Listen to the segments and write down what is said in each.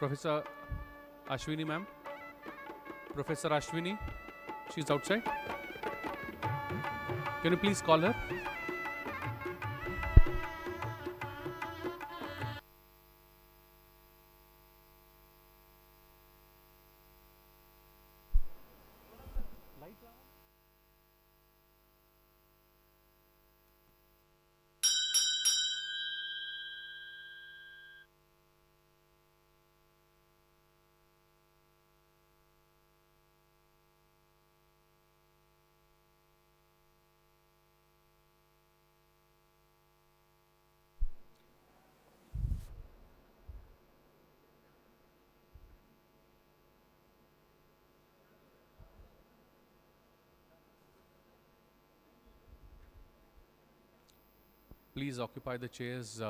Professor Ashwini ma'am. Professor Ashwini, she's outside. Can you please call her? Please occupy the chairs.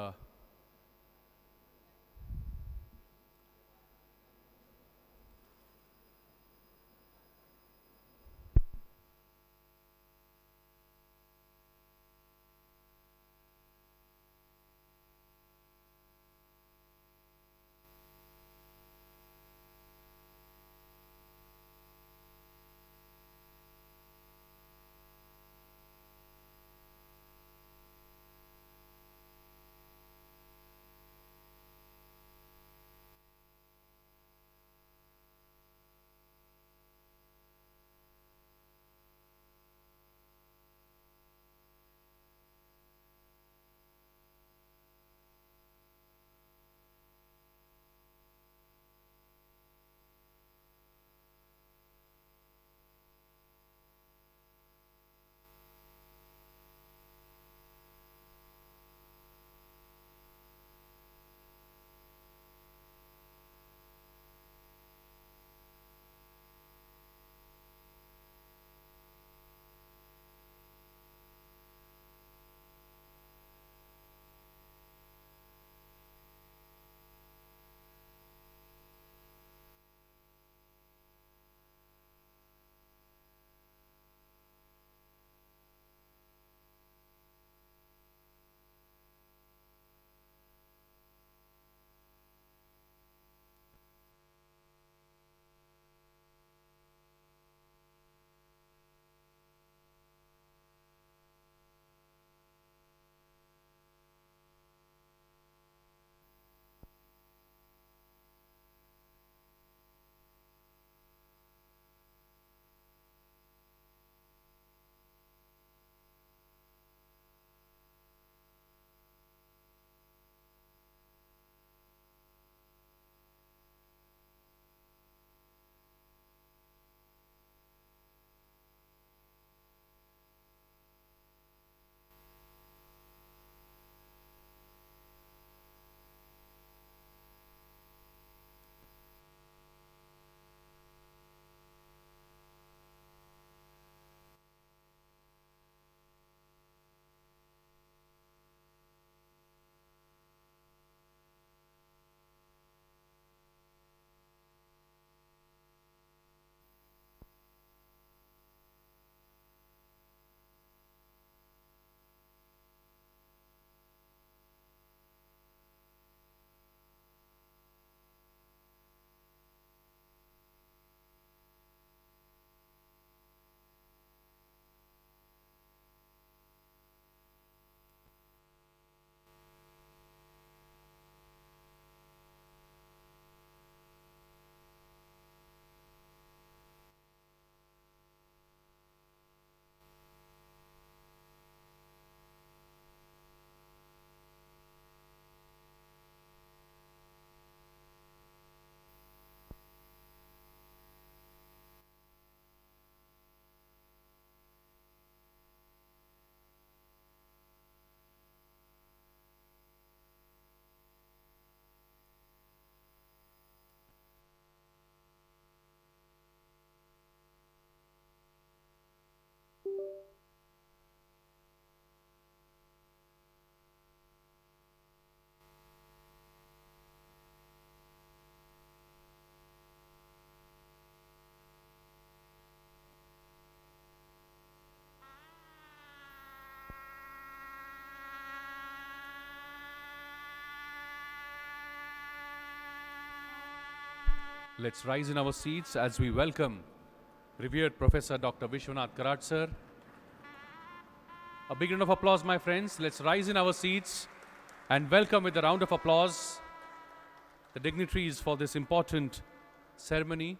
Let's rise in our seats as we welcome revered Professor Dr. Vishwanath Karat sir. A big round of applause, my friends. Let's rise in our seats and welcome with a round of applause the dignitaries for this important ceremony.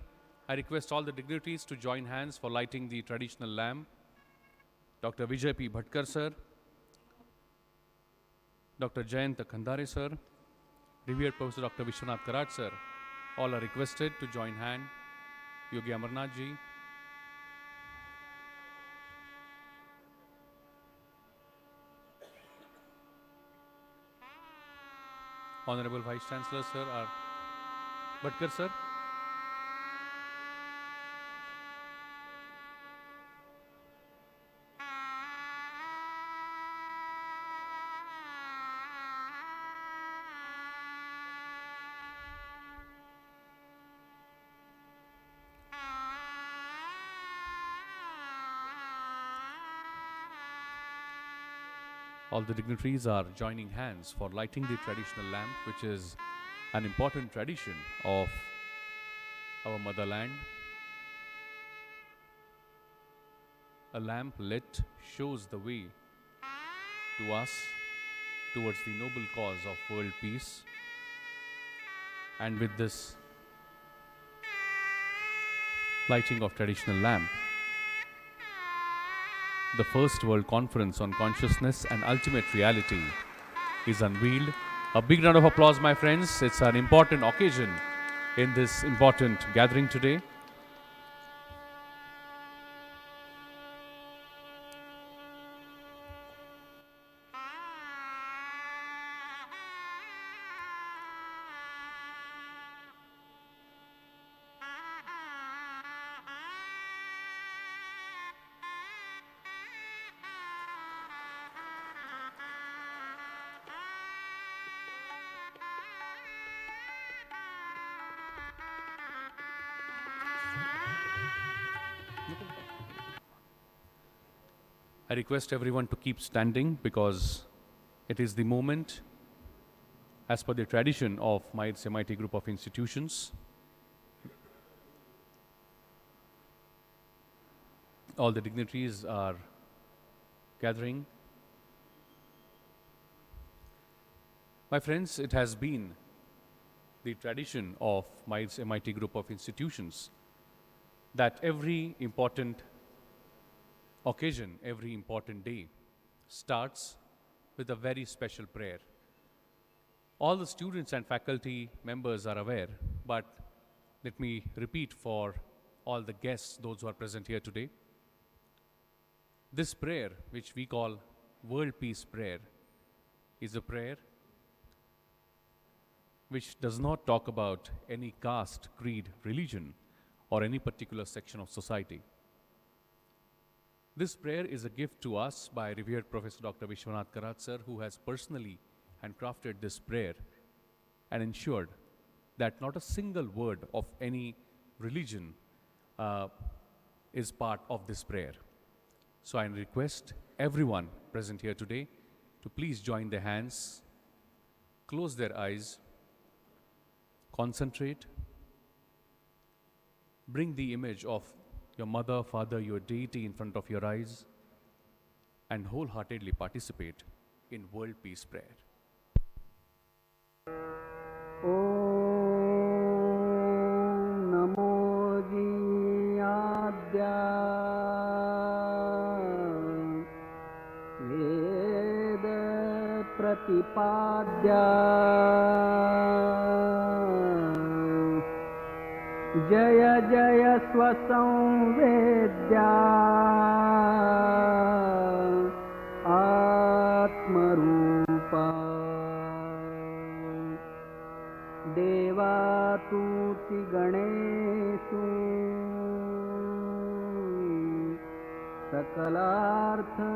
I request all the dignitaries to join hands for lighting the traditional lamp. Dr. Vijay P. Bhatkar sir, Dr. Jayant Khandare sir, revered Professor Dr. Vishwanath Karat sir, all are requested to join hand. Yogi Amarnath ji, Honorable Vice Chancellor sir, our Bhatkar sir. All the dignitaries are joining hands for lighting the traditional lamp, which is an important tradition of our motherland. A lamp lit shows the way to us towards the noble cause of world peace. And with this lighting of traditional lamp, the first World Conference on Consciousness and Ultimate Reality is unveiled. A big round of applause, my friends. It's an important occasion in this important gathering today. I request everyone to keep standing because it is the moment, as per the tradition of MIT group of institutions. All the dignitaries are gathering. My friends, it has been the tradition of MIT group of institutions that every important occasion, every important day starts with a very special prayer. All the students and faculty members are aware, but let me repeat for all the guests, those who are present here today. This prayer, which we call World Peace Prayer, is a prayer which does not talk about any caste, creed, religion, or any particular section of society. This prayer is a gift to us by revered Professor Dr. Vishwanath Karat sir, who has personally handcrafted this prayer and ensured that not a single word of any religion is part of this prayer. So I request everyone present here today to please join their hands, close their eyes, concentrate, bring the image of your mother, father, your deity in front of your eyes, and wholeheartedly participate in World Peace Prayer. Om Namo Jiyadya Veda Pratipadya Jaya Jaya Swasamvedya Atmarupa Devatuti Ganeshu Sakalartha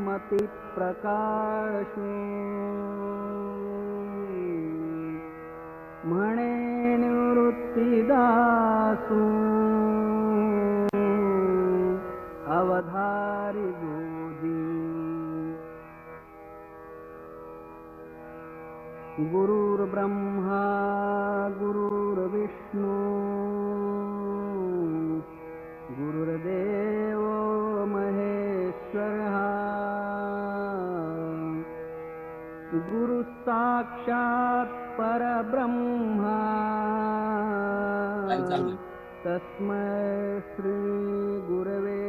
Mati Prakashu Mane Nivrittidasu Avadhari Godi Gurur Brahma Gurur Vishnu गुरुर्देवो महेश्वरः गुरुसाक्षात् परब्रह्मा तस्मै श्रीगुरवे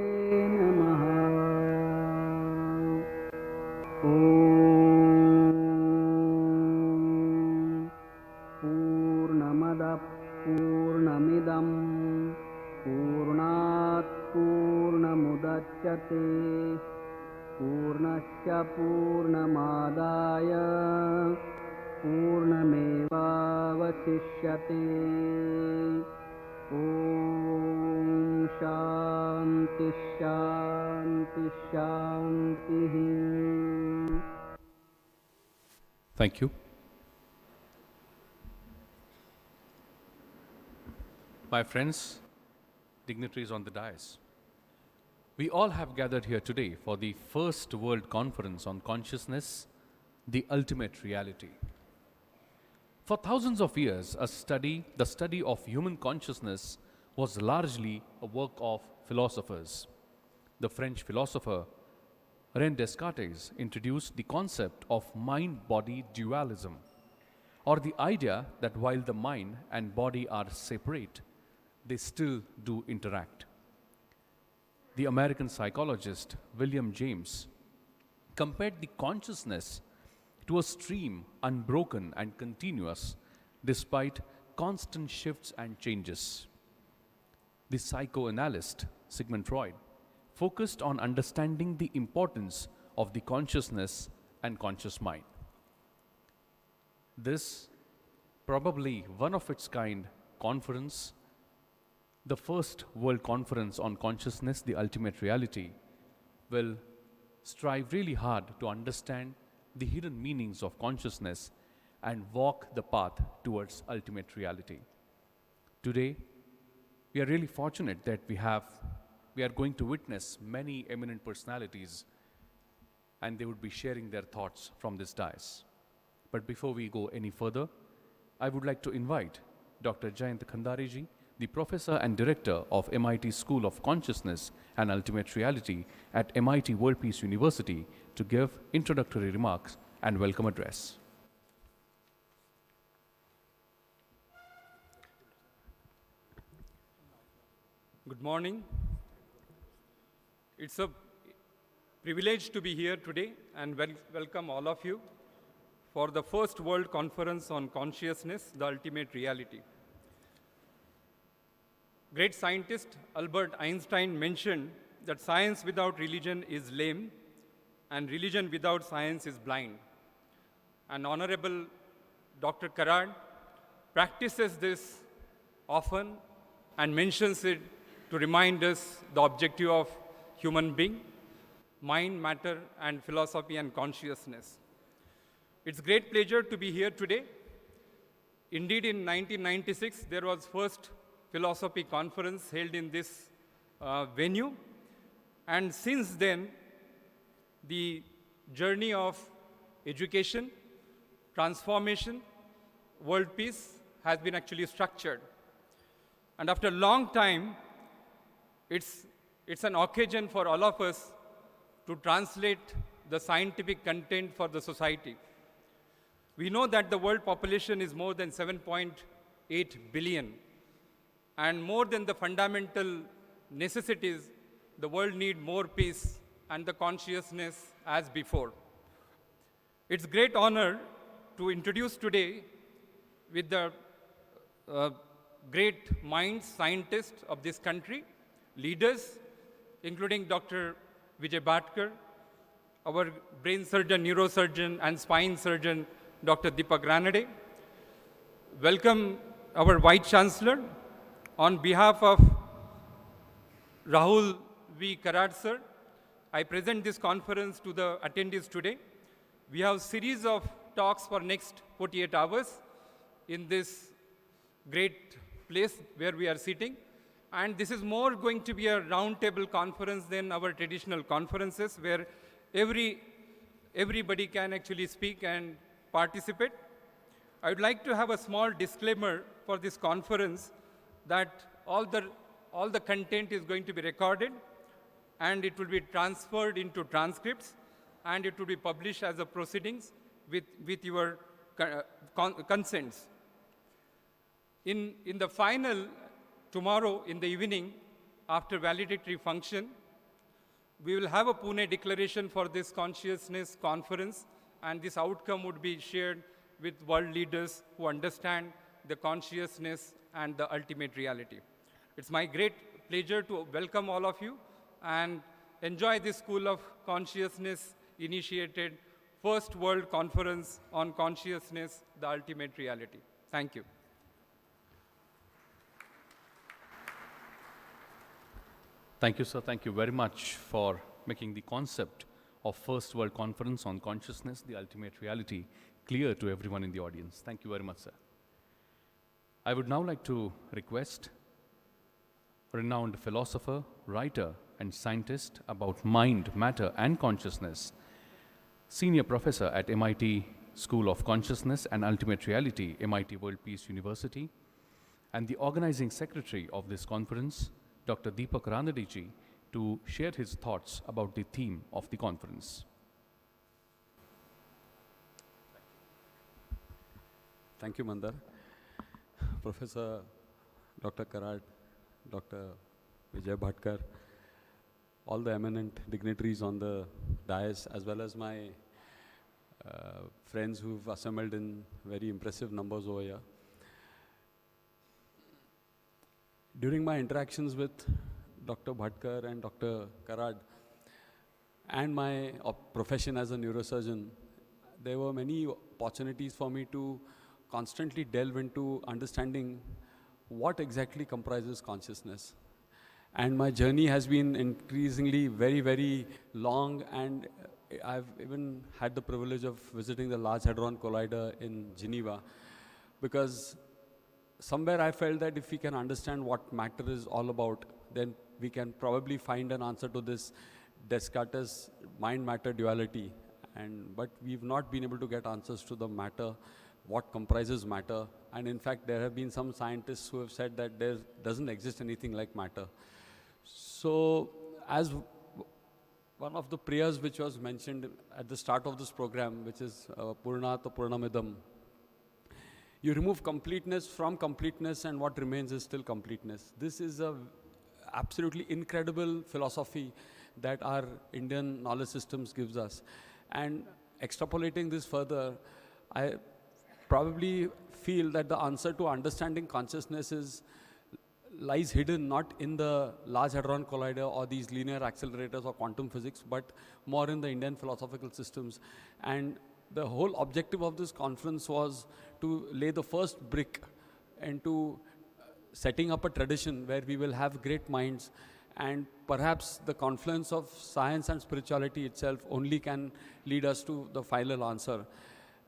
नमः। पूर्णमदः पूर्णमिदं पूर्णात् पूर्णमुदच्यते पूर्णस्य पूर्णमादाय पूर्णमेवावशिष्यते। ॐ शान्ति शान्ति शान्तिः। Thank you. My friends, dignitaries on the dais, we all have gathered here today for the first World Conference on Consciousness, the Ultimate Reality. For thousands of years, the study of human consciousness was largely a work of philosophers. The French philosopher René Descartes introduced the concept of mind-body dualism, or the idea that while the mind and body are separate, they still do interact. The American psychologist William James compared the consciousness to a stream unbroken and continuous despite constant shifts and changes. The psychoanalyst Sigmund Freud focused on understanding the importance of the consciousness and conscious mind. This, probably one of its kind conference, the first World Conference on Consciousness, the Ultimate Reality, will strive really hard to understand the hidden meanings of consciousness and walk the path towards ultimate reality. Today, we are really fortunate that we are going to witness many eminent personalities, and they would be sharing their thoughts from this dais. But before we go any further, I would like to invite Dr. Jayant Khandareji, the professor and director of MIT School of Consciousness and Ultimate Reality at MIT-WPU University, to give introductory remarks and welcome address. Good morning. It's a privilege to be here today and welcome all of you for the first World Conference on Consciousness, the Ultimate Reality. Great scientist Albert Einstein mentioned that science without religion is lame and religion without science is blind. And Honorable Dr. Karad practices this often and mentions it to remind us the objective of human being, mind, matter, and philosophy and consciousness. It's great pleasure to be here today. Indeed, in 1996, there was first philosophy conference held in this venue. And since then, the journey of education, transformation, world peace has been actually structured. And after a long time, it's an occasion for all of us to translate the scientific content for the society. We know that the world population is more than 7.8 billion. And more than the fundamental necessities, the world needs more peace and the consciousness as before. It's great honor to introduce today with the great minds, scientists of this country, leaders, including Dr. Vijay Bhatkar, our brain surgeon, neurosurgeon, and spine surgeon, Dr. Deepak Ranade. Welcome our Vice Chancellor. On behalf of Rahul V. Karad sir, I present this conference to the attendees today. We have a series of talks for next 48 hours in this great place where we are sitting. And this is more going to be a roundtable conference than our traditional conferences where everybody can actually speak and participate. I would like to have a small disclaimer for this conference that all the content is going to be recorded, and it will be transferred into transcripts, and it will be published as a proceedings with your consents. In the final, tomorrow in the evening, after valedictory function, we will have a Pune declaration for this consciousness conference, and this outcome would be shared with world leaders who understand the consciousness and the ultimate reality. It's my great pleasure to welcome all of you and enjoy this School of Consciousness initiated First World Conference on Consciousness, the Ultimate Reality. Thank you. Thank you, sir. Thank you very much for making the concept of First World Conference on Consciousness, the Ultimate Reality, clear to everyone in the audience. Thank you very much, sir. I would now like to request renowned philosopher, writer, and scientist about mind, matter, and consciousness, senior professor at MIT School of Consciousness and Ultimate Reality, MIT World Peace University, and the organizing secretary of this conference, Dr. Deepak Ranade-ji, to share his thoughts about the theme of the conference. Thank you, Mandar. Professor Dr. Karad, Dr. Vijay Bhatkar, all the eminent dignitaries on the dais, as well as my friends who've assembled in very impressive numbers over here. During my interactions with Dr. Bhatkar and Dr. Karad and my profession as a neurosurgeon, there were many opportunities for me to constantly delve into understanding what exactly comprises consciousness. And my journey has been increasingly very, very long, and I've even had the privilege of visiting the Large Hadron Collider in Geneva, because somewhere I felt that if we can understand what matter is all about, then we can probably find an answer to this Descartes' mind-matter duality. But we've not been able to get answers to the matter, what comprises matter. And in fact, there have been some scientists who have said that there doesn't exist anything like matter. So as one of the prayers which was mentioned at the start of this program, which is Purnata Purnamidam, you remove completeness from completeness, and what remains is still completeness. This is a absolutely incredible philosophy that our Indian knowledge systems gives us. And extrapolating this further, I probably feel that the answer to understanding consciousness lies hidden not in the Large Hadron Collider or these linear accelerators or quantum physics, but more in the Indian philosophical systems. And the whole objective of this conference was to lay the first brick into setting up a tradition where we will have great minds, and perhaps the confluence of science and spirituality itself only can lead us to the final answer.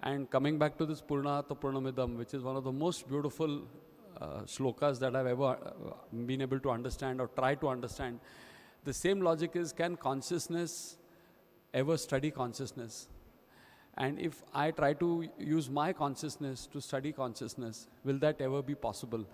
And coming back to this Purnata Purnamidam, which is one of the most beautiful shlokas that I've ever been able to understand or try to understand, the same logic is, can consciousness ever study consciousness? And if I try to use my consciousness to study consciousness, will that ever be possible?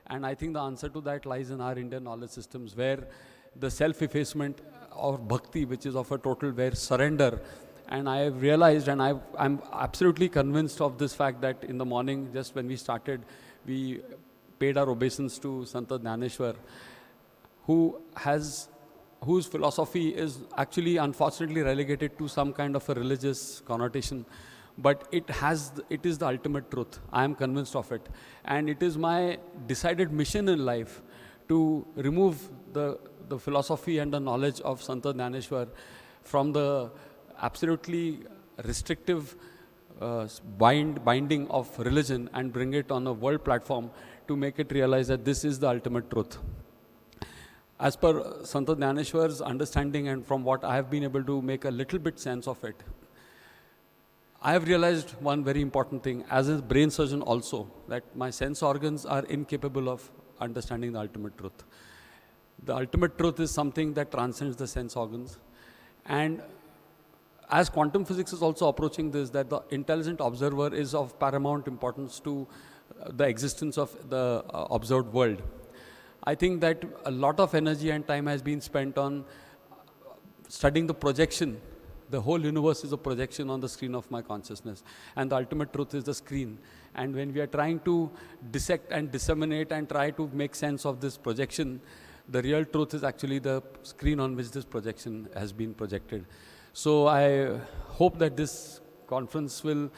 And I think the answer to that lies in our Indian knowledge systems, where the self-effacement or bhakti, which is of a total where surrender. And I have realized, and I'm absolutely convinced of this fact, that in the morning, just when we started, we paid our obeisance to Sant Jnaneshwar, whose philosophy is actually unfortunately relegated to some kind of a religious connotation. But it is the ultimate truth. I am convinced of it. And it is my decided mission in life to remove the philosophy and the knowledge of Sant Jnaneshwar from the absolutely restrictive binding of religion and bring it on a world platform to make it realize that this is the ultimate truth. As per Sant Jnaneshwar's understanding, and from what I have been able to make a little bit sense of it, I have realized one very important thing, as a brain surgeon also, that my sense organs are incapable of understanding the ultimate truth. The ultimate truth is something that transcends the sense organs. And as quantum physics is also approaching this, that the intelligent observer is of paramount importance to the existence of the observed world. I think that a lot of energy and time has been spent on studying the projection. The whole universe is a projection on the screen of my consciousness, and the ultimate truth is the screen. And when we are trying to dissect and disseminate and try to make sense of this projection, the real truth is actually the screen on which this projection has been projected. So I hope that this conference will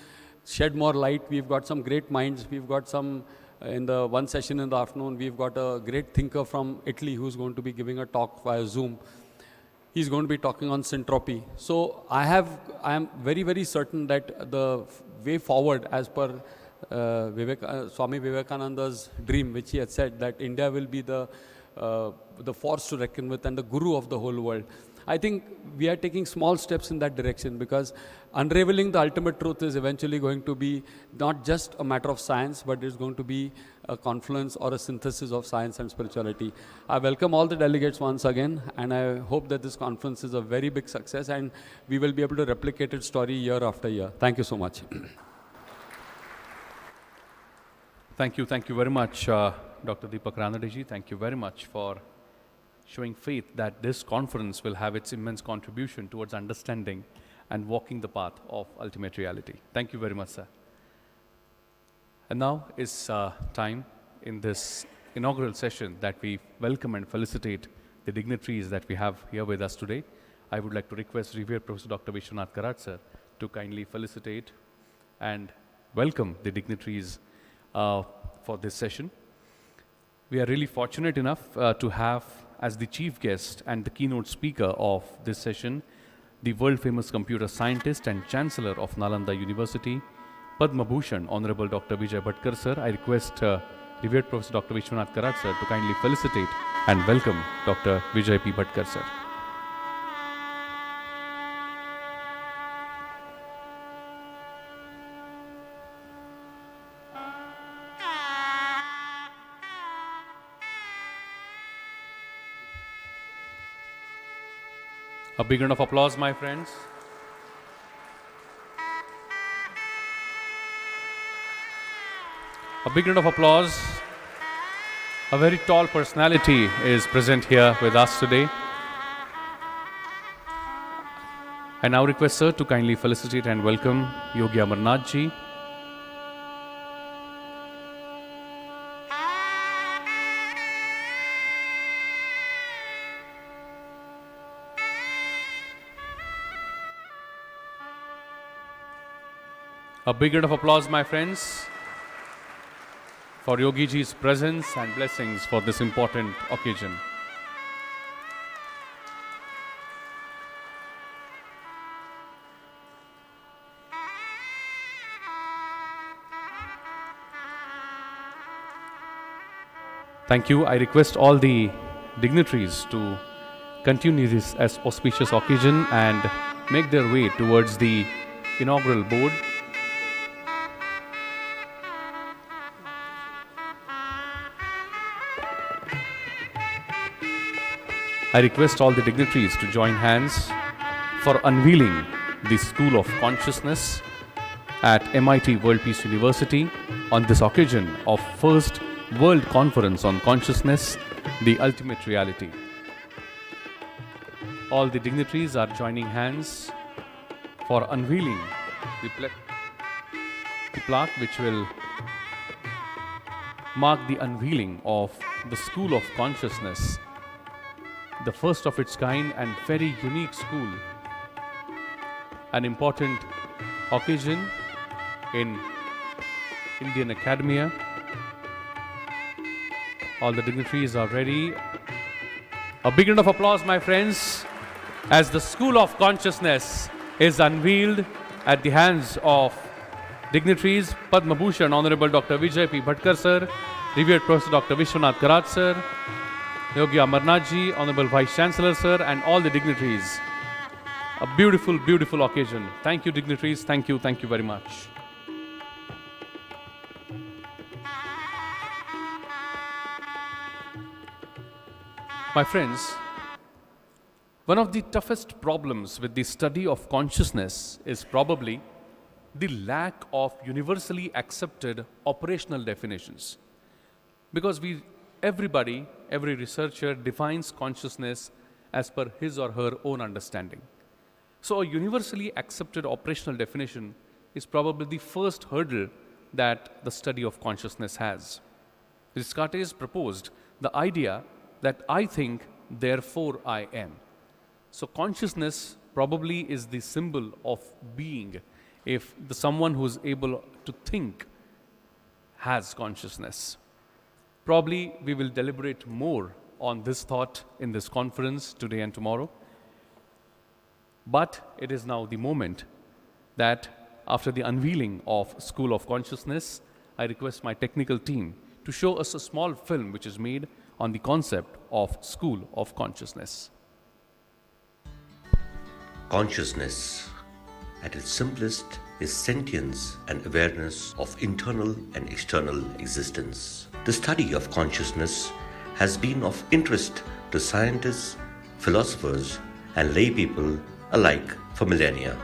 shed more light. We've got some great minds. We've got some, in the one session in the afternoon, we've got a great thinker from Italy who's going to be giving a talk via Zoom. He's going to be talking on Synthropy. So I am very, very certain that the way forward, as per Swami Vivekananda's dream, which he had said that India will be the force to reckon with and the guru of the whole world. I think we are taking small steps in that direction, because unraveling the ultimate truth is eventually going to be not just a matter of science, but it's going to be a confluence or a synthesis of science and spirituality. I welcome all the delegates once again, and I hope that this conference is a very big success and we will be able to replicate its story year after year. Thank you so much. Thank you very much, Dr. Deepak Ranade-ji. Thank you very much for showing faith that this conference will have its immense contribution towards understanding and walking the path of ultimate reality. Thank you very much, sir. And now is time in this inaugural session that we welcome and felicitate the dignitaries that we have here with us today. I would like to request Revered Professor Dr. Vishwanath Karad, sir, to kindly felicitate and welcome the dignitaries for this session. We are really fortunate enough to have as the chief guest and the keynote speaker of this session, the world-famous computer scientist and Chancellor of Nalanda University, Padma Bhushan, Honorable Dr. Vijay Bhatkar, sir. I request Revered Professor Dr. Vishwanath Karad, sir, to kindly felicitate and welcome Dr. Vijay P. Bhatkar, sir. A big round of applause, my friends. A big round of applause. A very tall personality is present here with us today. I now request sir to kindly felicitate and welcome Yogi Amarnath ji. A big round of applause, my friends, for Yogi ji's presence and blessings for this important occasion. Thank you. I request all the dignitaries to continue this as auspicious occasion and make their way towards the inaugural board. I request all the dignitaries to join hands for unveiling the School of Consciousness at MIT-WPU University on this occasion of first World Conference on Consciousness, the Ultimate Reality. All the dignitaries are joining hands for unveiling the plaque which will mark the unveiling of the School of Consciousness, the first of its kind and very unique school, an important occasion in Indian academia. All the dignitaries are ready. A big round of applause, my friends, as the School of Consciousness is unveiled at the hands of dignitaries Padma Bhushan, Honorable Dr. Vijay P. Bhatkar, sir, Revered Professor Dr. Vishwanath Karad, sir, Yogi Amarnath ji, Honorable Vice Chancellor, sir, and all the dignitaries. A beautiful, beautiful occasion. Thank you, dignitaries. Thank you very much. My friends, one of the toughest problems with the study of consciousness is probably the lack of universally accepted operational definitions. Because we everybody, every researcher defines consciousness as per his or her own understanding. So a universally accepted operational definition is probably the first hurdle that the study of consciousness has. Descartes proposed the idea that I think, therefore I am. So consciousness probably is the symbol of being if someone who is able to think has consciousness. Probably we will deliberate more on this thought in this conference today and tomorrow. But it is now the moment that after the unveiling of School of Consciousness, I request my technical team to show us a small film which is made on the concept of School of Consciousness. Consciousness, at its simplest, is sentience and awareness of internal and external existence. The study of consciousness has been of interest to scientists, philosophers, and lay people alike for millennia.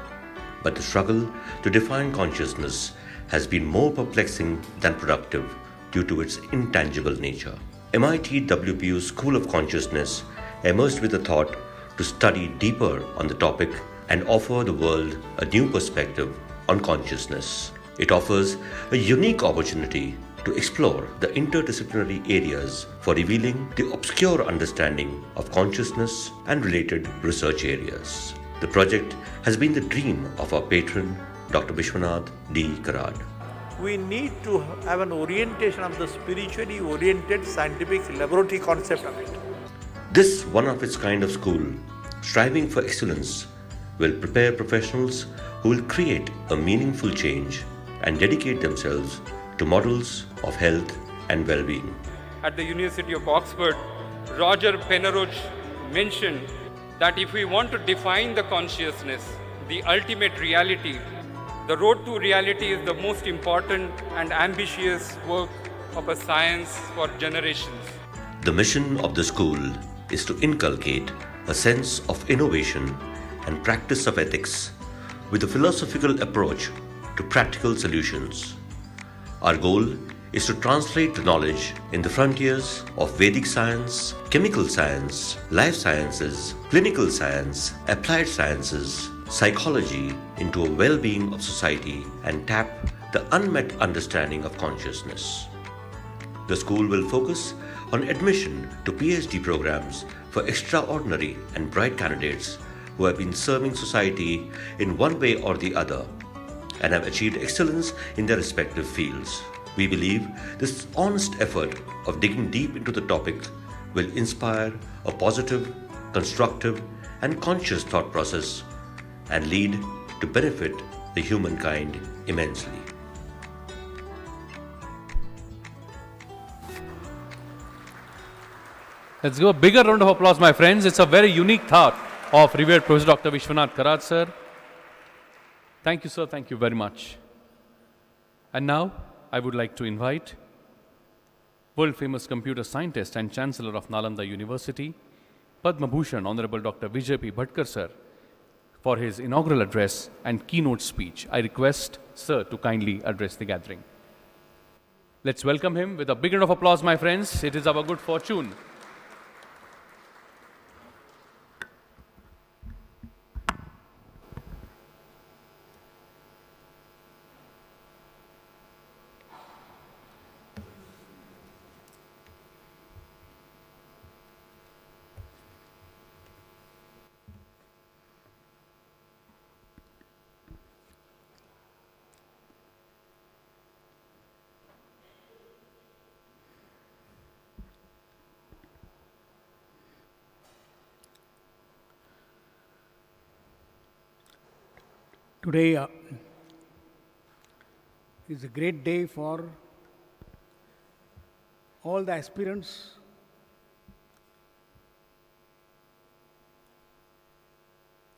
But the struggle to define consciousness has been more perplexing than productive due to its intangible nature. MIT-WPU School of Consciousness emerged with the thought to study deeper on the topic and offer the world a new perspective on consciousness. It offers a unique opportunity to explore the interdisciplinary areas for revealing the obscure understanding of consciousness and related research areas. The project has been the dream of our patron, Dr. Vishwanath D. Karad. We need to have an orientation of the spiritually oriented scientific laboratory concept of it. This one-of-its-kind of school, striving for excellence, will prepare professionals who will create a meaningful change and dedicate themselves to models of health and well-being. At the University of Oxford, Roger Penrose mentioned that if we want to define the consciousness, the ultimate reality, the road to reality is the most important and ambitious work of a science for generations. The mission of the school is to inculcate a sense of innovation and practice of ethics with a philosophical approach to practical solutions. Our goal is to translate the knowledge in the frontiers of Vedic science, chemical science, life sciences, clinical science, applied sciences, psychology into a well-being of society and tap the unmet understanding of consciousness. The school will focus on admission to PhD programs for extraordinary and bright candidates who have been serving society in one way or the other and have achieved excellence in their respective fields. We believe this honest effort of digging deep into the topic will inspire a positive, constructive, and conscious thought process and lead to benefit the humankind immensely. Let's give a bigger round of applause, my friends. It's a very unique thought of revered Professor Dr. Vishwanath Karad, sir. Thank you, sir. Thank you very much. And now, I would like to invite world-famous computer scientist and Chancellor of Nalanda University, Padma Bhushan, Honorable Dr. Vijay P. Bhatkar, sir, for his inaugural address and keynote speech. I request, sir, to kindly address the gathering. Let's welcome him with a big round of applause, my friends. It is our good fortune. Today is a great day for all the aspirants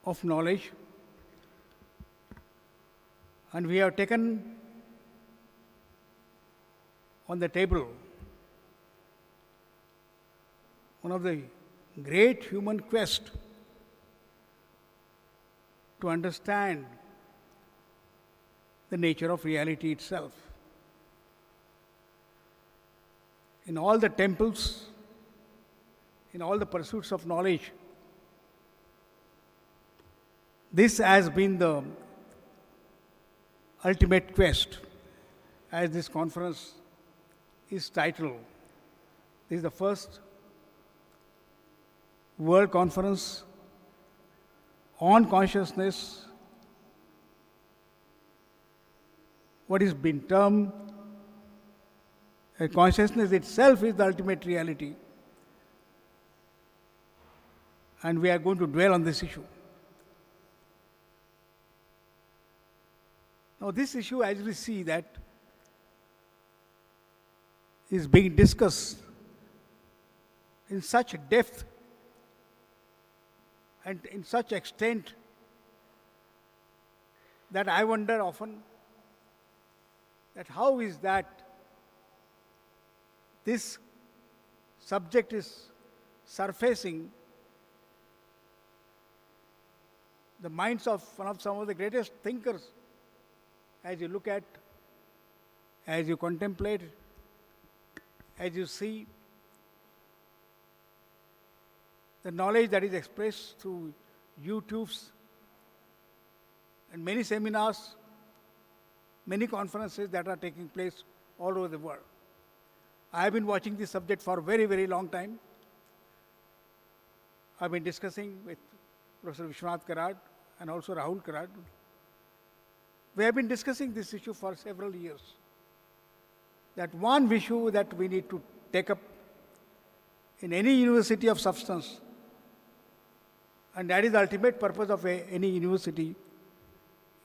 of knowledge, and we have taken on the table one of the great human quest to understand the nature of reality itself. in all the temples, in all the pursuits of knowledge, this has been the ultimate quest, as this conference is titled. This is the first World Conference on Consciousness, what is been termed consciousness itself is the ultimate reality. And we are going to dwell on this issue. Now this issue, as we see, that is being discussed in such depth and in such extent that I wonder often that how is that this subject is surfacing the minds of some of the greatest thinkers as you look at, as you contemplate, as you see the knowledge that is expressed through YouTubes and many seminars, many conferences that are taking place all over the world. I have been watching this subject for a very, very long time. I've been discussing with Professor Vishwanath Karad and also Rahul Karad. We have been discussing this issue for several years. That one issue that we need to take up in any university of substance, and that is the ultimate purpose of any university,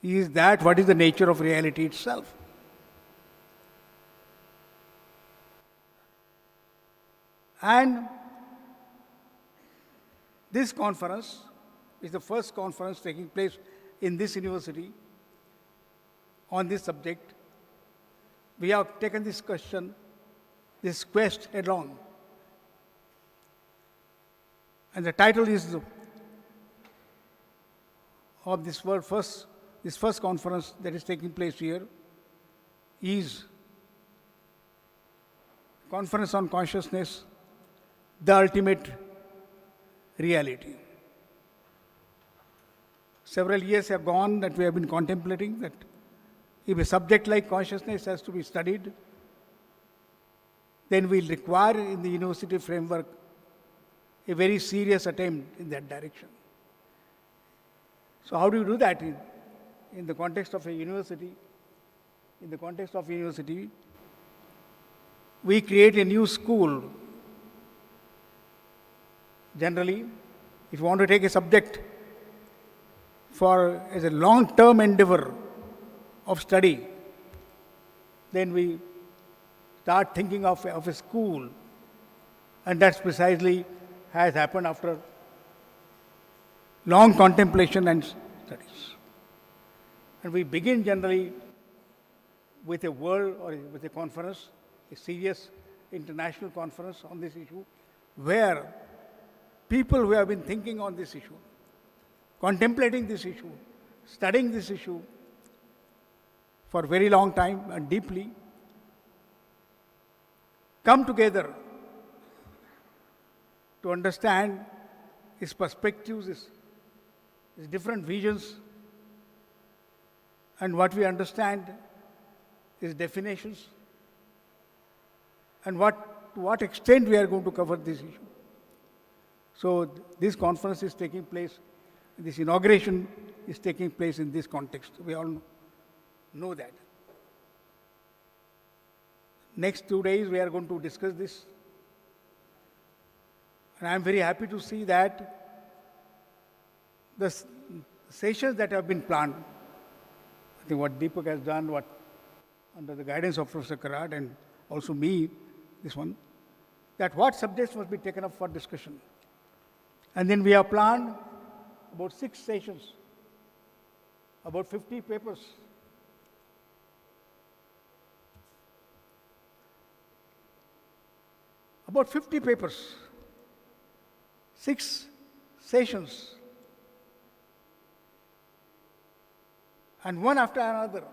is that what is the nature of reality itself. And this conference is the first conference taking place in this university on this subject. We have taken this question, this quest head-on. And the title is of this first conference that is taking place here is Conference on Consciousness, the Ultimate Reality. Several years have gone that we have been contemplating that if a subject like consciousness has to be studied, then we'll require in the university framework a very serious attempt in that direction. So how do you do that in the context of a university? In the context of a university, we create a new school. Generally, if you want to take a subject as a long-term endeavor of study, then we start thinking of a school, and that's precisely has happened after long contemplation and studies. And we begin generally with a world or with a conference, a serious international conference on this issue, where people who have been thinking on this issue, contemplating this issue, studying this issue for a very long time and deeply, come together to understand his perspectives, his different visions, and what we understand, his definitions, and to what extent we are going to cover this issue. So this conference is taking place, this inauguration is taking place in this context. We all know that. Next 2 days we are going to discuss this. And I am very happy to see that the sessions that have been planned, I think what Deepak has done, under the guidance of Professor Karad and also me, this one, that what subjects must be taken up for discussion. And then we have planned about 6 sessions, about 50 papers. About 50 papers, 6 sessions, and one after another.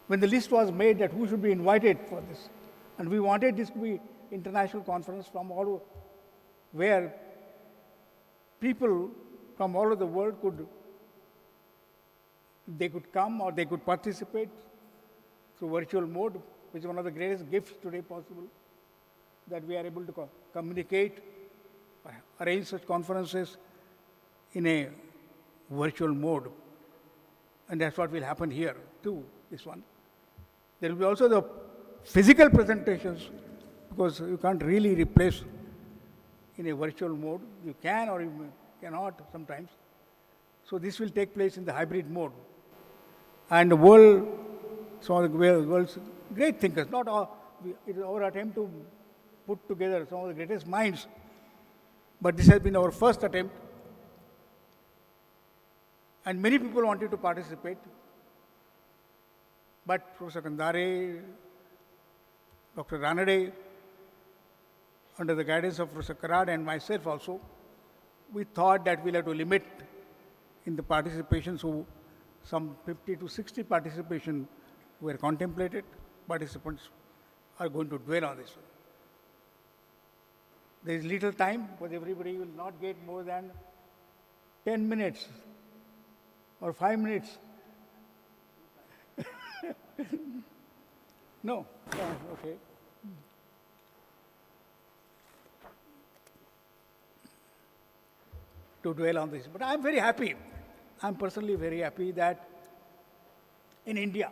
When the list was made that who should be invited for this, And we wanted this to be international conference from all over, where people from all over the world they could come or they could participate through virtual mode, which is one of the greatest gifts today possible, that we are able to communicate, arrange such conferences in a virtual mode. And that's what will happen here too, this one. There will be also the physical presentations, because you can't really replace in a virtual mode. You can or you cannot sometimes. So this will take place in the hybrid mode. And the world, some of the world's great thinkers, not all, it is our attempt to put together some of the greatest minds, but this has been our first attempt. And many people wanted to participate, but Professor Kandare, Dr. Ranade, under the guidance of Professor Karad and myself also, we thought that we'll have to limit in the participation, so some 50 to 60 participation were contemplated. Participants are going to dwell on this one. There is little time, but everybody will not get more than 10 minutes or 5 minutes. No? Yeah, okay. To dwell on this. But I'm very happy. I'm personally very happy that in India,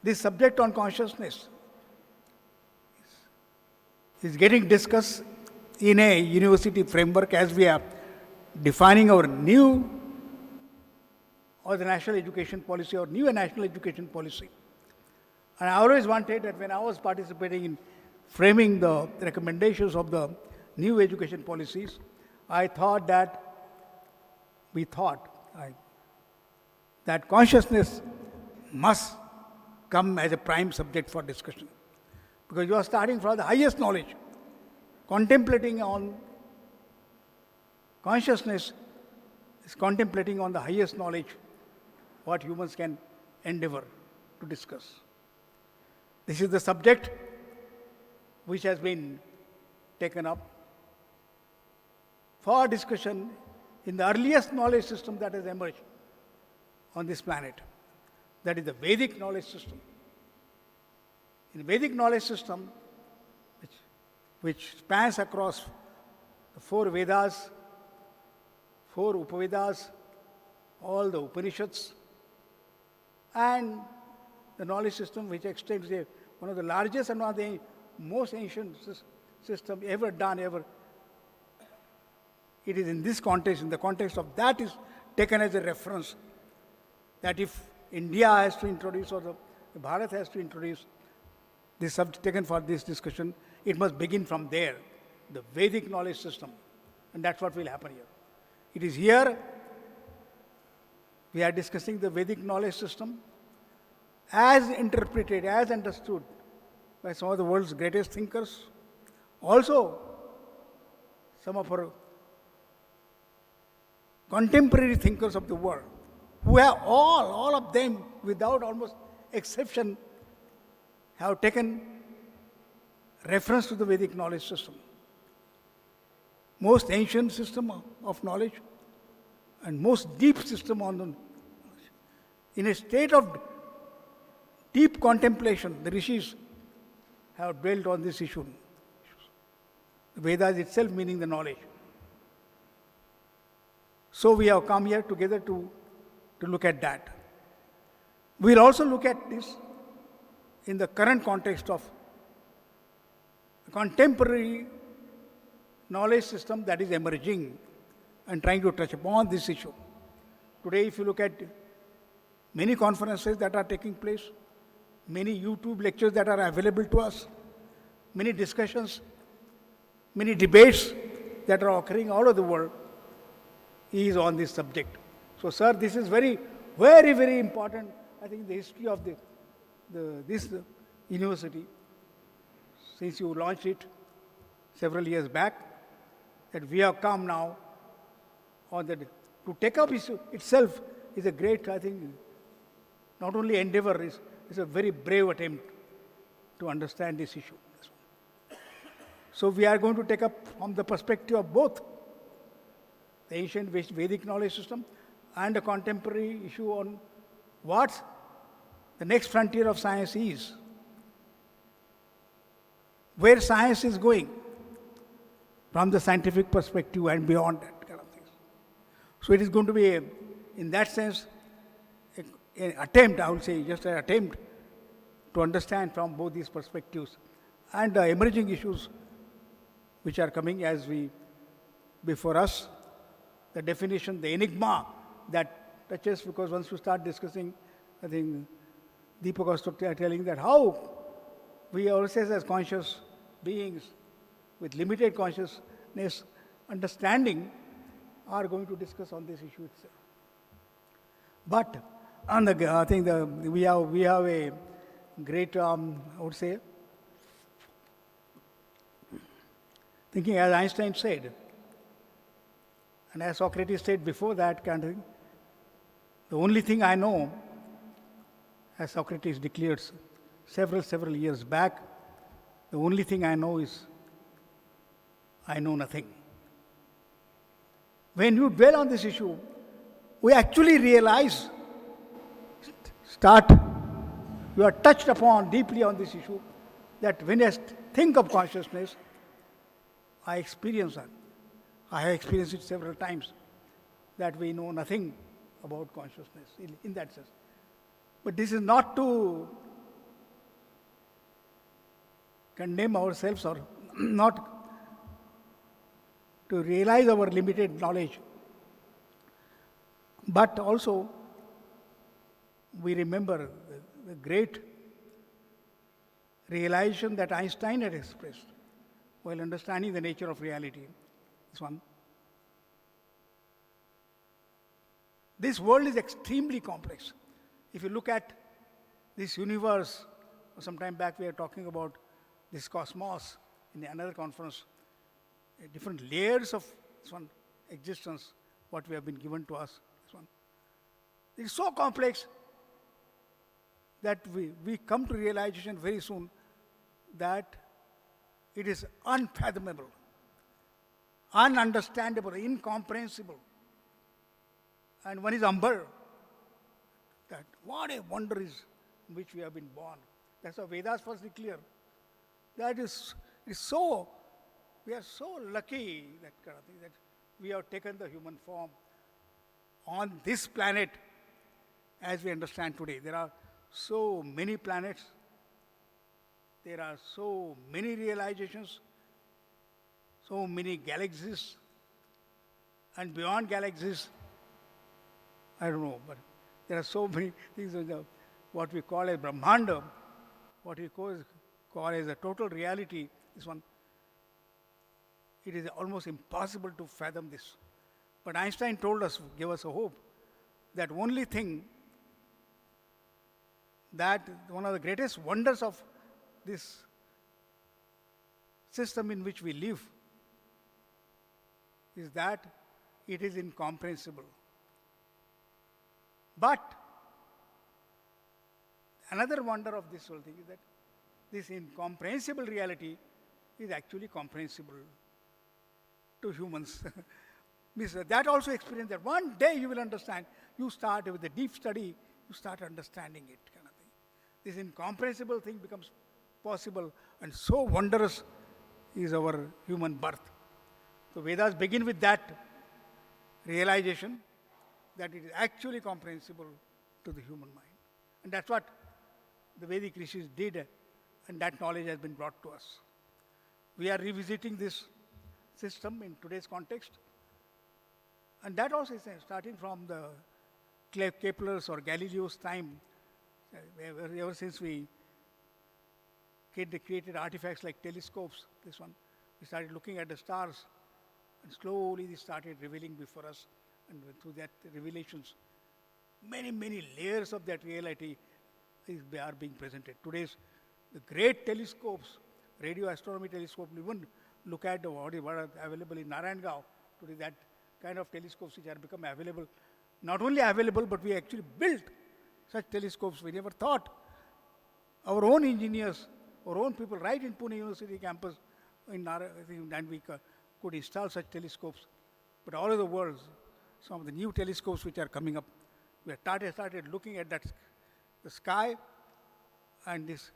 this subject on consciousness is getting discussed in a university framework as we are defining our new or the national education policy or new national education policy. And I always wanted that when I was participating in framing the recommendations of the new education policies, I thought that that consciousness must come as a prime subject for discussion. Because you are starting from the highest knowledge. Contemplating on consciousness is contemplating on the highest knowledge what humans can endeavor to discuss. This is the subject which has been taken up for discussion in the earliest knowledge system that has emerged on this planet. That is the Vedic knowledge system. In the Vedic knowledge system, which spans across the 4 Vedas, 4 Upavedas, all the Upanishads, and the knowledge system which extends one of the largest and one of the most ancient systems ever done, ever. It is in this context, in the context of that is taken as a reference, that if India has to introduce or the Bharat has to introduce this subject taken for this discussion, it must begin from there, the Vedic knowledge system. And that's what will happen here. It is here we are discussing the Vedic knowledge system as interpreted, as understood by some of the world's greatest thinkers. Also, some of our contemporary thinkers of the world, who have all of them, without almost exception, have taken reference to the Vedic knowledge system. Most ancient system of knowledge and most deep system on the knowledge. In a state of deep contemplation, the rishis have dwelt on this issue. The Vedas itself meaning the knowledge. So we have come here together to look at that. We'll also look at this in the current context of contemporary knowledge system that is emerging and trying to touch upon this issue. Today, if you look at many conferences that are taking place, many YouTube lectures that are available to us, many discussions, many debates that are occurring all over the world is on this subject. So, sir, this is very, very, very important, I think, the history of this university, since you launched it several years back, that we have come now on the, to take up issue itself is a great, I think, not only endeavor, is it's a very brave attempt to understand this issue. So we are going to take up from the perspective of both the ancient Vedic knowledge system and a contemporary issue on what the next frontier of science is, where science is going from the scientific perspective and beyond that kind of things. So it is going to be, in that sense, an attempt, I would say, just an attempt to understand from both these perspectives and the emerging issues which are coming before us, the definition, the enigma that touches, because once you start discussing, I think Deepak was telling that how we ourselves as conscious beings with limited consciousness understanding are going to discuss on this issue itself. But I think we have a great, I would say, thinking as Einstein said, and as Socrates said before that kind of thing, the only thing I know, as Socrates declared several years back, the only thing I know is I know nothing. When you dwell on this issue, we actually realize, you are touched upon deeply on this issue, that when I think of consciousness, I experience that. I have experienced it several times, that we know nothing about consciousness in that sense. But this is not to condemn ourselves or not to realize our limited knowledge, but also we remember the great realization that Einstein had expressed while understanding the nature of reality. This one. This world is extremely complex. If you look at this universe, some time back we were talking about this cosmos in another conference, different layers of this one existence, what we have been given to us. This one. It is so complex that we come to realization very soon that it is unfathomable, ununderstandable, incomprehensible. And one is humble that what a wonder is in which we have been born. That's how Vedas first declare. That is so, we are so lucky that kind of thing, that we have taken the human form on this planet as we understand today. There are so many planets, there are so many realizations, so many galaxies, and beyond galaxies, I don't know, but there are so many things, what we call a Brahmanda, what we call as a total reality, this one, it is almost impossible to fathom this. But Einstein told us, gave us a hope, that only thing, that one of the greatest wonders of this system in which we live is that it is incomprehensible. But another wonder of this whole thing is that this incomprehensible reality is actually comprehensible to humans. Means that also experience that one day you will understand. You start with a deep study, you start understanding it kind of thing. This incomprehensible thing becomes possible, and so wondrous is our human birth. So Vedas begin with that realization that it is actually comprehensible to the human mind. And that's what the Vedic rishis did, and that knowledge has been brought to us. We are revisiting this system in today's context, and that also is starting from the Kepler's or Galileo's time, ever since we created artifacts like telescopes, this one, we started looking at the stars, and slowly they started revealing before us, and through that revelations, many layers of that reality are being presented. Today's the great telescopes, radio astronomy telescope, even look at what are available in Narayangao today, that kind of telescopes which are become available. Not only available, but we actually built such telescopes. We never thought our own engineers, our own people right in Pune University campus, and we could install such telescopes. But all over the world, some of the new telescopes which are coming up, we have started looking at the sky, and this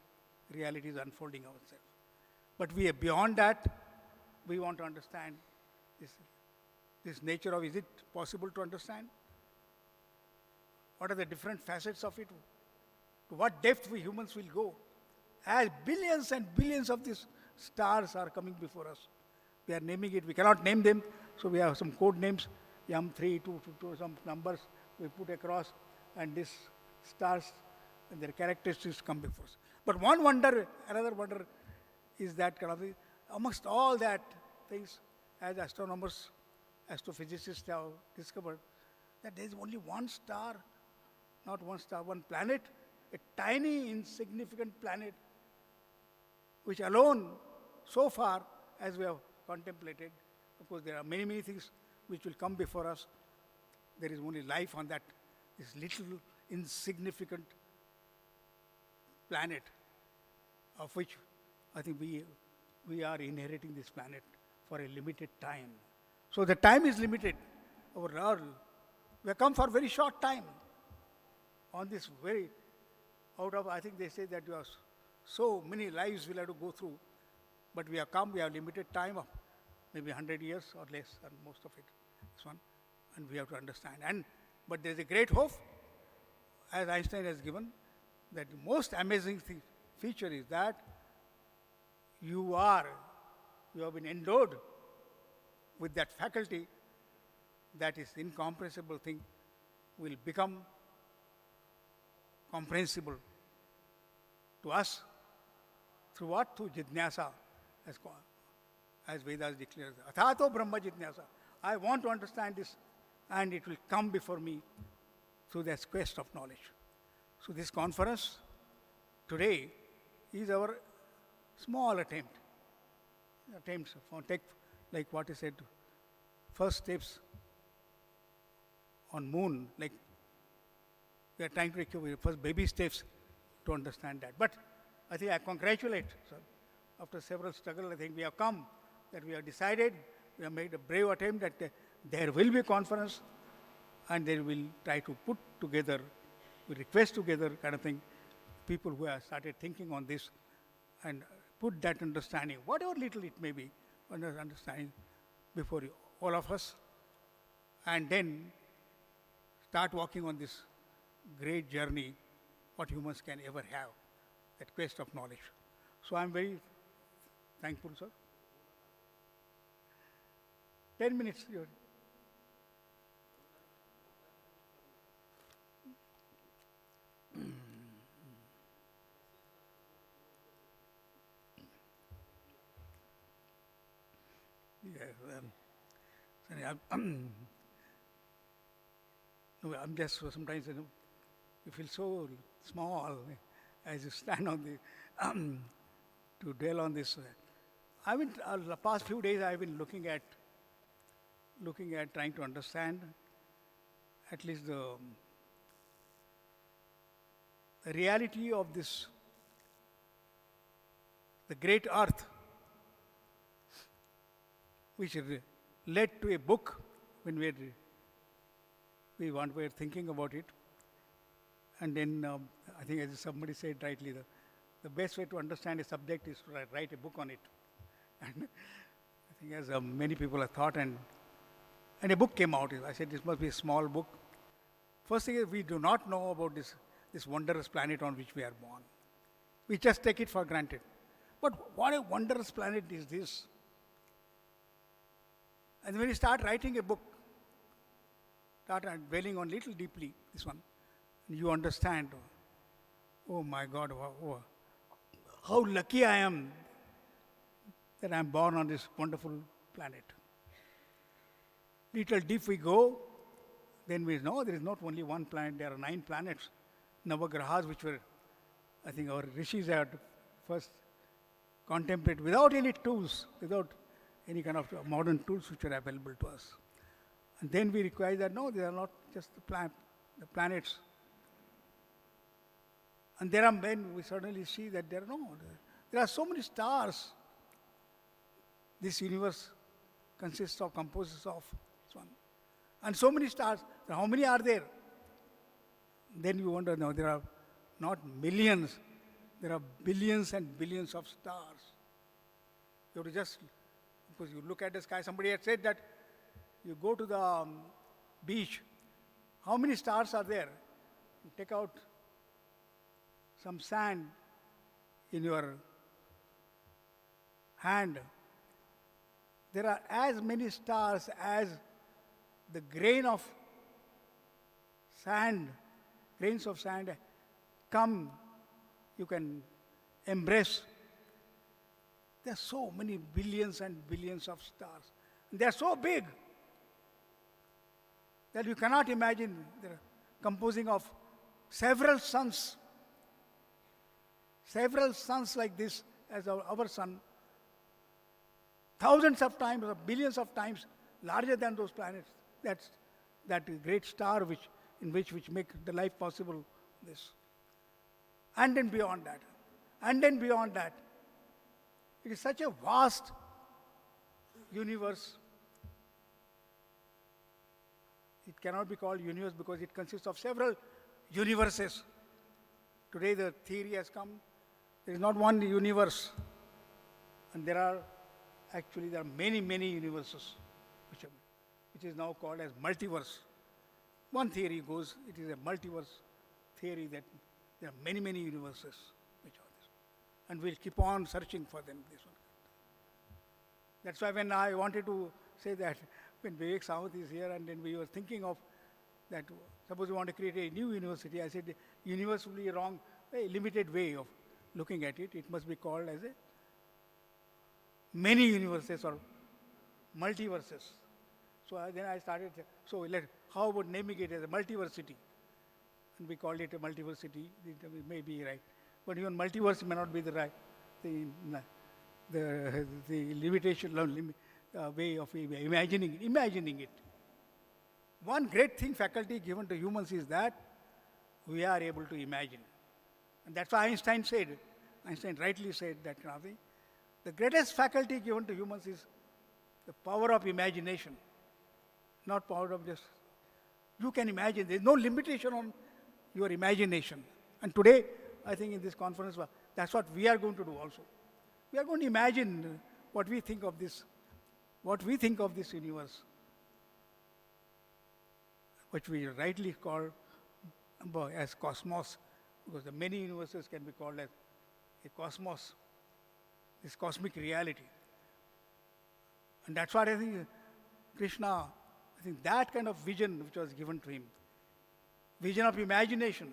reality is unfolding ourselves. But we are beyond that. We want to understand this nature of, is it possible to understand? What are the different facets of it? To what depth we humans will go? As billions and billions of these stars are coming before us. We are naming it. We cannot name them, so we have some code names, YUM3, 2, some numbers we put across, and these stars and their characteristics come before us. But one wonder, another wonder, is that kind of amongst all that things, as astronomers, astrophysicists have discovered, that there is only one star, not one star, one planet, a tiny, insignificant planet, which alone, so far, as we have contemplated, of course, there are many, many things which will come before us. There is only life on that, this little, insignificant planet, of which I think we are inheriting this planet for a limited time. So the time is limited. We have come for a very short time on this out of, I think they say that you have so many lives we'll have to go through, but we have come, we have limited time of maybe 100 years or less, and most of it, this one, and we have to understand. But there's a great hope, as Einstein has given, that the most amazing feature is that you have been endowed with that faculty, that is incomprehensible thing will become comprehensible to us through what? Through jidnyasa, as Vedas declares. Athato Brahma jidnyasa. I want to understand this, and it will come before me through this quest of knowledge. So this conference today is our small attempts for take, like what is said, first steps on moon, like we are trying to take first baby steps to understand that. But I think I congratulate, sir. After several struggles, I think we have come, that we have decided, we have made a brave attempt that there will be a conference, and they will try to put together, we request together kind of thing, people who have started thinking on this and put that understanding, whatever little it may be, understanding before you, all of us, and then start walking on this great journey, what humans can ever have, that quest of knowledge. So I'm very thankful, sir. 10 minutes. I'm just sometimes, you feel so small as you stand on the, to dwell on this. The past few days I've been looking at trying to understand at least the reality of this, the great earth, which led to a book when we were thinking about it. And then I think, as somebody said rightly, the best way to understand a subject is to write a book on it. And I think as many people have thought, and a book came out. I said this must be a small book. First thing is, we do not know about this wondrous planet on which we are born. We just take it for granted. But what a wondrous planet is this? And when you start writing a book, start dwelling on little deeply this one, and you understand, oh my God, how lucky I am that I am born on this wonderful planet. Little deep we go, then we know there is not only one planet, there are 9 planets, Navagrahas, which were, I think our rishis had first contemplated without any tools, without any kind of modern tools which are available to us. And then we require that, no, they are not just the planets. And there are men, we suddenly see that there are so many stars. This universe composes of this one. And so many stars. How many are there? Then you wonder, no, there are not millions, there are billions and billions of stars. You have to just, because you look at the sky, somebody had said that you go to the beach, how many stars are there? You take out some sand in your hand. There are as many stars as the grains of sand come, you can embrace. There are so many billions and billions of stars. They are so big that you cannot imagine. They're composing of several suns like this as our sun, thousands of times or billions of times larger than those planets. That's that great star which make the life possible. This, and then beyond that, it is such a vast universe. It cannot be called universe because it consists of several universes. Today the theory has come, there is not one universe, and there are many, many universes, which is now called as multiverse. One theory goes, it is a multiverse theory, that there are many, many universes which are this. And we'll keep on searching for them. This one. That's why when I wanted to say that, when Vivek Samant is here, and then we were thinking of that, suppose we want to create a new university, I said universe will be a wrong, a limited way of looking at it. It must be called as a many universes or multiverses. So then I started, how about naming it as a multiversity? And we called it a multiversity. It may be right. But even multiverse may not be the right, the limitation, way of imagining it. One great thing faculty given to humans is that we are able to imagine. And that's why Einstein rightly said that the greatest faculty given to humans is the power of imagination. Not power of just, you can imagine, there's no limitation on your imagination. And today, I think in this conference, that's what we are going to do also. We are going to imagine what we think of this universe, which we rightly call as cosmos, because the many universes can be called as a cosmos, this cosmic reality. And that's what I think Krishna, that kind of vision which was given to him, vision of imagination,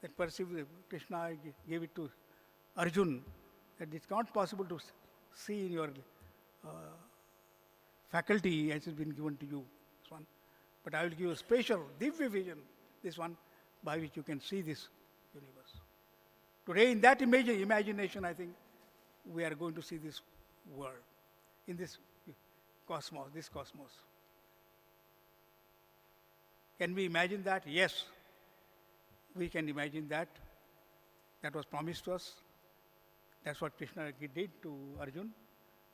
that Krishna gave it to Arjun, that it's not possible to see in your faculty as it's been given to you, this one. But I will give you a special, divya vision, this one, by which you can see this universe. Today, in that imagination, I think we are going to see this world, in this cosmos. Can we imagine that? Yes, we can imagine that. That was promised to us. That's what Krishna did to Arjun,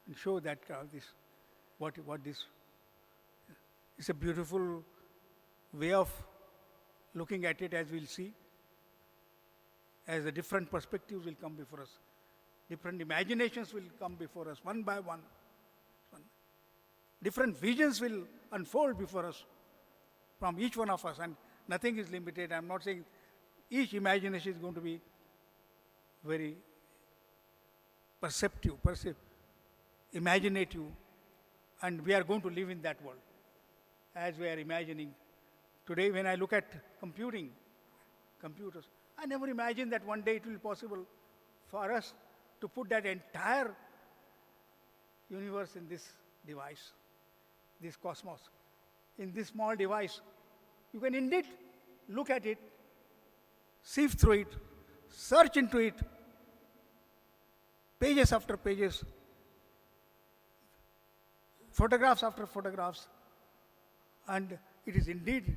and show that what this. It's a beautiful way of looking at it, as we'll see, as the different perspectives will come before us. Different imaginations will come before us, one by one. Different visions will unfold before us from each one of us, and nothing is limited. I'm not saying each imagination is going to be very perceptive, imaginative, and we are going to live in that world as we are imagining. Today, when I look at computers, I never imagined that one day it will be possible for us to put that entire universe in this device, this cosmos. In this small device, you can indeed look at it, sift through it, search into it, pages after pages, photographs after photographs, and it is indeed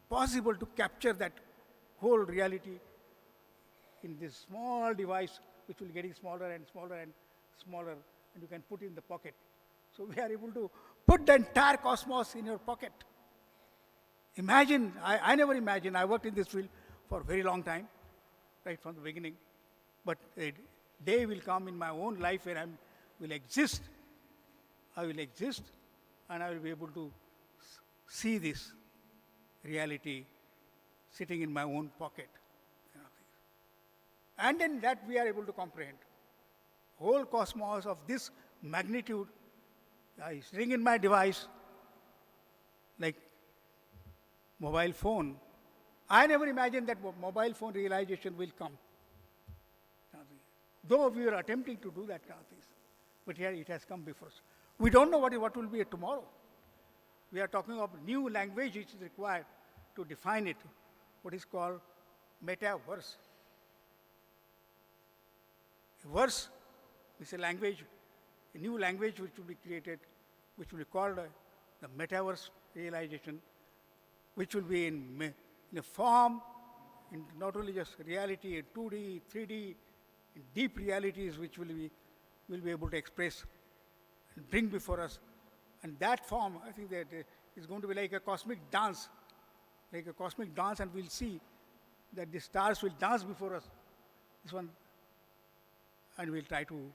possible to capture that whole reality in this small device, which will getting smaller and smaller and smaller, and you can put in the pocket. So we are able to put the entire cosmos in your pocket. Imagine, I never imagined, I worked in this field for a very long time, right from the beginning. But a day will come in my own life where I will exist. I will exist, and I will be able to see this reality sitting in my own pocket. And then that we are able to comprehend. Whole cosmos of this magnitude is sitting in my device, like mobile phone. I never imagined that mobile phone realization will come. Though we are attempting to do that kind of things, but here it has come before us. We don't know what will be tomorrow. We are talking of new language which is required to define it, what is called metaverse. A verse is a language, a new language which will be created, which will be called the metaverse realization, which will be in a form, in not only just reality, in 2D, 3D, in deep realities which will be able to express and bring before us. And that form, I think that is going to be like a cosmic dance, and we'll see that the stars will dance before us. This one, and we'll try to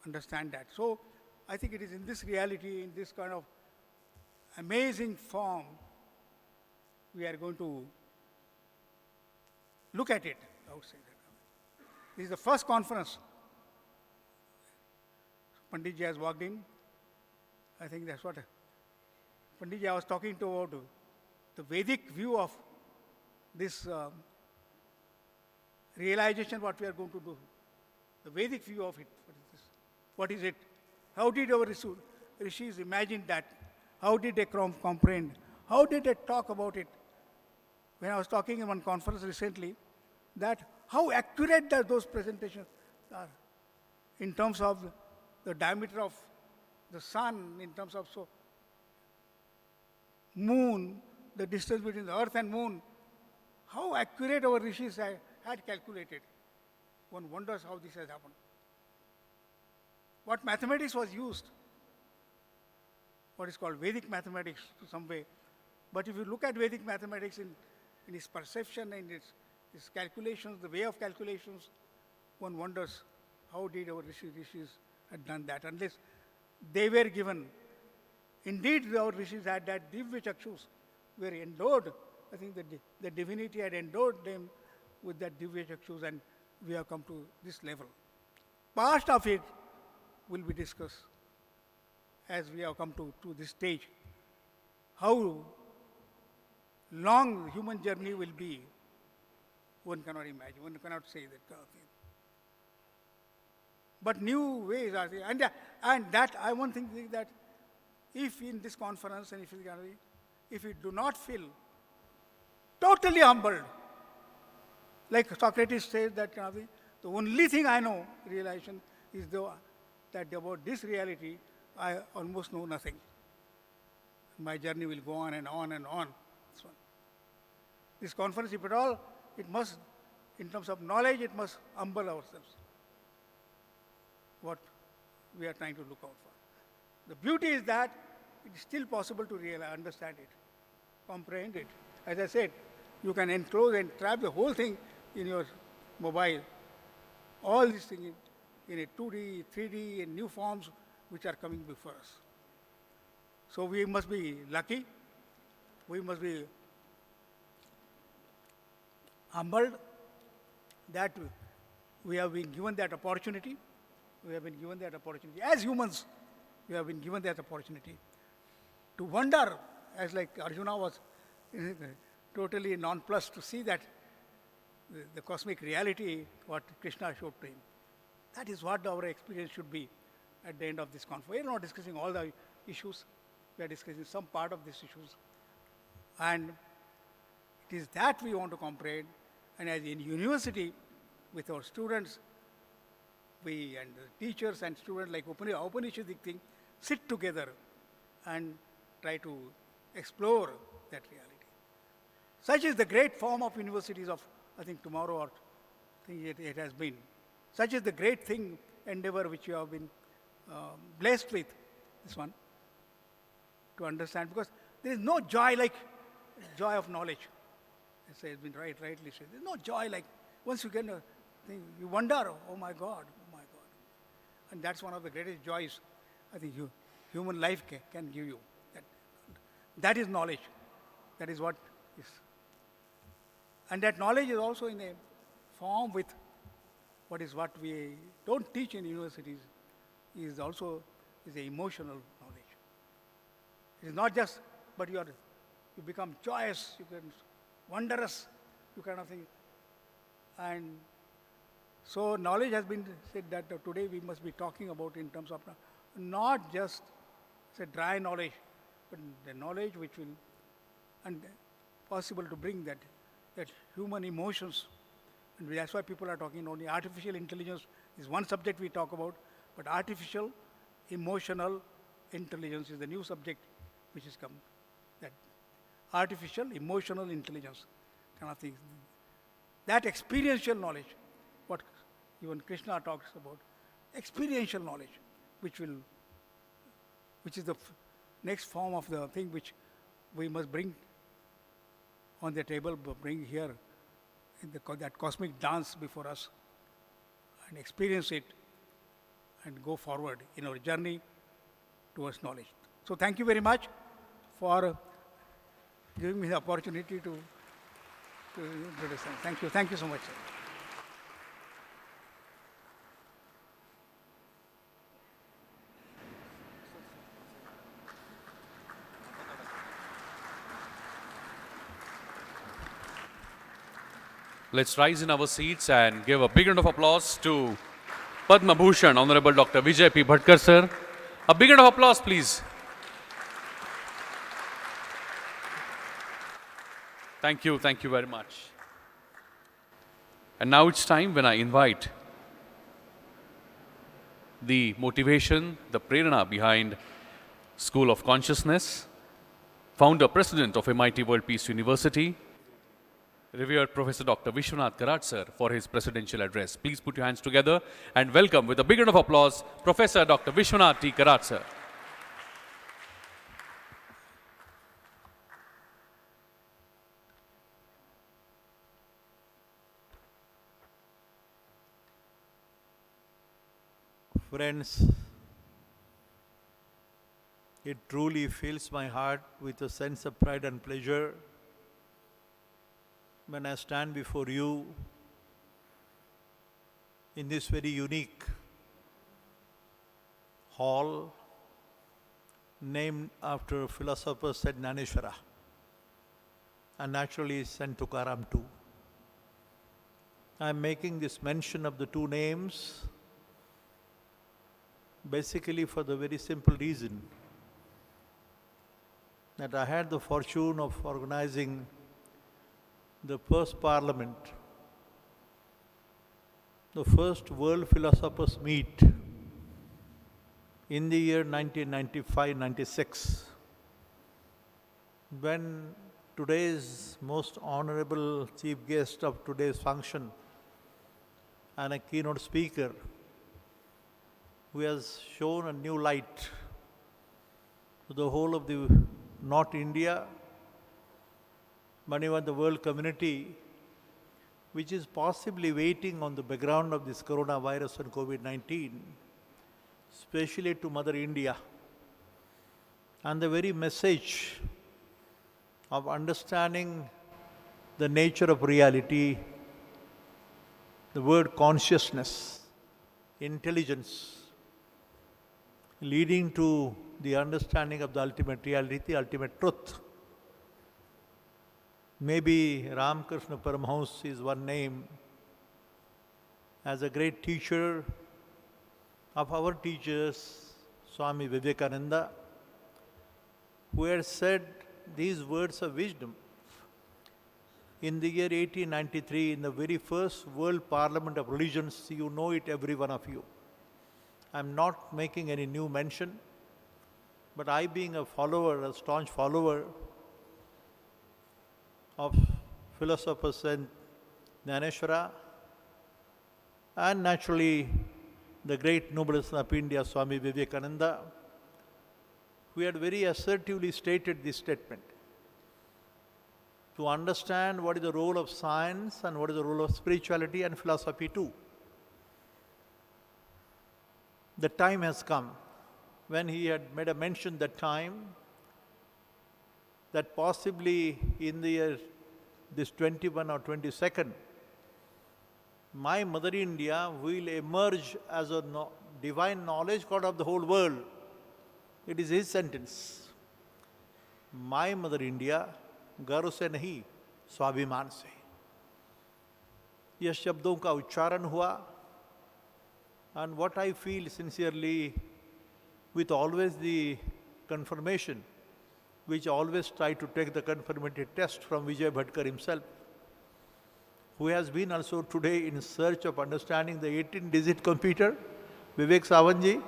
understand that. So I think it is in this reality, in this kind of amazing form, we are going to look at it, I would say that. This is the first conference. Panditji has walked in. I think that's what Panditji I was talking to about the Vedic view of this realization, what we are going to do. The Vedic view of it. What is this? What is it? How did our rishis imagine that? How did they comprehend? How did they talk about it? When I was talking in one conference recently, that how accurate those presentations are in terms of the diameter of the sun, in terms of moon, the distance between the earth and moon, how accurate our rishis had calculated. One wonders how this has happened. What mathematics was used, what is called Vedic mathematics to some way. But if you look at Vedic mathematics in its perception, in its calculations, the way of calculations, one wonders how did our rishis had done that, unless they were given. Indeed, our rishis had that divya chakshus, were endowed. I think the divinity had endowed them with that divya chakshus, and we have come to this level. Part of it will be discussed as we have come to this stage. How long the human journey will be, one cannot imagine, one cannot say that kind of thing. But new ways are there. And that I one thing that if in this conference and if we do not feel totally humbled, like Socrates says that the only thing I know, realization, is that about this reality, I almost know nothing. My journey will go on and on and on. This conference, if at all, it must, in terms of knowledge, it must humble ourselves. What we are trying to look out for. The beauty is that it is still possible to realize, understand it, comprehend it. As I said, you can enclose and trap the whole thing in your mobile. All these things in a 2D, 3D, and new forms which are coming before us. So we must be lucky. We must be humbled that we have been given that opportunity. We have been given that opportunity. As humans, we have been given that opportunity to wonder, as like Arjuna was totally nonplussed to see that the cosmic reality, what Krishna showed to him. That is what our experience should be at the end of this conference. We are not discussing all the issues. We are discussing some part of these issues. And it is that we want to comprehend. And as in university, with our students, we and the teachers and students like Upanishadic thing, sit together and try to explore that reality. Such is the great form of universities of, I think, tomorrow or it has been. Such is the great thing, endeavor which you have been blessed with, this one, to understand. Because there is no joy like joy of knowledge. It's been rightly said. There's no joy like, once you get a thing, you wonder, oh my God. And that's one of the greatest joys I think human life can give you. That is knowledge. That is what is. And that knowledge is also in a form with what we don't teach in universities, is also is a emotional knowledge. It is not just, but you become joyous, you can wondrous, you kind of thing. And so knowledge has been said that today we must be talking about in terms of not just say dry knowledge, but the knowledge which will, and possible to bring that human emotions. And that's why people are talking only artificial intelligence is one subject we talk about, but artificial emotional intelligence is the new subject which has come. That artificial emotional intelligence kind of thing. That experiential knowledge, what even Krishna talks about, experiential knowledge, which is the next form of the thing which we must bring on the table, bring here in that cosmic dance before us, and experience it and go forward in our journey towards knowledge. So thank you very much for giving me the opportunity to introduce them. Thank you so much, sir. Let's rise in our seats and give a big round of applause to Padma Bhushan, Honorable Dr. Vijay P. Bhatkar, sir. A big round of applause, please. Thank you very much. And now it's time when I invite the motivation, the prerana behind School of Consciousness, founder, president of MIT-WPU University, revered Professor Dr. Vishwanath Karad, sir, for his presidential address. Please put your hands together and welcome with a big round of applause, Professor Dr. Vishwanath T. Karad, sir. Friends, it truly fills my heart with a sense of pride and pleasure when I stand before you in this very unique hall named after philosopher Saint Gnaneshwara and naturally Saint Tukaram too. I am making this mention of the two names basically for the very simple reason that I had the fortune of organizing the first parliament, the first World Philosophers Meet in the year 1995-96, when today's most honorable chief guest of today's function and a keynote speaker who has shown a new light to the whole of the not India, but even the world community, which is possibly waiting on the background of this coronavirus and COVID-19, especially to Mother India. And the very message of understanding the nature of reality, the word consciousness, intelligence, leading to the understanding of the ultimate reality, the ultimate truth. Maybe Ramakrishna Paramahans is one name as a great teacher of our teachers, Swami Vivekananda, who had said these words of wisdom in the year 1893 in the very first World Parliament of Religions. You know it, every one of you. I'm not making any new mention, but I, being a follower, a staunch follower of philosopher Saint Gnaneshwara and naturally the great noble son of India, Swami Vivekananda, who had very assertively stated this statement. To understand what is the role of science and what is the role of spirituality and philosophy too. The time has come when he had made a mention that time that possibly in the year this 21 or 22nd, my Mother India will emerge as a divine knowledge god of the whole world. It is his sentence. My Mother India, गर्व से नहीं, स्वाभिमान से. यह शब्दों का उच्चारण हुआ, and what I feel sincerely, with always the confirmation, which always try to take the confirmatory test from Vijay Bhatkar himself, who has been also today in search of understanding the 18-digit computer, Vivek Savanji,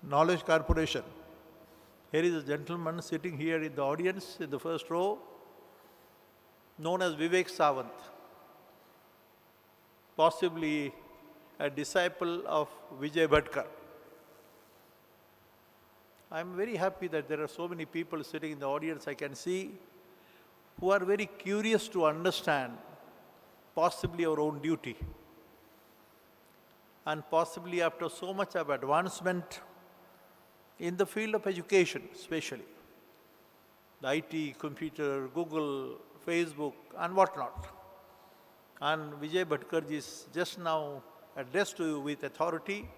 Knowledge Corporation. Here is a gentleman sitting here in the audience in the first row, known as Vivek Savant, possibly a disciple of Vijay Bhatkar. I am very happy that there are so many people sitting in the audience I can see who are very curious to understand possibly our own duty. And possibly after so much of advancement in the field of education especially, the IT, computer, Google, Facebook and whatnot. And Vijay Bhatkar is just now addressed to you with authority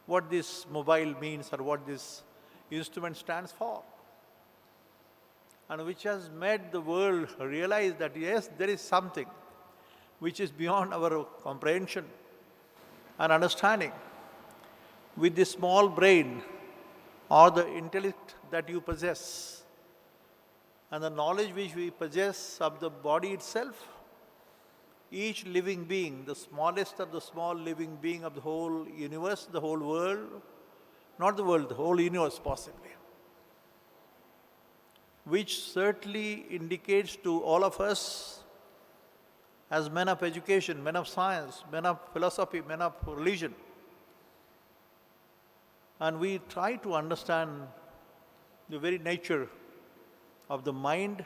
what this mobile means or what this instrument stands for. And which has made the world realize that yes, there is something which is beyond our comprehension and understanding. With this small brain or the intellect that you possess and the knowledge which we possess of the body itself, each living being, the smallest of the small living being of the whole universe, the whole world, not the world, the whole universe possibly, which certainly indicates to all of us as men of education, men of science, men of philosophy, men of religion, and we try to understand the very nature of the mind,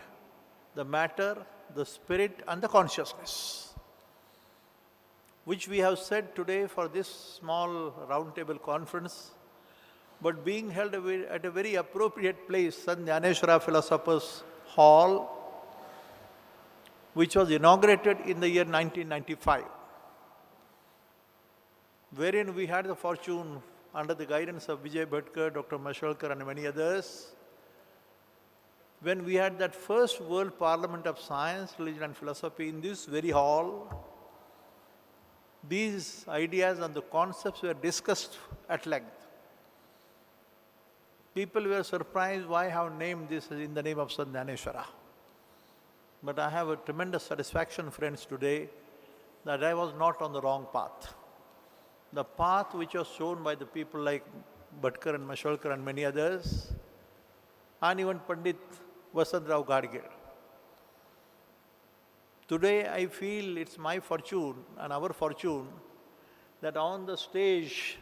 the matter, the spirit and the consciousness, which we have said today for this small roundtable conference, but being held at a very appropriate place, Sant Jnaneshwara Philosophers Hall, which was inaugurated in the year 1995, wherein we had the fortune, under the guidance of Vijay Bhatkar, Dr. Mashalkar and many others, when we had that first World Parliament of Science, Religion and Philosophy in this very hall, these ideas and the concepts were discussed at length. People were surprised why I have named this in the name of Sant Jnaneshwara. But I have a tremendous satisfaction, friends, today that I was not on the wrong path. The path which was shown by the people like Bhatkar and Mashalkar and many others, and even Pandit Vasantrao Gadgil. Today I feel it's my fortune and our fortune that on the stage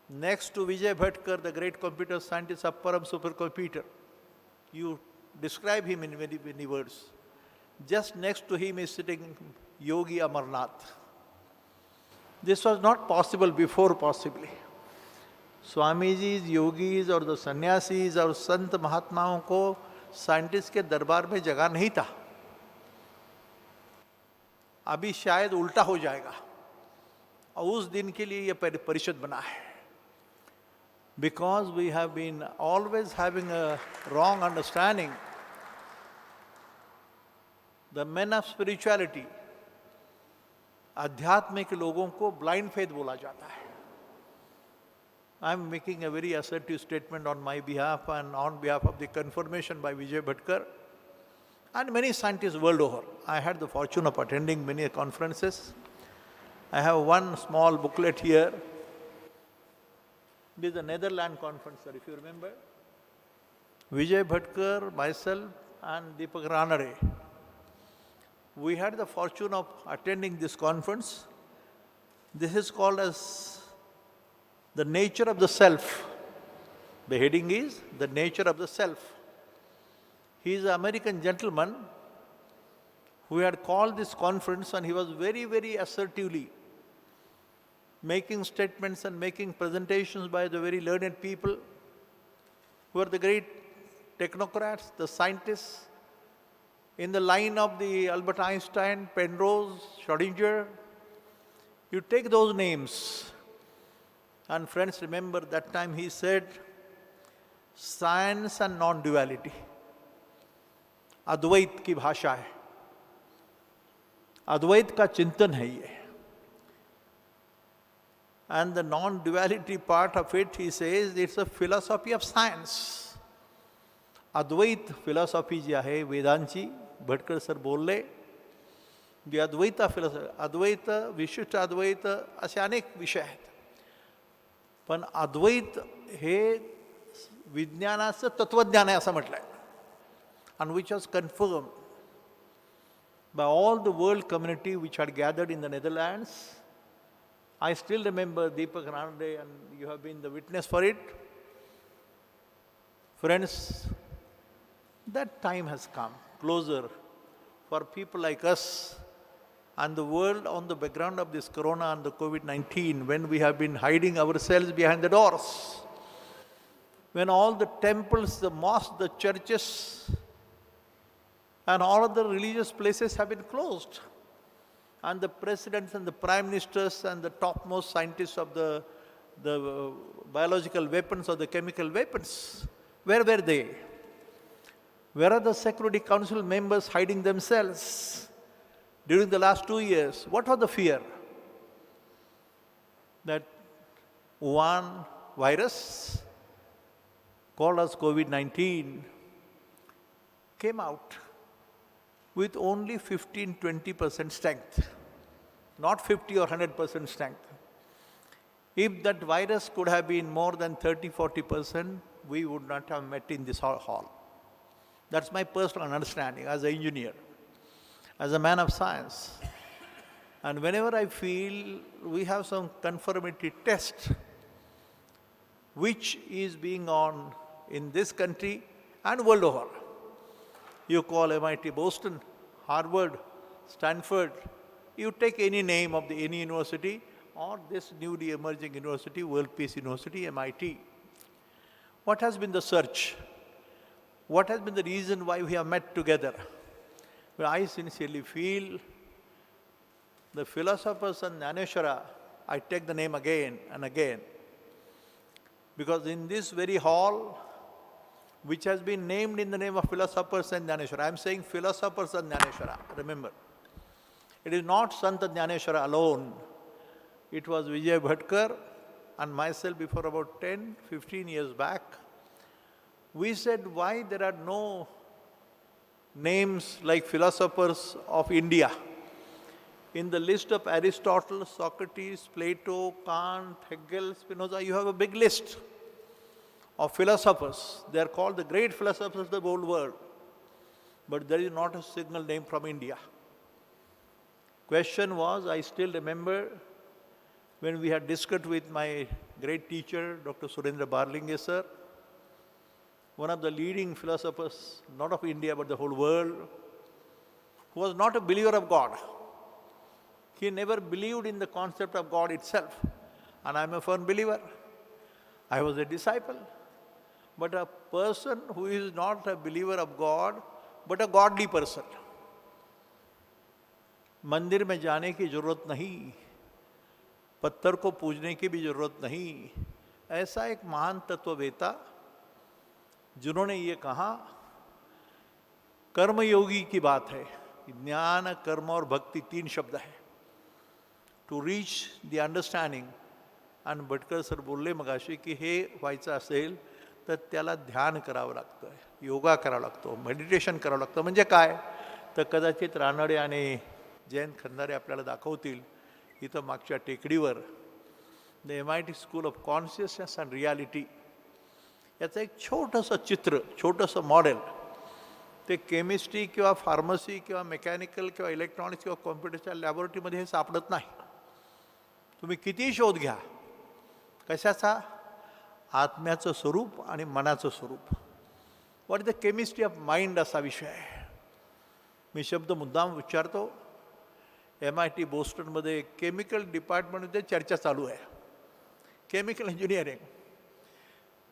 next to Vijay Bhatkar, the great computer scientist of Param supercomputer, you describe him in many, many words. Just next to him is sitting Yogi Amarnath. This was not possible before possibly. Swamijis, yogis और the sannyasis और संत महात्माओं को scientist के दरबार में जगह नहीं था. अभी शायद उल्टा हो जाएगा और उस दिन के लिए यह परिषद बना है. Because we have been always having a wrong understanding, the men of spirituality, अध्यात्म के लोगों को ब्लाइंड फेथ बोला जाता है. I am making a very assertive statement on my behalf and on behalf of the confirmation by Vijay Bhatkar and many scientists world over. I had the fortune of attending many conferences. I have one small booklet here. This is the Netherlands conference, sir, if you remember. Vijay Bhatkar, myself and Deepak Ranade. We had the fortune of attending this conference This is called as the nature of the self. The heading is the nature of the self. He is an American gentleman who had called this conference, and he was very, very assertively making statements and making presentations by the very learned people who are the great technocrats, the scientists, in the line of the Albert Einstein, Penrose, Schrodinger. You take those names, and friends, remember that time he said, science and non-duality, अद्वैत की भाषा है, अद्वैत का चिंतन है ये. And the non-duality part of it, he says, it's a philosophy of science. Advaita philosophy जी आहे वेदांची, Bhatkar sir बोलले, जे अद्वैत philosophy, अद्वैत, विशिष्ट अद्वैत असे अनेक विषय आहेत. पण अद्वैत हे विज्ञानाचं तत्वज्ञान आहे असं म्हटलंय. And which was confirmed by all the world community which had gathered in the Netherlands. I still remember Deepak Ranade, and you have been the witness for it. Friends, that time has come closer for people like us and the world on the background of this corona and the COVID-19, when we have been hiding ourselves behind the doors, when all the temples, the mosques, the churches, and all of the religious places have been closed. And the presidents and the prime ministers and the topmost scientists of the biological weapons or the chemical weapons, where were they? Where are the Security Council members hiding themselves during the last 2 years? What was the fear? That one virus called as COVID-19 came out with only 15-20% strength, not 50 or 100% strength. If that virus could have been more than 30-40%, we would not have met in this hall. That's my personal understanding as an engineer, as a man of science. And whenever I feel we have some conformity test which is being on in this country and world over, you call MIT Boston, Harvard, Stanford, you take any name of any university or this newly emerging university, World Peace University, MIT. What has been the search? What has been the reason why we have met together? Well, I sincerely feel the philosophers and Jnaneshwara, I take the name again and again, because in this very hall, which has been named in the name of philosophers and Jnaneshwara. I am saying philosophers and Jnaneshwara, remember. It is not Sant Jnaneshwara alone. It was Vijay Bhatkar and myself before about 10-15 years back. We said, why there are no names like philosophers of India in the list of Aristotle, Socrates, Plato, Kant, Hegel, Spinoza? You have a big list of philosophers. They are called the great philosophers of the whole world. But there is not a single name from India. Question was, I still remember when we had discussed with my great teacher, Dr. Surendra Barlinge sir, one of the leading philosophers, not of India but the whole world, who was not a believer of God. He never believed in the concept of God itself. And I am a firm believer. I was a disciple. But a person who is not a believer of God, but a godly person. मंदिर में जाने की जरूरत नहीं, पत्थर को पूजने की भी जरूरत नहीं. ऐसा एक महान तत्ववेता जिन्होंने ये कहा, कर्मयोगी की बात है. ज्ञान, कर्म और भक्ति 3 शब्द है. To reach the understanding. आणि भटकर सर बोलले मगाशी की हे व्हायचं असेल तर त्याला ध्यान करावं लागतं, योगा करावा लागतो, मेडिटेशन करावं लागतं. म्हणजे काय तर कदाचित रानडे आणि जयंत खंदारे आपल्याला दाखवतील इथं मागच्या टेकडीवर the MIT school of consciousness and reality याचं एक छोटंसं चित्र, छोटंसं मॉडेल ते केमिस्ट्री किंवा फार्मसी किंवा मेकॅनिकल किंवा इलेक्ट्रॉनिक्स किंवा कॉम्प्युटरच्या लॅबोरेटरीमध्ये हे सापडत नाही. तुम्ही कितीही शोध घ्या, कशाचा? आत्म्याचं स्वरूप आणि मनाचं स्वरूप. What is the chemistry of mind असा विषय आहे. मी शब्द मुद्दाम उच्चारतो. MIT बोस्टनमध्ये केमिकल डिपार्टमेंटमध्ये चर्चा चालू आहे, chemical engineering.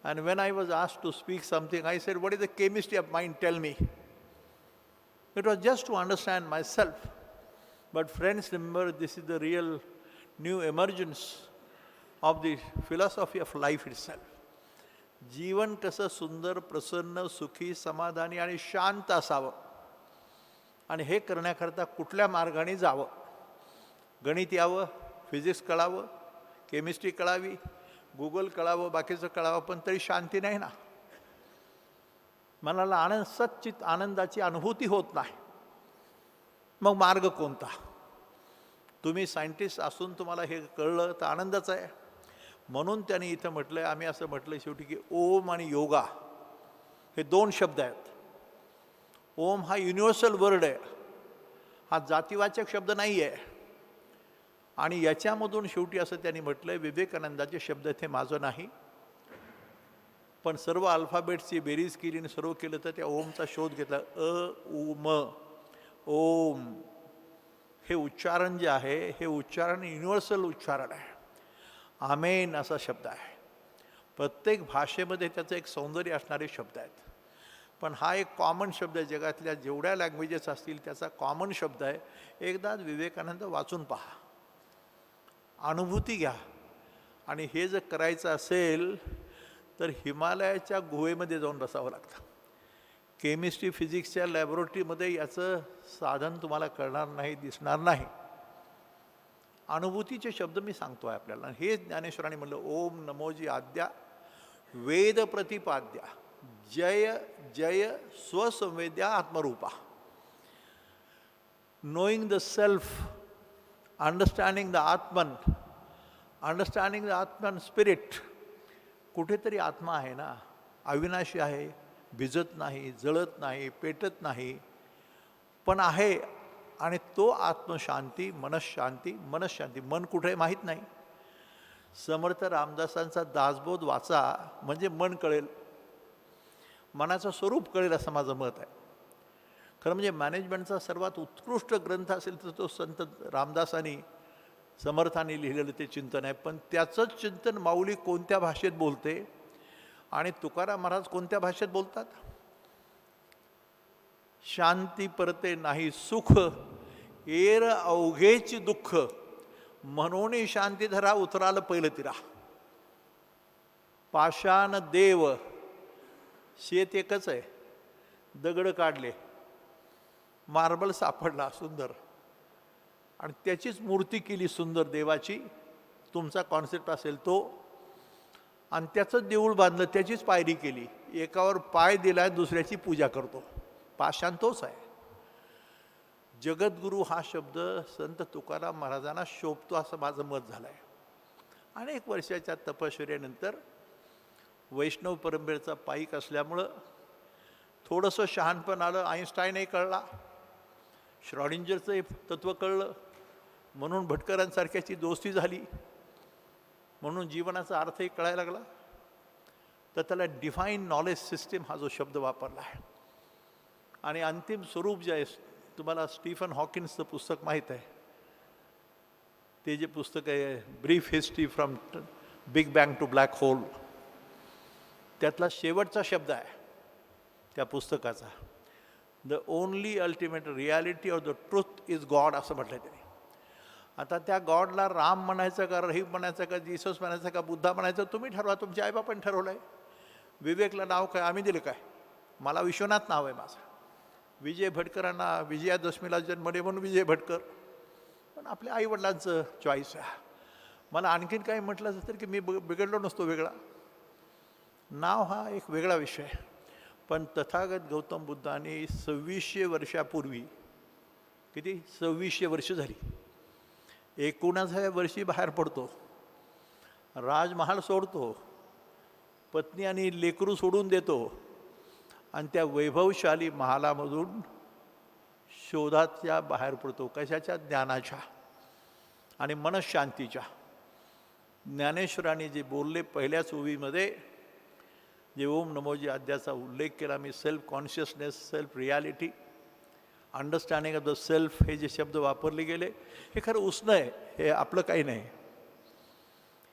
And when I was asked to speak something, I said, what is the chemistry of mind? Tell me. It was just to understand myself. But friends, remember, this is the real new emergence of the philosophy of life itself. जीवन कसं सुंदर, प्रसन्न, सुखी, समाधानी आणि शांत असावं, आणि हे करण्याकरता कुठल्या मार्गाने जावं. गणित यावं, फिजिक्स कळावं, केमिस्ट्री कळावी, गुगल कळावं, बाकीचं कळावं, पण तरी शांती नाही ना. मनाला आनंद, सच्चित आनंदाची अनुभूती होत नाही. मग मार्ग कोणता? तुम्ही सायंटिस्ट असून तुम्हाला हे कळलं तर आनंदच आहे. म्हणून त्यांनी इथं म्हटलं आहे, आम्ही असं म्हटलं शेवटी, की ओम आणि योगा हे दोन शब्द आहेत. ओम हा युनिव्हर्सल वर्ड आहे, हा जातीवाचक शब्द नाही आहे. आणि याच्यामधून शेवटी असं त्यांनी म्हटलं, विवेकानंदाचे शब्द ते माझं नाही, पण सर्व अल्फाबेट्सची बेरीज केली आणि सर्व केलं तर त्या ओमचा शोध घेतला. उ म ओम हे उच्चारण जे आहे, हे उच्चारण युनिव्हर्सल उच्चारण आहे. आमेन असा शब्द आहे. प्रत्येक भाषेमध्ये त्याचं एक सौंदर्य असणारे शब्द आहेत, पण हा एक कॉमन शब्द आहे. जगातल्या जेवढ्या लँग्वेजेस असतील त्याचा कॉमन शब्द आहे. एकदाच विवेकानंद वाचून पहा, अनुभूती घ्या. आणि हे जर करायचं असेल तर हिमालयाच्या गुहेमध्ये जाऊन बसावं लागतं. केमिस्ट्री फिजिक्सच्या लॅबोरेटरीमध्ये याचं साधन तुम्हाला कळणार नाही, दिसणार नाही. अनुभूतीचे शब्द मी सांगतो आहे आपल्याला. हे ज्ञानेश्वरांनी म्हणलं, ओम नमोजी आद्या वेद प्रतिपाद्या जय जय स्वसंवेद्या आत्मरूपा. Knowing the self, understanding the atman, understanding the atman spirit. कुठेतरी आत्मा आहे ना, अविनाशी आहे, भिजत नाही, जळत नाही, पेटत नाही, पण आहे. आणि तो आत्मशांती, मनशांती. मनशांती, मन कुठे माहीत नाही. समर्थ रामदासांचा दासबोध वाचा, म्हणजे मन कळेल, मनाचं स्वरूप कळेल, असं माझं मत आहे. खरं म्हणजे मॅनेजमेंटचा सर्वात उत्कृष्ट ग्रंथ असेल तर तो संत रामदासांनी, समर्थांनी लिहिलेलं ते चिंतन आहे. पण त्याचंच चिंतन माऊली कोणत्या भाषेत बोलते आणि तुकाराम महाराज कोणत्या भाषेत बोलतात? शांती परते नाही सुख, एर अवघेची दुःख, म्हणून शांती धरा उतराल पहिलं तिरा. पाषाण देव, शेत एकच आहे, दगड काढले, मार्बल सापडला सुंदर, आणि त्याचीच मूर्ती केली सुंदर देवाची. तुमचा कॉन्सेप्ट असेल तो, आणि त्याचंच देऊळ बांधलं, त्याचीच पायरी केली, एकावर पाय दिला, दुसऱ्याची पूजा करतो. पाषाण तोच आहे. जगद्गुरू हा शब्द संत तुकाराम महाराजांना शोभतो असं माझं मत झालं आहे. अनेक वर्षाच्या तपश्चर्येनंतर वैष्णव परंपरेचा पाईक असल्यामुळं थोडंसं शहाणपण आलं. आईन्स्टाईनही कळला, श्रॉडिंजरचं तत्त्व कळलं, म्हणून भटकरांसारख्याची दोस्ती झाली, म्हणून जीवनाचा अर्थही कळायला लागला. तर त्याला डिफाईन नॉलेज सिस्टीम हा जो शब्द वापरला आहे. आणि अंतिम स्वरूप जे आहे, तुम्हाला स्टीफन हॉकिन्सचं पुस्तक माहीत आहे, ते जे पुस्तक आहे brief history from big bang to black hole, त्यातला शेवटचा शब्द आहे त्या पुस्तकाचा, the only ultimate reality of the truth is God, असं म्हटलं त्याने. आता त्या गॉडला राम म्हणायचं का, रहीम म्हणायचं का, जीसस म्हणायचं का, बुद्धा म्हणायचं, तुम्ही ठरवा. तुमच्या आईबापांनी ठरवलं आहे. विवेकला नाव काय, आम्ही दिलं काय? मला विश्वनाथ नाव आहे माझं. विजय भटकरांना विजयादशमीला जन्मले म्हणून विजय भटकर, पण आपल्या आईवडिलांचं चॉईस आहे. मला आणखीन काही म्हटलं तर की मी बिघडलो नसतो, वेगळा. नाव हा एक वेगळा विषय. पण तथागत गौतम बुद्धांनी 2600 वर्षापूर्वी, किती 2600 वर्ष झाली, 19व्या वर्षी बाहेर पडतो, राजमहाल सोडतो, पत्नी आणि लेकरू सोडून देतो, आणि त्या वैभवशाली महालामधून शोधाच्या बाहेर पडतो. कशाच्या? ज्ञानाच्या आणि मनशांतीच्या. ज्ञानेश्वरांनी जे बोलले पहिल्याच ओवीमध्ये, जे ओम नमोजी आद्याचा उल्लेख केला, मी self consciousness, self reality, understanding of the self, हे जे शब्द वापरले गेले हे खरं उसणं आहे, हे आपलं काही नाही.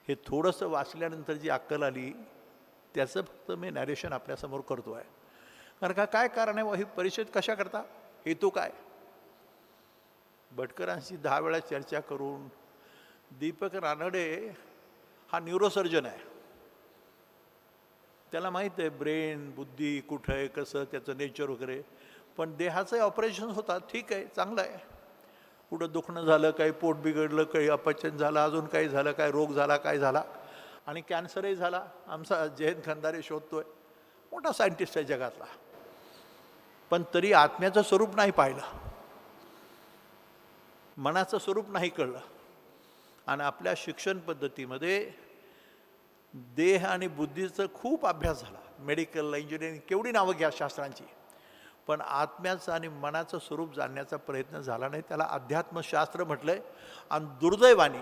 हे थोडंसं वाचल्यानंतर जी अक्कल आली त्याचं फक्त मी नॅरेशन आपल्यासमोर करतो आहे. कारण का काय कारण आहे, ही परिषद कशा करता, हेतू काय? भटकरांशी 10 वेळा चर्चा करून, दीपक रानडे हा न्यूरोसर्जन आहे, त्याला माहीत आहे ब्रेन, बुद्धी कुठं आहे, कसं त्याचं नेचर वगैरे, पण देहाचं ऑपरेशन होतात, ठीक आहे, चांगलं आहे. कुठं दुखणं झालं, काही पोट बिघडलं, काही अपचन झालं, अजून काही झालं, काय रोग झाला, काय झाला, आणि कॅन्सरही झाला. आमचा जयंत खंदारे शोधतोय, मोठा सायंटिस्ट आहे जगातला, पण तरी आत्म्याचं स्वरूप नाही पाहिलं, मनाचं स्वरूप नाही कळलं. आणि आपल्या शिक्षण पद्धतीमध्ये देह आणि बुद्धीचं खूप अभ्यास झाला, मेडिकल, इंजिनिअरिंग, केवढी नावं घ्या शास्त्रांची, पण आत्म्याचं आणि मनाचं स्वरूप जाणण्याचा प्रयत्न झाला नाही. त्याला अध्यात्मशास्त्र म्हटलंय. आणि दुर्दैवाने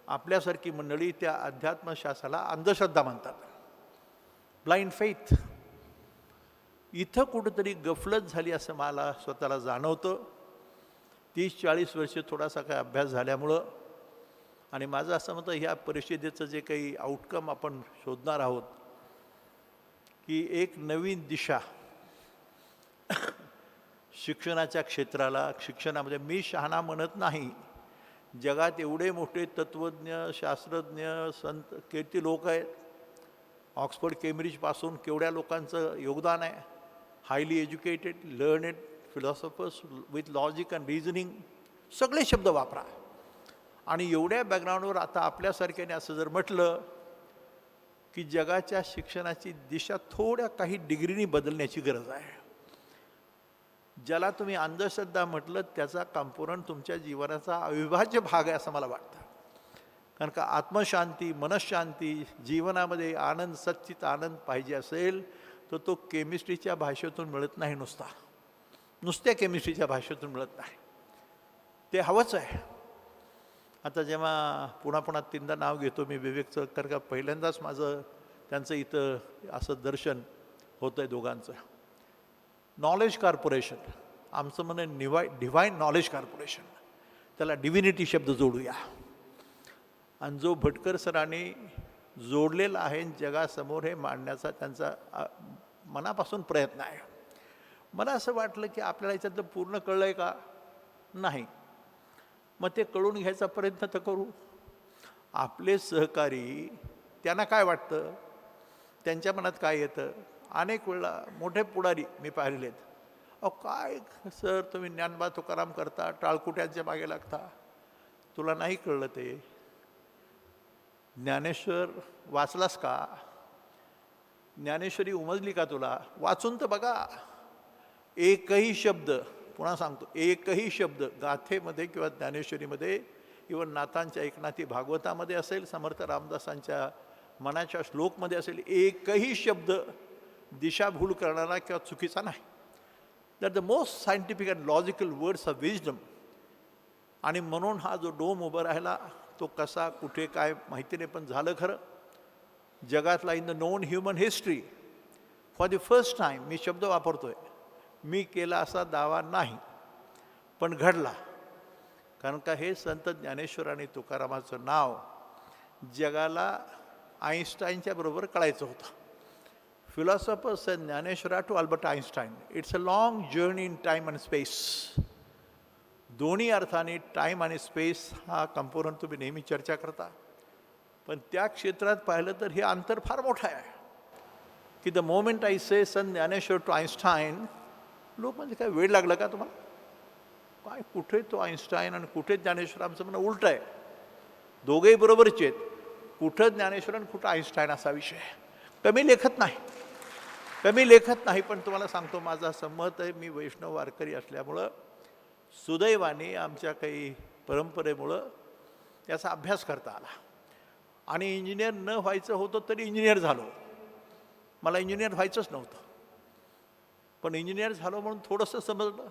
आपल्यासारखी मंडळी त्या अध्यात्मशास्त्राला अंधश्रद्धा म्हणतात, ब्लाइंड फेथ. इथं कुठंतरी गफलत झाली असं मला स्वतःला जाणवतं. 30-40 वर्षे थोडासा काय अभ्यास झाल्यामुळं, आणि माझं असं मत, ह्या परिषदेचं जे काही आउटकम आपण शोधणार आहोत, की एक नवीन दिशा शिक्षणाच्या क्षेत्राला, शिक्षणामध्ये, मी शहाणा म्हणत नाही, जगात एवढे मोठे तत्त्वज्ञ, शास्त्रज्ञ, संत, किती लोक आहेत, ऑक्सफर्ड केम्ब्रिजपासून केवढ्या लोकांचं योगदान आहे, highly educated, learned philosophers with logic and reasoning, सगळे शब्द वापरा. आणि एवढ्या बॅकग्राऊंडवर आता आपल्यासारख्याने असं जर म्हटलं की जगाच्या शिक्षणाची दिशा थोड्या काही डिग्रीनी बदलण्याची गरज आहे, ज्याला तुम्ही अंधश्रद्धा म्हटलं त्याचा कॉम्पोनंट तुमच्या जीवनाचा अविभाज्य भाग आहे असं मला वाटतं. कारण का आत्मशांती, मनशांती, जीवनामध्ये आनंद, सच्चित आनंद पाहिजे असेल तर तो केमिस्ट्रीच्या भाषेतून मिळत नाही, नुसत्या केमिस्ट्रीच्या भाषेतून मिळत नाही, ते हवंच आहे. आता जेव्हा पुन्हा 3दा नाव घेतो मी विवेकचं, कारण का पहिल्यांदाच माझं त्यांचं इथं असं दर्शन होतं आहे दोघांचं. नॉलेज कॉर्पोरेशन, आमचं म्हणणं डिव्हाइन नॉलेज कॉर्पोरेशन, त्याला डिव्हिनिटी शब्द जोडूया. आणि जो भटकर सरांनी जोडलेला आहे जगासमोर हे मांडण्याचा त्यांचा मनापासून प्रयत्न आहे. मला असं वाटलं की आपल्याला याच्यातलं पूर्ण कळलं आहे का, नाही, मग ते कळून घ्यायचा प्रयत्न तर करू. आपले सहकारी, त्यांना काय वाटतं, त्यांच्या मनात काय येतं, अनेक वेळा मोठे पुढारी मी पाहिलेत, अहो काय सर तुम्ही ज्ञानबा तुकाराम करता, टाळकुट्यांच्या मागे लागता, तुला नाही कळलं ते, ज्ञानेश्वर वाचलास का, ज्ञानेश्वरी उमजली का तुला, वाचून तर बघा. एकही शब्द, पुन्हा सांगतो, एकही शब्द गाथेमध्ये किंवा ज्ञानेश्वरीमध्ये, इवन नाथांच्या एकनाथी भागवतामध्ये असेल, समर्थ रामदासांच्या मनाच्या श्लोकमध्ये असेल, एकही शब्द दिशाभूल करणारा किंवा चुकीचा नाही. That the most scientific and logical words of wisdom. आणि म्हणून हा जो डोम उभा राहिला तो कसा, कुठे, काय माहिती नाही, पण झालं खरं. जगातला in the known human history for the first time, मी शब्द वापरतोय, मी केला असा दावा नाही, पण घडला. कारण का हे संत ज्ञानेश्वर आणि तुकारामाचं नाव जगाला आईन्स्टाईनच्या बरोबर कळायचं होतं. Philosophers said Dnyaneshwara to Albert Einstein, it's a long journey in time and space. दोन्ही अर्थाने टाईम आणि स्पेस हा कंपोनंट तुम्ही नेहमी चर्चा करता, पण त्या क्षेत्रात पाहिलं तर हे अंतर फार मोठं आहे. की द मोमेंट आय से संत ज्ञानेश्वर टू आईन्स्टाईन, लोक म्हणजे काय वेळ लागला का तुम्हाला, काय कुठे तो आईन्स्टाईन आणि कुठे ज्ञानेश्वर, आमचं म्हणणं उलट आहे, दोघेही बरोबरचे आहेत, कुठं ज्ञानेश्वर आणि कुठं आईन्स्टाईन असा विषय आहे. कमी लेखत नाही, पण तुम्हाला सांगतो माझा संमत आहे, मी वैष्णव वारकरी असल्यामुळं सुदैवाने आमच्या काही परंपरेमुळं त्याचा अभ्यास करता आला. आणि इंजिनियर न व्हायचं होतं तरी इंजिनियर झालो. मला इंजिनियर व्हायचंच नव्हतं, पण इंजिनियर झालो म्हणून थोडंसं समजलं,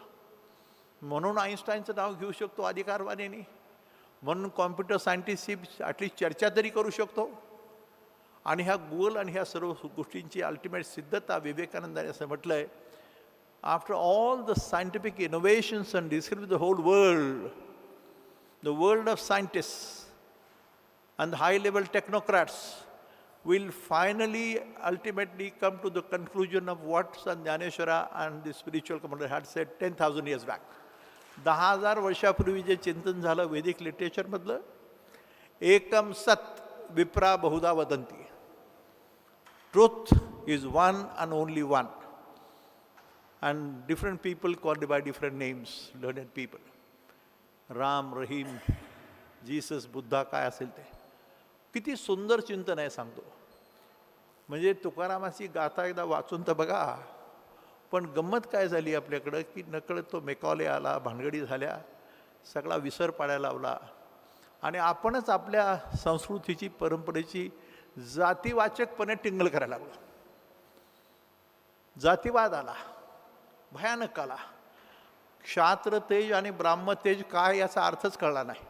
म्हणून आईन्स्टाईनचं नाव घेऊ शकतो अधिकारवाणीने, म्हणून कॉम्प्युटर सायंटिस्टशी ॲटलिस्ट चर्चा तरी करू शकतो. आणि ह्या गुगल आणि ह्या सर्व गोष्टींची अल्टिमेट सिद्धता विवेकानंदाने असं म्हटलं आहे, after all the scientific innovations and describe the whole world, the world of scientists and high-level technocrats will finally ultimately come to the conclusion of what Sant Jnaneshwara and the spiritual commander had said 10,000 years back. 10,000 वर्षापूर्वी जे चिंतन झालं वैदिक लिटरेचरमधलं, एकम सत विप्रा बहुधा वदंती, truth is one and only one, and different people called by different names, learned people. Ram, Rahim, Jesus, Buddha, काय असेल ते. किती सुंदर चिंतन आहे सांगतो. म्हणजे तुकारामाची गाथा एकदा वाचून तर बघा. पण गंमत काय झाली आपल्याकडं की नकळत तो मेकॉले आला, भानगडी झाल्या, सगळा विसर पाडायला लावला आणि आपणच आपल्या संस्कृतीची परंपरेची जातीवाचकपणे टिंगल करायला लागलो. जातीवाद आला, भयानक आला. क्षात्र तेज आणि ब्राह्म तेज काय याचा अर्थच कळला नाही.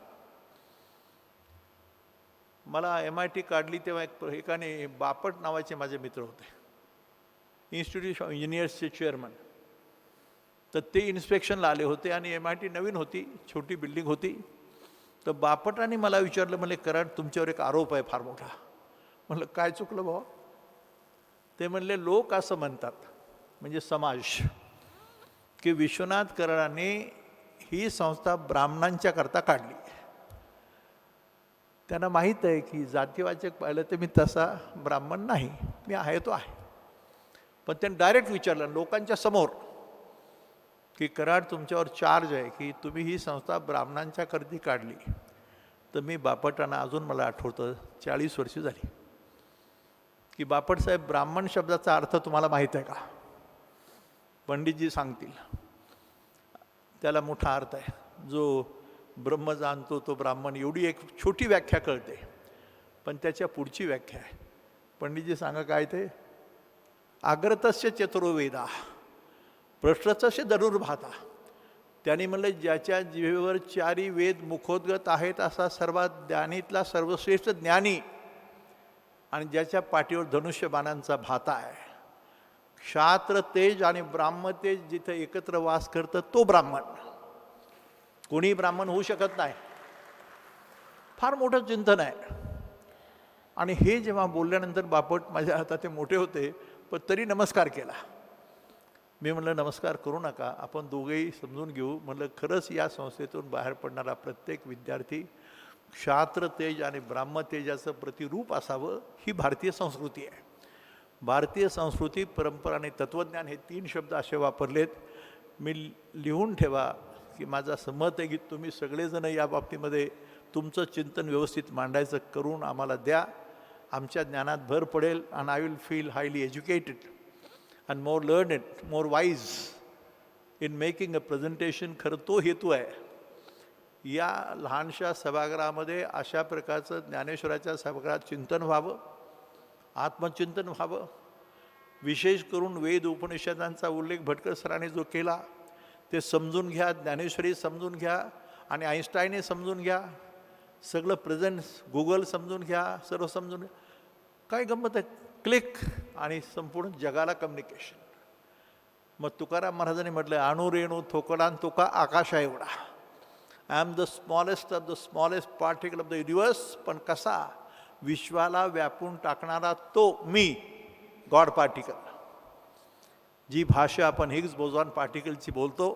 मला MIT काढली तेव्हा एकाने बापट नावाचे माझे मित्र होते, इन्स्टिट्यूट ऑफ इंजिनियर्सचे चेअरमन. तर ते इन्स्पेक्शनला आले होते आणि MIT नवीन होती, छोटी बिल्डिंग होती. तर बापटाने मला विचारलं, म्हणले कारण तुमच्यावर एक आरोप आहे फार मोठा. म्हणलं काय चुकलं भाऊ? ते म्हणले लोक असं म्हणतात, म्हणजे समाज, की विश्वनाथ कराडाने ही संस्था ब्राह्मणांच्या करता काढली. त्यांना माहीत आहे की जातीवाचक पाहिलं तर मी तसा ब्राह्मण नाही, मी आहे तो आहे. पण त्यांनी डायरेक्ट विचारलं लोकांच्या समोर की कराड तुमच्यावर चार्ज आहे की तुम्ही ही संस्था ब्राह्मणांच्या करती काढली. तर मी बापटांना अजून मला आठवतं 40 वर्ष झाली की बापटसाहेब ब्राह्मण शब्दाचा अर्थ तुम्हाला माहीत आहे का? पंडितजी सांगतील. त्याला मोठा अर्थ आहे. जो ब्रह्म जाणतो तो ब्राह्मण, एवढी एक छोटी व्याख्या कळते. पण त्याच्या पुढची व्याख्या आहे. पंडितजी सांगा काय ते? आग्रतस्य चतुर्वेदा पृष्ठतस्य धनुर्भाता. त्यांनी म्हणलं ज्याच्या जिभेवर 4 वेद मुखोद्गत आहेत असा सर्वात ज्ञानीतला सर्वश्रेष्ठ ज्ञानी आणि ज्याच्या पाठीवर धनुष्यबाणांचा भाता आहे. क्षात्र तेज आणि ब्राह्म तेज जिथे एकत्र वास करतं तो ब्राह्मण. कोणी ब्राह्मण होऊ शकत नाही. फार मोठं चिंतन आहे. आणि हे जेव्हा बोलल्यानंतर बापट माझ्या हातात ते मोठे होते, पण तरी नमस्कार केला. मी म्हणलं नमस्कार करू नका, आपण दोघेही समजून घेऊ. म्हणलं खरंच या संस्थेतून बाहेर पडणारा प्रत्येक विद्यार्थी क्षात्र तेज आणि ब्राह्म तेजाचं प्रतिरूप असावं, ही भारतीय संस्कृती आहे. भारतीय संस्कृती, परंपरा आणि तत्त्वज्ञान हे 3 शब्द असे वापरलेत. मी लिहून ठेवा की माझं असं मत आहे की तुम्ही सगळेजण या बाबतीमध्ये तुमचं चिंतन व्यवस्थित मांडायचं करून आम्हाला द्या. आमच्या ज्ञानात भर पडेल आणि I will feel highly educated and more learned, more wise in making a presentation. खरं तो हेतू आहे. या लहानशा सभागृहामध्ये अशा प्रकारचं ज्ञानेश्वराच्या सभागृहात चिंतन व्हावं, आत्मचिंतन व्हावं. विशेष करून वेद उपनिषदांचा उल्लेख भटकर सरांनी जो केला ते समजून घ्या, ज्ञानेश्वरी समजून घ्या आणि आईन्स्टाईनने समजून घ्या. सगळं प्रेझेंट गुगल समजून घ्या, सर्व समजून घ्या. काय गंमत आहे, क्लिक आणि संपूर्ण जगाला कम्युनिकेशन. मग तुकाराम महाराजांनी म्हटलं अणुरेणू थोकडान तुका आकाशा एवढा. I am the smallest of the smallest particle of the universe. पण कसा? विश्वाला व्यापून टाकणारा तो मी, गॉड पार्टिकल. जी भाषा आपण हिग्स बोझॉन पार्टिकलची बोलतो,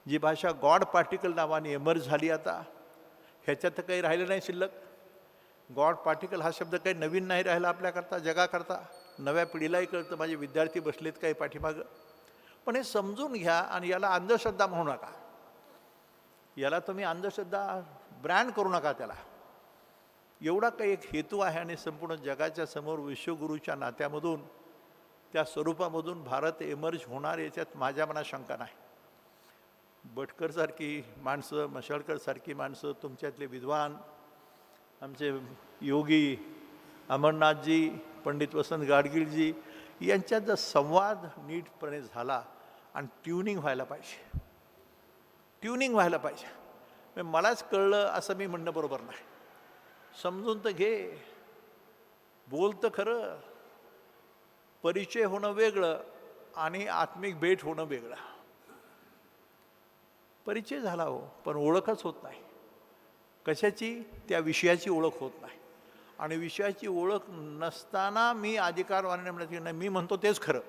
जी भाषा गॉड पार्टिकल नावाने एमर्ज झाली आता, ह्याच्यात तर काही राहिलं नाही शिल्लक. गॉड पार्टिकल हा शब्द काही नवीन नाही राहिला आपल्याकरता, जगाकरता. नव्या पिढीलाही कळतं. माझे विद्यार्थी बसलेत काही पाठीमागं. पण हे समजून घ्या आणि याला अंधश्रद्धा म्हणू नका. याला तुम्ही अंधश्रद्धा ब्रँड करू नका. त्याला एवढा काही एक हेतू आहे आणि संपूर्ण जगाच्या समोर विश्वगुरूच्या नात्यामधून, त्या स्वरूपामधून भारत एमर्ज होणार याच्यात माझ्या मनात शंका नाही. भटकरसारखी माणसं, मशाळकरसारखी माणसं, तुमच्यातले विद्वान, आमचे योगी अमरनाथजी, पंडित वसंत गाडगीळजी यांच्यात जर संवाद नीटपणे झाला आणि ट्युनिंग व्हायला पाहिजे. ट्युनिंग व्हायला पाहिजे. मलाच कळलं असं मी म्हणणं बरोबर नाही. समजून तर घे, बोल तर खरं. परिचय होणं वेगळं आणि आत्मिक भेट होणं वेगळं. परिचय झाला हो, पण ओळखच होत नाही. कशाची? त्या विषयाची ओळख होत नाही. आणि विषयाची ओळख नसताना मी अधिकारवाने म्हणत की नाही मी म्हणतो तेच खरं.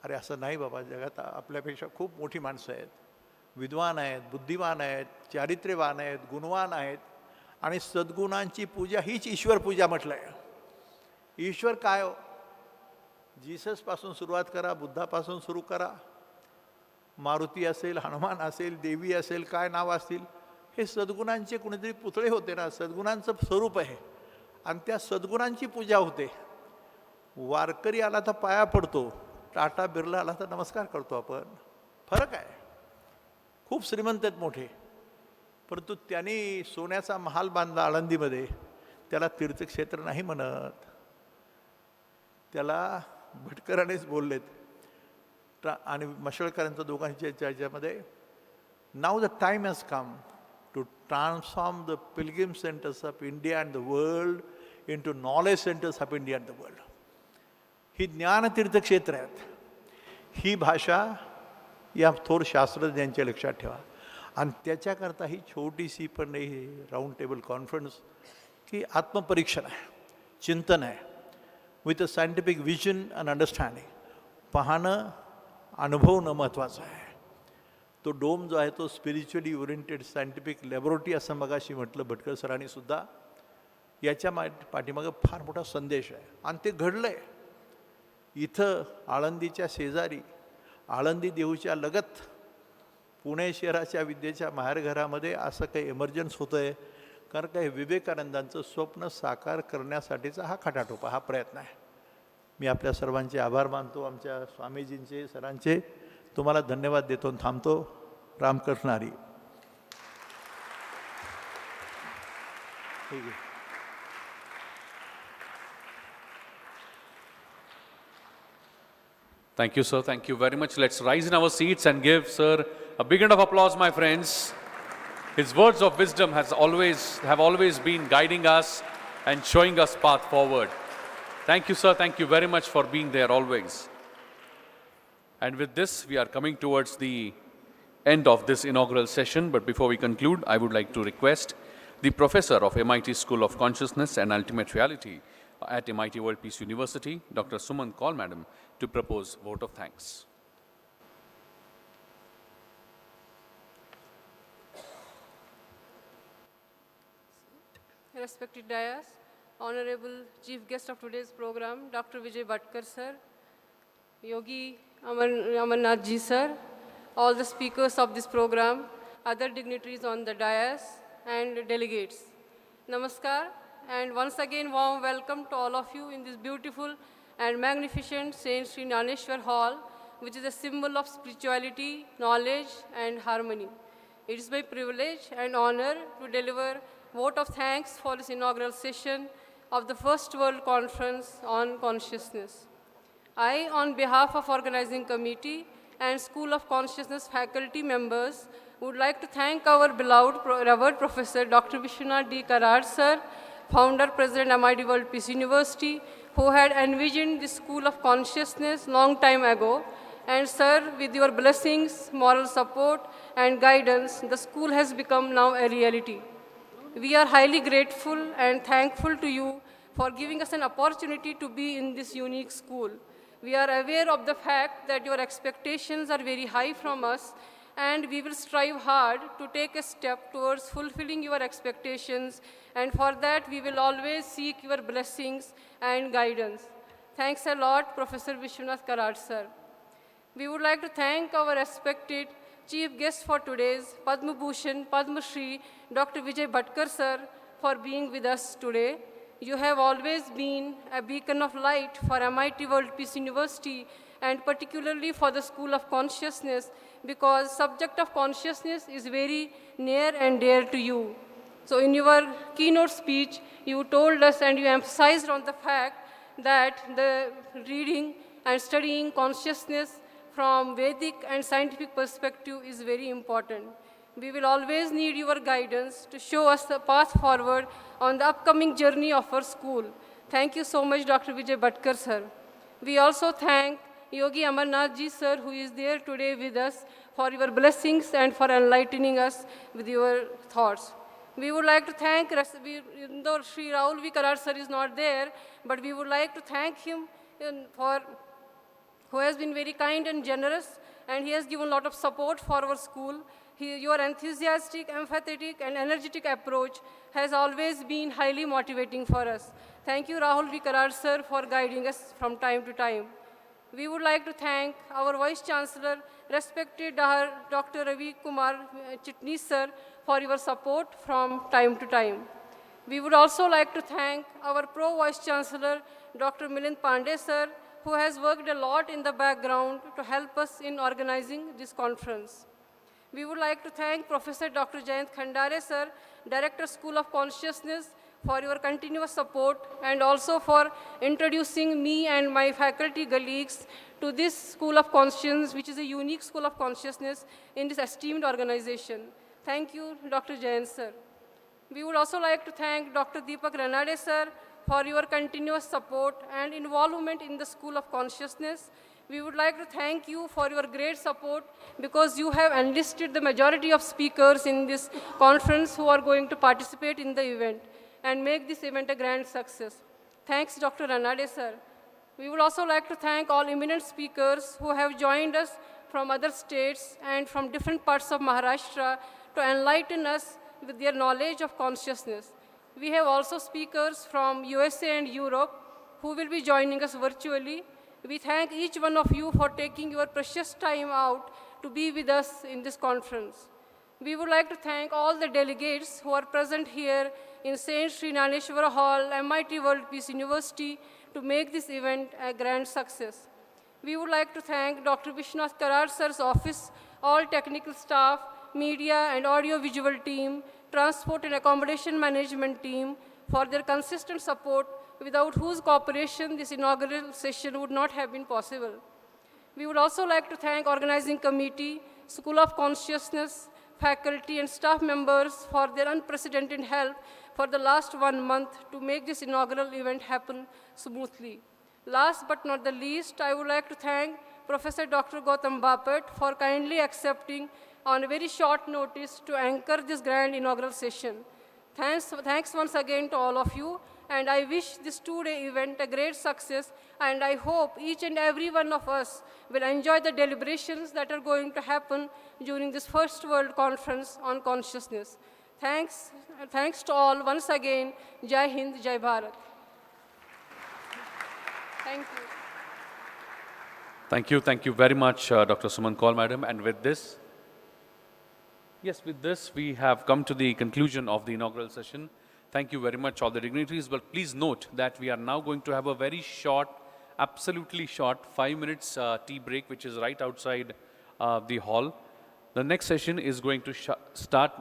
अरे असं नाही बाबा, जगात आपल्यापेक्षा खूप मोठी माणसं आहेत, विद्वान आहेत, बुद्धिमान आहेत, चारित्र्यवान आहेत, गुणवान आहेत. आणि सद्गुणांची पूजा हीच ईश्वर पूजा म्हटलं आहे. ईश्वर काय हो? जीससपासून सुरुवात करा, बुद्धापासून सुरू करा, मारुती असेल, हनुमान असेल, देवी असेल, काय नाव असतील, हे सद्गुणांचे कुणीतरी पुतळे होते ना. सद्गुणांचं स्वरूप आहे आणि त्या सद्गुणांची पूजा होते. वारकरी आला तर पाया पडतो, टाटा बिर्ला आला तर नमस्कार करतो आपण. फरक आहे. खूप श्रीमंत आहेत मोठे, परंतु त्यांनी सोन्याचा महाल बांधला आळंदीमध्ये, त्याला तीर्थक्षेत्र नाही म्हणत. त्याला भटकरानेच बोललेत आणि मशळकरांचं दोघांच्या याच्यामध्ये, now the time has come to transform the pilgrim centres of India and the world into knowledge centres of India and the world. ही ज्ञानतीर्थक्षेत्र आहेत. ही भाषा या थोर शास्त्रज्ञांच्या लक्षात ठेवा. आणि त्याच्याकरता ही छोटीशी पण ही राऊंड टेबल कॉन्फरन्स की आत्मपरीक्षण आहे, चिंतन आहे, with a scientific vision and understanding. पाहणं, अनुभवणं महत्त्वाचं आहे. तो डोम जो आहे तो स्पिरिच्युअली ओरिएंटेड सायंटिफिक लॅबोरेटरी असं मगाशी म्हटलं भटकर सरांनी सुद्धा. याच्या पाठीमागं फार मोठा संदेश आहे आणि ते घडलं आहे. इथं आळंदीच्या शेजारी, आळंदी देऊच्या लगत, पुणे शहराच्या विद्येच्या माहेरघरामध्ये असं काही एमर्जन्स होतं आहे. कारण काही विवेकानंदांचं स्वप्न साकार करण्यासाठीचा हा खटाटोपा, हा प्रयत्न आहे. मी आपल्या सर्वांचे आभार मानतो, आमच्या स्वामीजींचे, सरांचे. तुम्हाला धन्यवाद देतो आणि थांबतो. रामकृष्ण हरी. ठीक आहे. Thank you, sir. Thank you very much. Let's rise in our seats and give sir a big round of applause, my friends. His words of wisdom have always been guiding us and showing us path forward. Thank you, sir. Thank you very much for being there always. And with this, we are coming towards the end of this inaugural session. But before we conclude, I would like to request the professor of MIT School of Consciousness and Ultimate Reality at MIT-WPU University, Dr. Suman Kaul, Madam, to propose vote of thanks. Respected Dayas, Honorable Chief Guest of today's program, Dr. Vijay Bhatkar sir, Yogi Amarnath ji sir, all the speakers of this program, other dignitaries on the dais, and delegates. Namaskar, and once again warm welcome to all of you in this beautiful and magnificent Saint Sri Naneshwar Hall, which is a symbol of spirituality, knowledge, and harmony. It is my privilege and honor to deliver vote of thanks for this inaugural session of the First World Conference on Consciousness. I, on behalf of organizing committee and School of Consciousness faculty members, would like to thank our beloved revered Professor Dr. Vishwanath D. Karad sir, founder, president, MIT-WPU University, who had envisioned the School of Consciousness long time ago. And sir, with your blessings, moral support, and guidance, the school has become now a reality. We are highly grateful and thankful to you for giving us an opportunity to be in this unique school. We are aware of the fact that your expectations are very high from us, and we will strive hard to take a step towards fulfilling your expectations, and for that we will always seek your blessings and guidance. Thanks a lot, Professor Vishwanath Karad sir. We would like to thank our respected chief guest for today's Padma Bhushan, Padma Shri, Dr. Vijay Bhatkar sir, for being with us today. You have always been a beacon of light for MIT-WPU University, and particularly for the School of Consciousness, because subject of consciousness is very near and dear to you. So in your keynote speech, you told us and you emphasized on the fact that the reading and studying consciousness from Vedic and scientific perspective is very important. We will always need your guidance to show us the path forward on the upcoming journey of our school. Thank you so much, Dr. Vijay Bhatkar, sir. We also thank Yogi Amarnath ji, sir, who is there today with us, for your blessings and for enlightening us with your thoughts. We would like to thank, even though Sri Rahul V. Karad sir is not there, but we would like to thank him who has been very kind and generous, and he has given a lot of support for our school. Your enthusiastic, empathetic, and energetic approach has always been highly motivating for us. Thank you, Rahul V. Karad sir, for guiding us from time to time. We would like to thank our Vice Chancellor, respected Dr. Ravi Kumar Chitnis sir, for your support from time to time. We would also like to thank our Pro Vice Chancellor, Dr. Milind Pandey sir, who has worked a lot in the background to help us in organizing this conference. We would like to thank Professor Dr. Jayant Khandare sir, Director School of Consciousness, for your continuous support and also for introducing me and my faculty colleagues to this School of Conscience, which is a unique School of Consciousness in this esteemed organization. Thank you, Dr. Jain sir. We would also like to thank Dr. Deepak Ranade sir for your continuous support and involvement in the School of Consciousness. We would like to thank you for your great support because you have enlisted the majority of speakers in this conference who are going to participate in the event and make this event a grand success. Thanks, Dr. Ranade sir. We would also like to thank all eminent speakers who have joined us from other states and from different parts of Maharashtra to enlighten us with their knowledge of consciousness. We have also speakers from USA and Europe who will be joining us virtually. We thank each one of you for taking your precious time out to be with us in this conference. We would like to thank all the delegates who are present here in St. Sri Naneshwara Hall, MIT World Peace University, to make this event a grand success. We would like to thank Dr. Vishnath Karad sir's office, all technical staff, media and audio-visual team, transport and accommodation management team for their consistent support, without whose cooperation this inaugural session would not have been possible. We would also like to thank organizing committee, School of Consciousness, faculty and staff members for their unprecedented help for the last 1 month to make this inaugural event happen smoothly. Last but not the least, I would like to thank Professor Dr. Gautam Bapat for kindly accepting on a very short notice to anchor this grand inaugural session. Thanks once again to all of you, and I wish this two-day event a great success, and I hope each and every one of us will enjoy the deliberations that are going to happen during this First World Conference on Consciousness. Thanks to all once again. Jai Hind, Jai Bharat. Thank you. Thank you very much, Dr. Suman Kaul, madam. And with this, we have come to the conclusion of the inaugural session. Thank you very much, all the dignitaries. But please note that we are now going to have a very short, absolutely short 5 minutes tea break, which is right outside the hall. The next session is going to start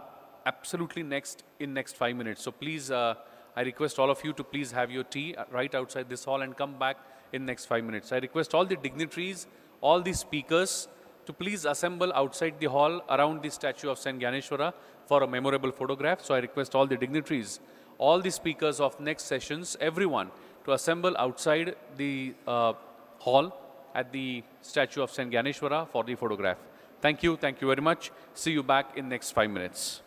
absolutely next 5 minutes. So please, I request all of you to please have your tea right outside this hall and come back in next 5 minutes. I request all the dignitaries, all the speakers to please assemble outside the hall around the statue of Saint Gyaneshwara for a memorable photograph. So I request all the dignitaries, all the speakers of next sessions, everyone to assemble outside the hall at the statue of Saint Gyaneshwara for the photograph. Thank you very much. See you back in next 5 minutes.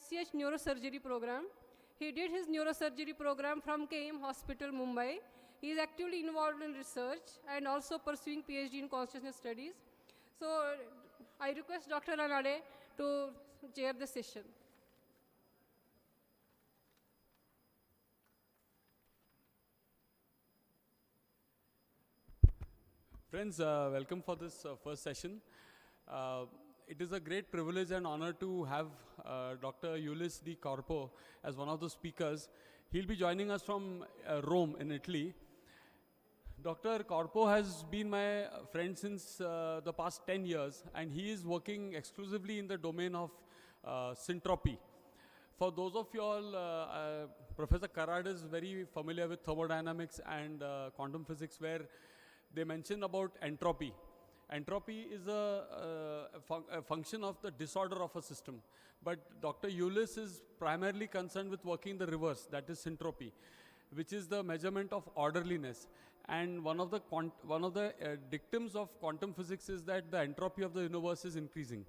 CH neurosurgery program. He did his neurosurgery program from KM Hospital, Mumbai. He is actively involved in research and also pursuing PhD in consciousness studies. So I request Dr. Ranade to chair the session. Friends, welcome for this first session. It is a great privilege and honor to have Dr. Ulysses D. Corpo as one of the speakers. He'll be joining us from Rome in Italy. Dr. Corpo has been my friend since the past 10 years, and he is working exclusively in the domain of Synthropy. For those of you all, Professor Karad is very familiar with thermodynamics and quantum physics, where they mention about entropy. Entropy is a function of the disorder of a system. But Dr. Ulysses is primarily concerned with working in the reverse, that is Synthropy, which is the measurement of orderliness. And one of the dictums of quantum physics is that the entropy of the universe is increasing.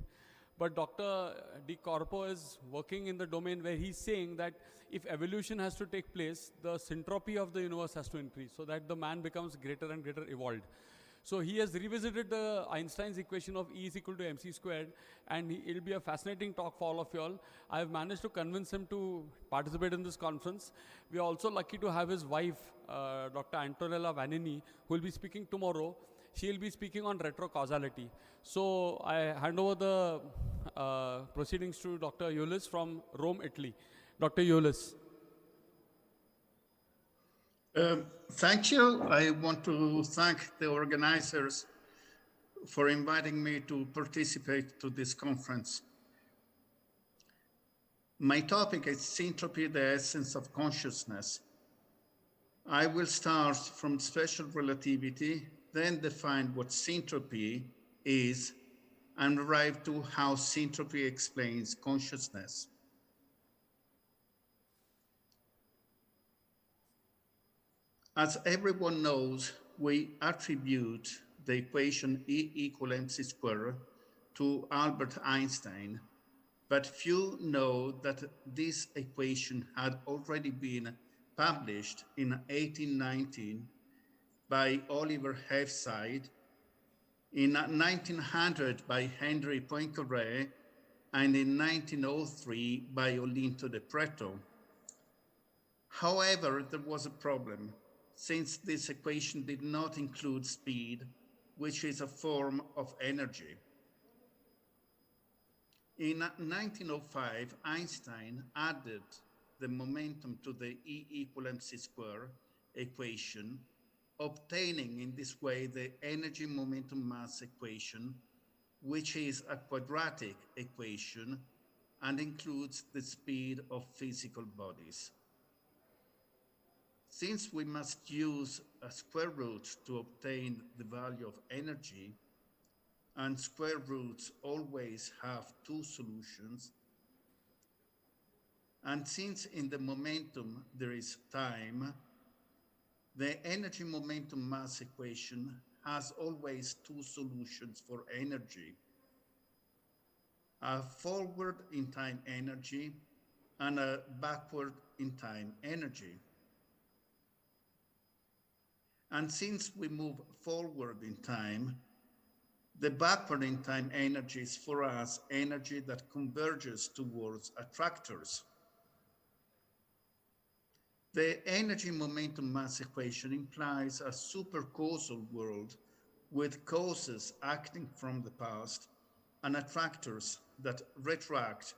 But Dr. D. Corpo is working in the domain where he's saying that if evolution has to take place, the syntropy of the universe has to increase so that the man becomes greater and greater evolved. So he has revisited the Einstein's equation of E is equal to mc squared, and it'll be a fascinating talk for all of you all. I've managed to convince him to participate in this conference. We are also lucky to have his wife, Dr. Antonella Vanini, who will be speaking tomorrow. She'll be speaking on retrocausality. So I hand over the proceedings to Dr. Ulysses from Rome, Italy. Dr. Ulysses. Thank you. I want to thank the organizers for inviting me to participate to this conference. My topic is Synthropy, the essence of consciousness. I will start from special relativity, then define what syntropy is, and arrive to how syntropy explains consciousness. As everyone knows, we attribute the equation E equal mc squared to Albert Einstein, but few know that this equation had already been published in 1819 by Oliver Hafside, in 1900 by Henry Poincaré, and in 1903 by Olinto de Pretto. However, there was a problem, since this equation did not include speed, which is a form of energy. In 1905, Einstein added the momentum to the E equal mc squared equation, obtaining in this way the energy momentum mass equation, which is a quadratic equation and includes the speed of physical bodies. Since we must use a square root to obtain the value of energy, and square roots always have two solutions, and since in the momentum there is time, the energy momentum mass equation has always two solutions for energy: a forward in time energy and a backward in time energy. And since we move forward in time, the backward in time energy is for us energy that converges towards attractors. The energy momentum mass equation implies a supercausal world with causes acting from the past and attractors that retract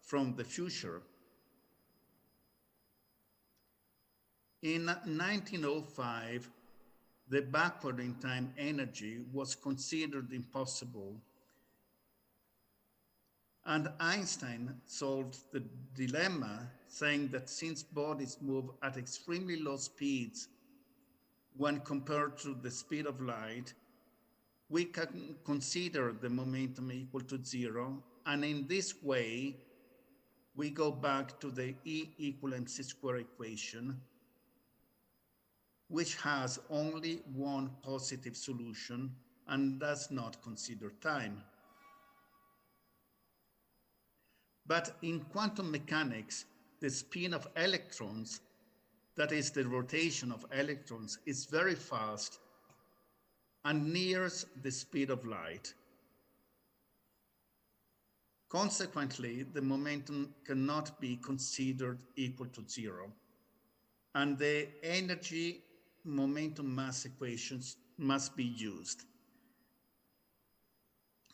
from the future. In 1905, the backward in time energy was considered impossible, and Einstein solved the dilemma, saying that since bodies move at extremely low speeds when compared to the speed of light, we can consider the momentum equal to zero, and in this way, we go back to the E equal mc squared equation, which has only one positive solution and does not consider time. But in quantum mechanics, the spin of electrons, that is the rotation of electrons, is very fast and nears the speed of light. Consequently, the momentum cannot be considered equal to zero, and the energy momentum mass equations must be used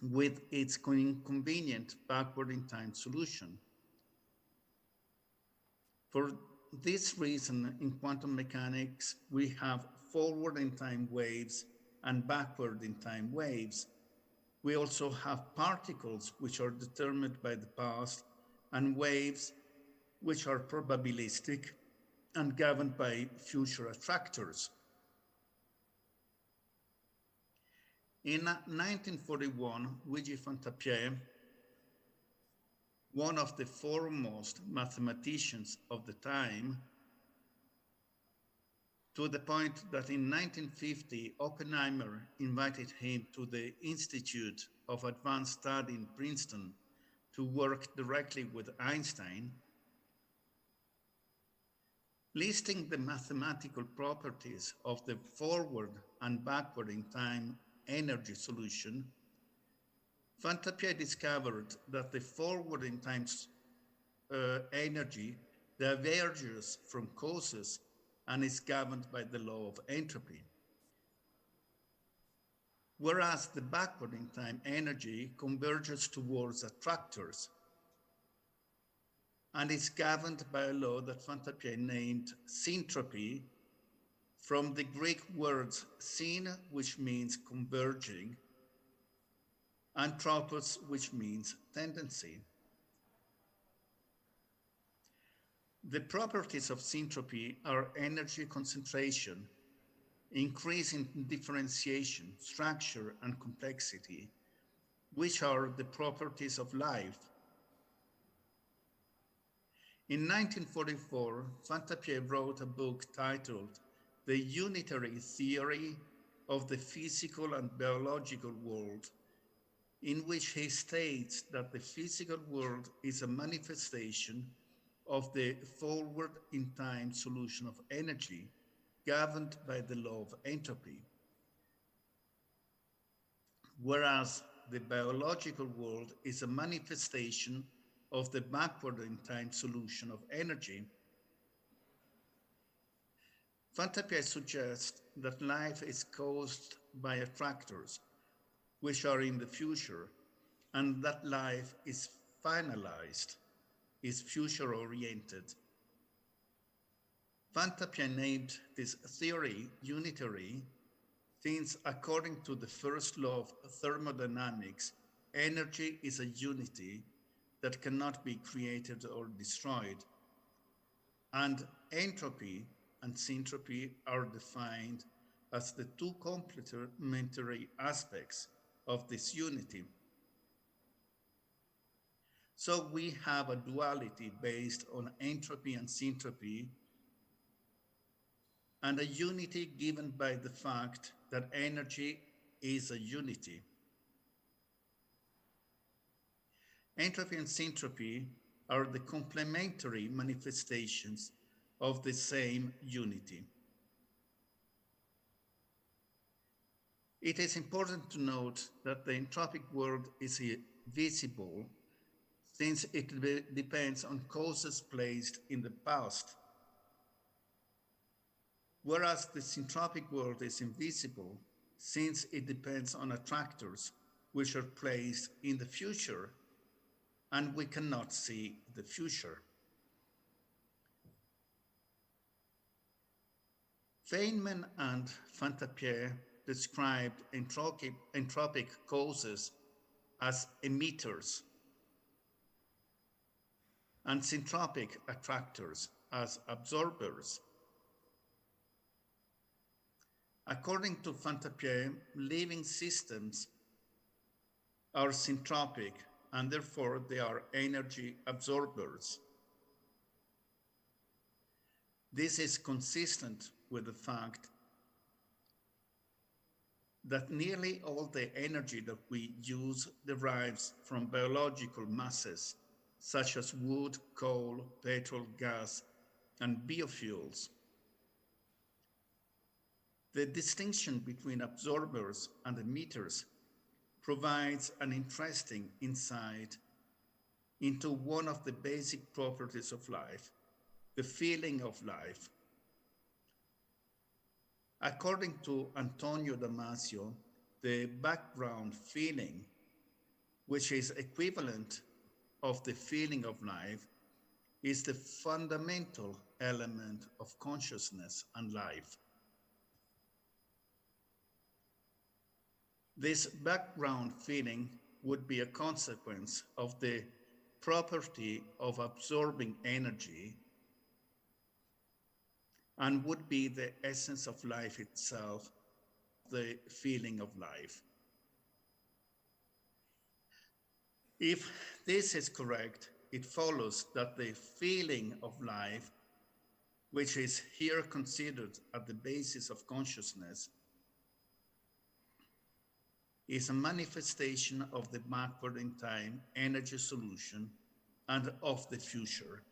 with its convenient backward in time solution. For this reason, in quantum mechanics, we have forward in time waves and backward in time waves. We also have particles which are determined by the past and waves which are probabilistic and governed by future attractors. In 1941, Luigi Fantapié, one of the foremost mathematicians of the time, to the point that in 1950, Oppenheimer invited him to the Institute of Advanced Study in Princeton to work directly with Einstein, listing the mathematical properties of the forward and backward in time energy solution. Fantapié discovered that the forward in time energy diverges from causes and is governed by the law of entropy, whereas the backward in time energy converges towards attractors and is governed by a law that Fantapié named Synthropy, from the Greek words syn, which means converging, and tropos, which means tendency. The properties of syntropy are energy concentration, increase in differentiation, structure, and complexity, which are the properties of life. In 1944, Fantapié wrote a book titled The Unitary Theory of the Physical and Biological World, in which he states that the physical world is a manifestation of the forward in time solution of energy, governed by the law of entropy, whereas the biological world is a manifestation of the backward in time solution of energy. Fantapié suggests that life is caused by attractors, which are in the future, and that life is finalized, is future-oriented. Fantapié named this theory unitary since, according to the first law of thermodynamics, energy is a unity that cannot be created or destroyed, and entropy and syntropy are defined as the two complementary aspects of this unity. So we have a duality based on entropy and syntropy, and a unity given by the fact that energy is a unity. Entropy and syntropy are the complementary manifestations of the same unity. It is important to note that the entropic world is visible since it depends on causes placed in the past, whereas the syntropic world is invisible since it depends on attractors which are placed in the future, and we cannot see the future. Feynman and Fantapié described entropic causes as emitters and syntropic attractors as absorbers. According to Fantapié, living systems are syntropic and therefore they are energy absorbers. This is consistent with the fact that nearly all the energy that we use derives from biological masses, such as wood, coal, petrol, gas, and biofuels. The distinction between absorbers and emitters provides an interesting insight into one of the basic properties of life, the feeling of life. According to Antonio Damasio, the background feeling, which is equivalent of the feeling of life, is the fundamental element of consciousness and life. This background feeling would be a consequence of the property of absorbing energy and would be the essence of life itself, the feeling of life. If this is correct, it follows that the feeling of life, which is here considered at the basis of consciousness, is a manifestation of the backward in time energy solution and of the future.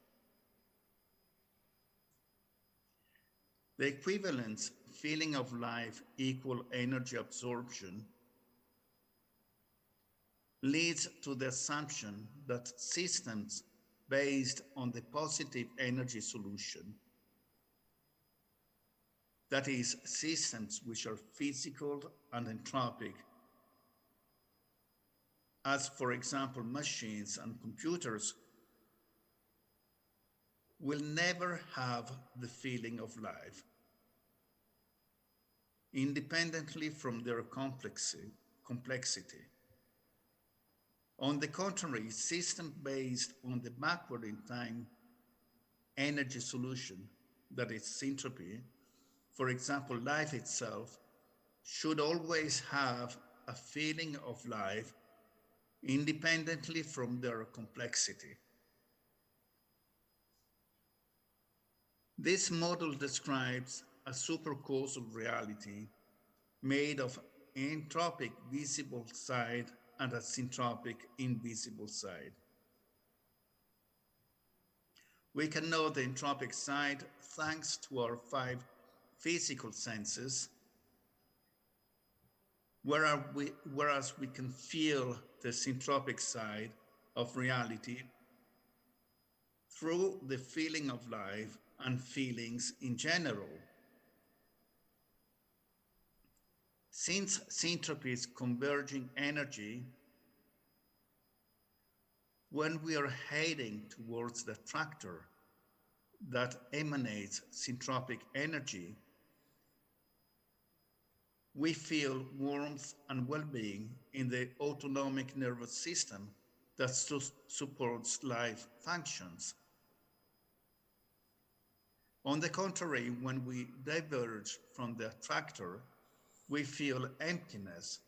The equivalence feeling of life equal energy absorption leads to the assumption that systems based on the positive energy solution, that is, systems which are physical and entropic, as for example machines and computers, will never have the feeling of life, independently from their complexity. On the contrary, systems based on the backward in time energy solution, that is Synthropy, for example, life itself, should always have a feeling of life independently from their complexity. This model describes a supercausal reality made of entropic visible side and a syntropic invisible side. We can know the entropic side thanks to our 5 physical senses, whereas we can feel the syntropic side of reality through the feeling of life and feelings in general. Since syntropy is converging energy, when we are heading towards the tractor that emanates syntropic energy, we feel warmth and well-being in the autonomic nervous system that supports life functions. On the contrary, when we diverge from the attractor, we feel emptiness,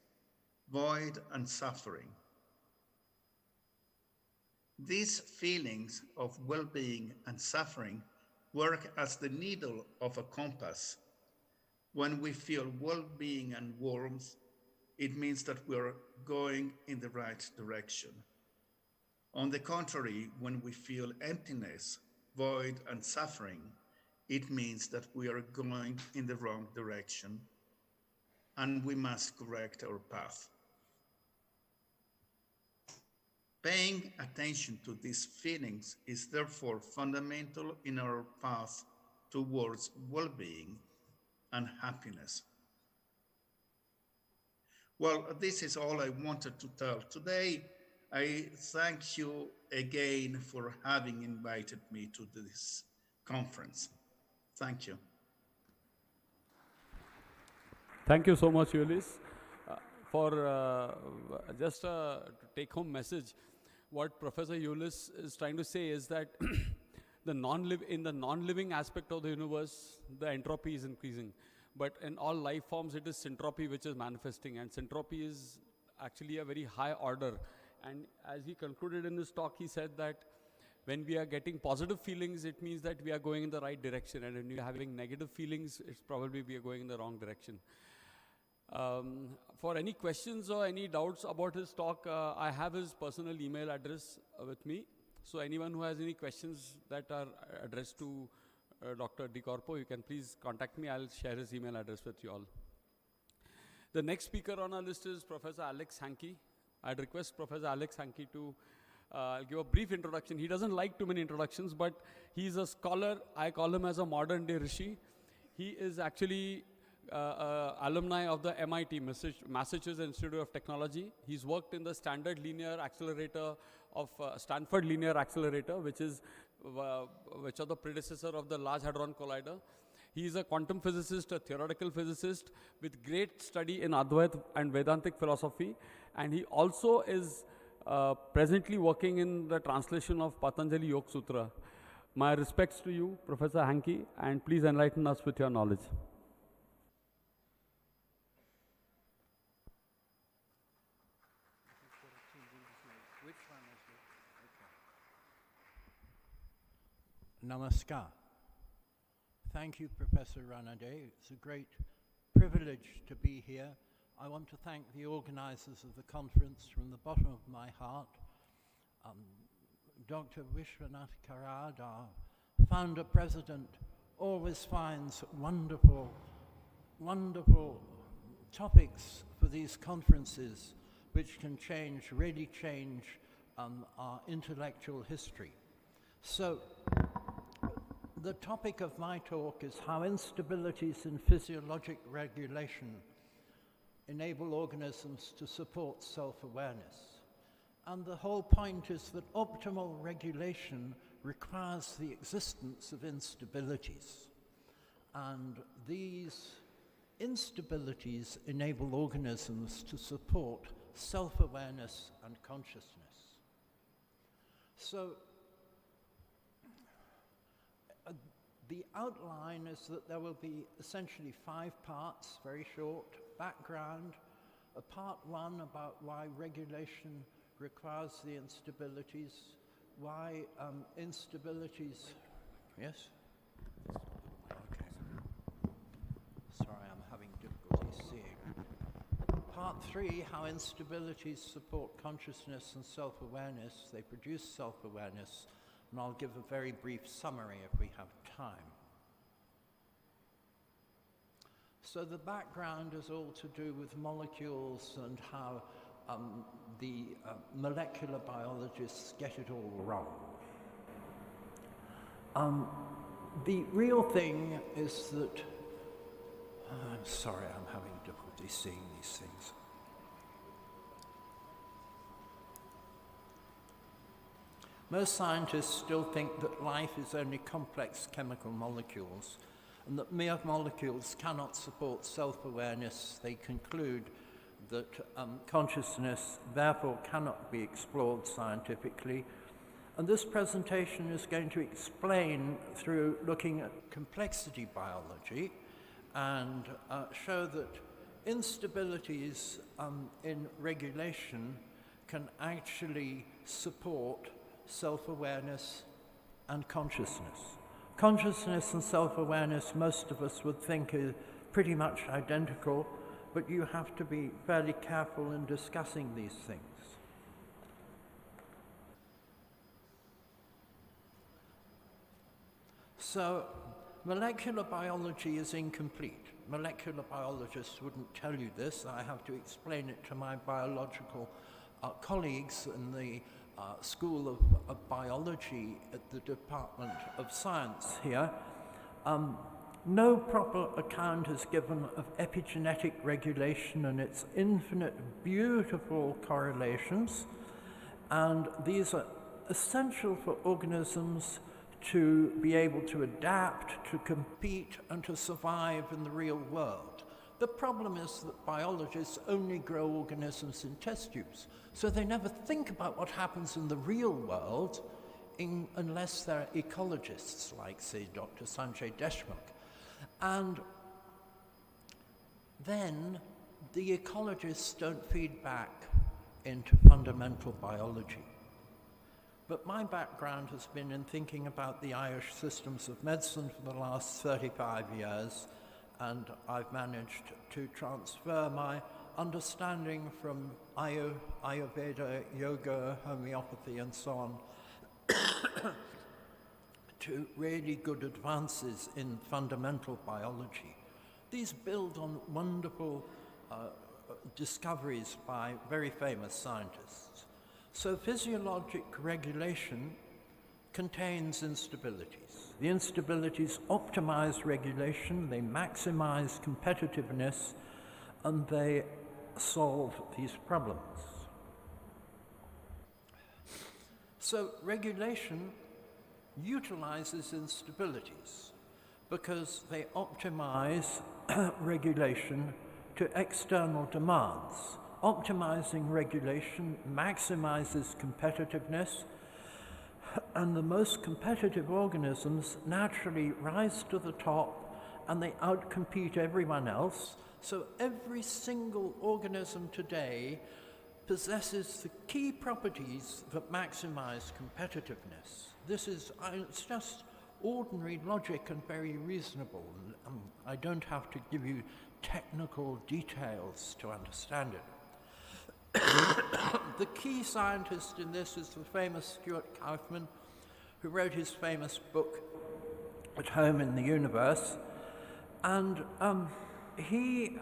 void, and suffering. These feelings of well-being and suffering work as the needle of a compass. When we feel well-being and warmth, it means that we're going in the right direction. On the contrary, when we feel emptiness, void, and suffering, it means that we are going in the wrong direction, and we must correct our path. Paying attention to these feelings is therefore fundamental in our path towards well-being and happiness. Well, this is all I wanted to tell today. I thank you again for having invited me to this conference. Thank you. Thank you so much, Ulis. For just a take-home message, what Professor Ulis is trying to say is that in the non-living aspect of the universe, the entropy is increasing. But in all life forms, it is syntropy which is manifesting. And syntropy is actually a very high order. And as he concluded in his talk, he said that when we are getting positive feelings, it means that we are going in the right direction. And when we are having negative feelings, it's probably we are going in the wrong direction. For any questions or any doubts about his talk, I have his personal email address with me. So anyone who has any questions that are addressed to Dr. DeCorpo, you can please contact me. I'll share his email address with you all. The next speaker on our list is Professor Alex Hankey. I'd request Professor Alex Hankey to give a brief introduction. He doesn't like too many introductions, but he's a scholar. I call him as a modern day Rishi. He is actually alumni of the MIT, Massachusetts Institute of Technology. He's worked in the Standard Linear Accelerator of Stanford Linear Accelerator, which are the predecessor of the Large Hadron Collider. He is a quantum physicist, a theoretical physicist with great study in Advaita and Vedantic philosophy. And he also is presently working in the translation of Patanjali Yoga Sutra. My respects to you, Professor Hankey, and please enlighten us with your knowledge. Namaskar. Thank you, Professor Ranade. It's a great privilege to be here. I want to thank the organizers of the conference from the bottom of my heart. Dr. Vishwanath Karad, our founder president, always finds wonderful, wonderful topics for these conferences which can really change our intellectual history. So, the topic of my talk is how instabilities in physiologic regulation enable organisms to support self-awareness. And the whole point is that optimal regulation requires the existence of instabilities. And these instabilities enable organisms to support self-awareness and consciousness. So, the outline is that there will be essentially 5 parts, very short. Background, a part 1 about why regulation requires the instabilities, why instabilities, yes? Okay. Sorry, I'm having difficulty seeing. Part 3, how instabilities support consciousness and self-awareness. They produce self-awareness. And I'll give a very brief summary if we have time. So the background is all to do with molecules and how the molecular biologists get it all wrong. The real thing is that, I'm sorry, I'm having difficulty seeing these things. Most scientists still think that life is only complex chemical molecules and that mere molecules cannot support self-awareness. They conclude that consciousness therefore cannot be explored scientifically. And this presentation is going to explain through looking at complexity biology and show that instabilities in regulation can actually support self-awareness and consciousness. Consciousness and self-awareness, most of us would think are pretty much identical, but you have to be fairly careful in discussing these things. So, molecular biology is incomplete. Molecular biologists wouldn't tell you this. I have to explain it to my biological colleagues in the School of Biology at the Department of Science here. No proper account is given of epigenetic regulation and its infinite beautiful correlations, and these are essential for organisms to be able to adapt, to compete, and to survive in the real world. The problem is that biologists only grow organisms in test tubes, so they never think about what happens in the real world unless they're ecologists, like, say, Dr. Sanjay Deshmukh. And then the ecologists don't feed back into fundamental biology. But my background has been in thinking about the Irish systems of medicine for the last 35 years, and I've managed to transfer my understanding from Ayurveda, yoga, homeopathy, and so on to really good advances in fundamental biology. These build on wonderful discoveries by very famous scientists. So physiologic regulation contains instabilities. The instabilities optimize regulation, they maximize competitiveness, and they solve these problems. So regulation utilizes instabilities because they optimize regulation to external demands. Optimizing regulation maximizes competitiveness, and the most competitive organisms naturally rise to the top and they outcompete everyone else. So every single organism today possesses the key properties that maximize competitiveness. This is, it's just ordinary logic and very reasonable. I don't have to give you technical details to understand it. The key scientist in this is the famous Stuart Kauffman, who wrote his famous book, At Home in the Universe, and he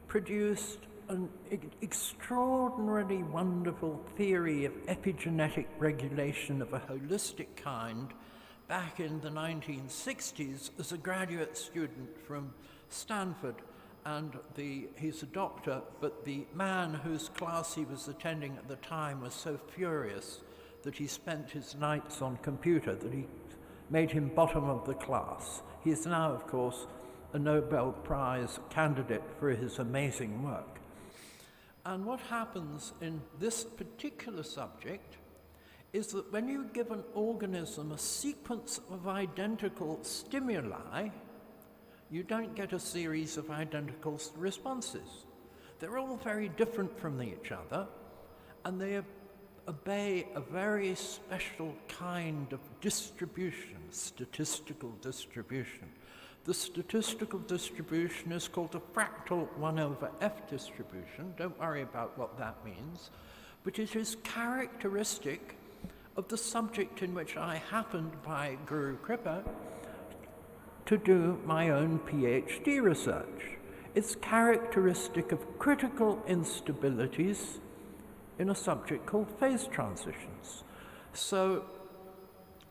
produced an extraordinarily wonderful theory of epigenetic regulation of a holistic kind back in the 1960s as a graduate student from Stanford. And he's a doctor, but the man whose class he was attending at the time was so furious that he spent his nights on computer, that he made him bottom of the class. He is now, of course, a Nobel Prize candidate for his amazing work. And what happens in this particular subject is that when you give an organism a sequence of identical stimuli, you don't get a series of identical responses. They're all very different from each other, and they obey a very special kind of distribution, statistical distribution. The statistical distribution is called a fractal 1/f distribution. Don't worry about what that means, but it is characteristic of the subject in which I happened, by Guru Kripa, to do my own PhD research. It's characteristic of critical instabilities in a subject called phase transitions. So,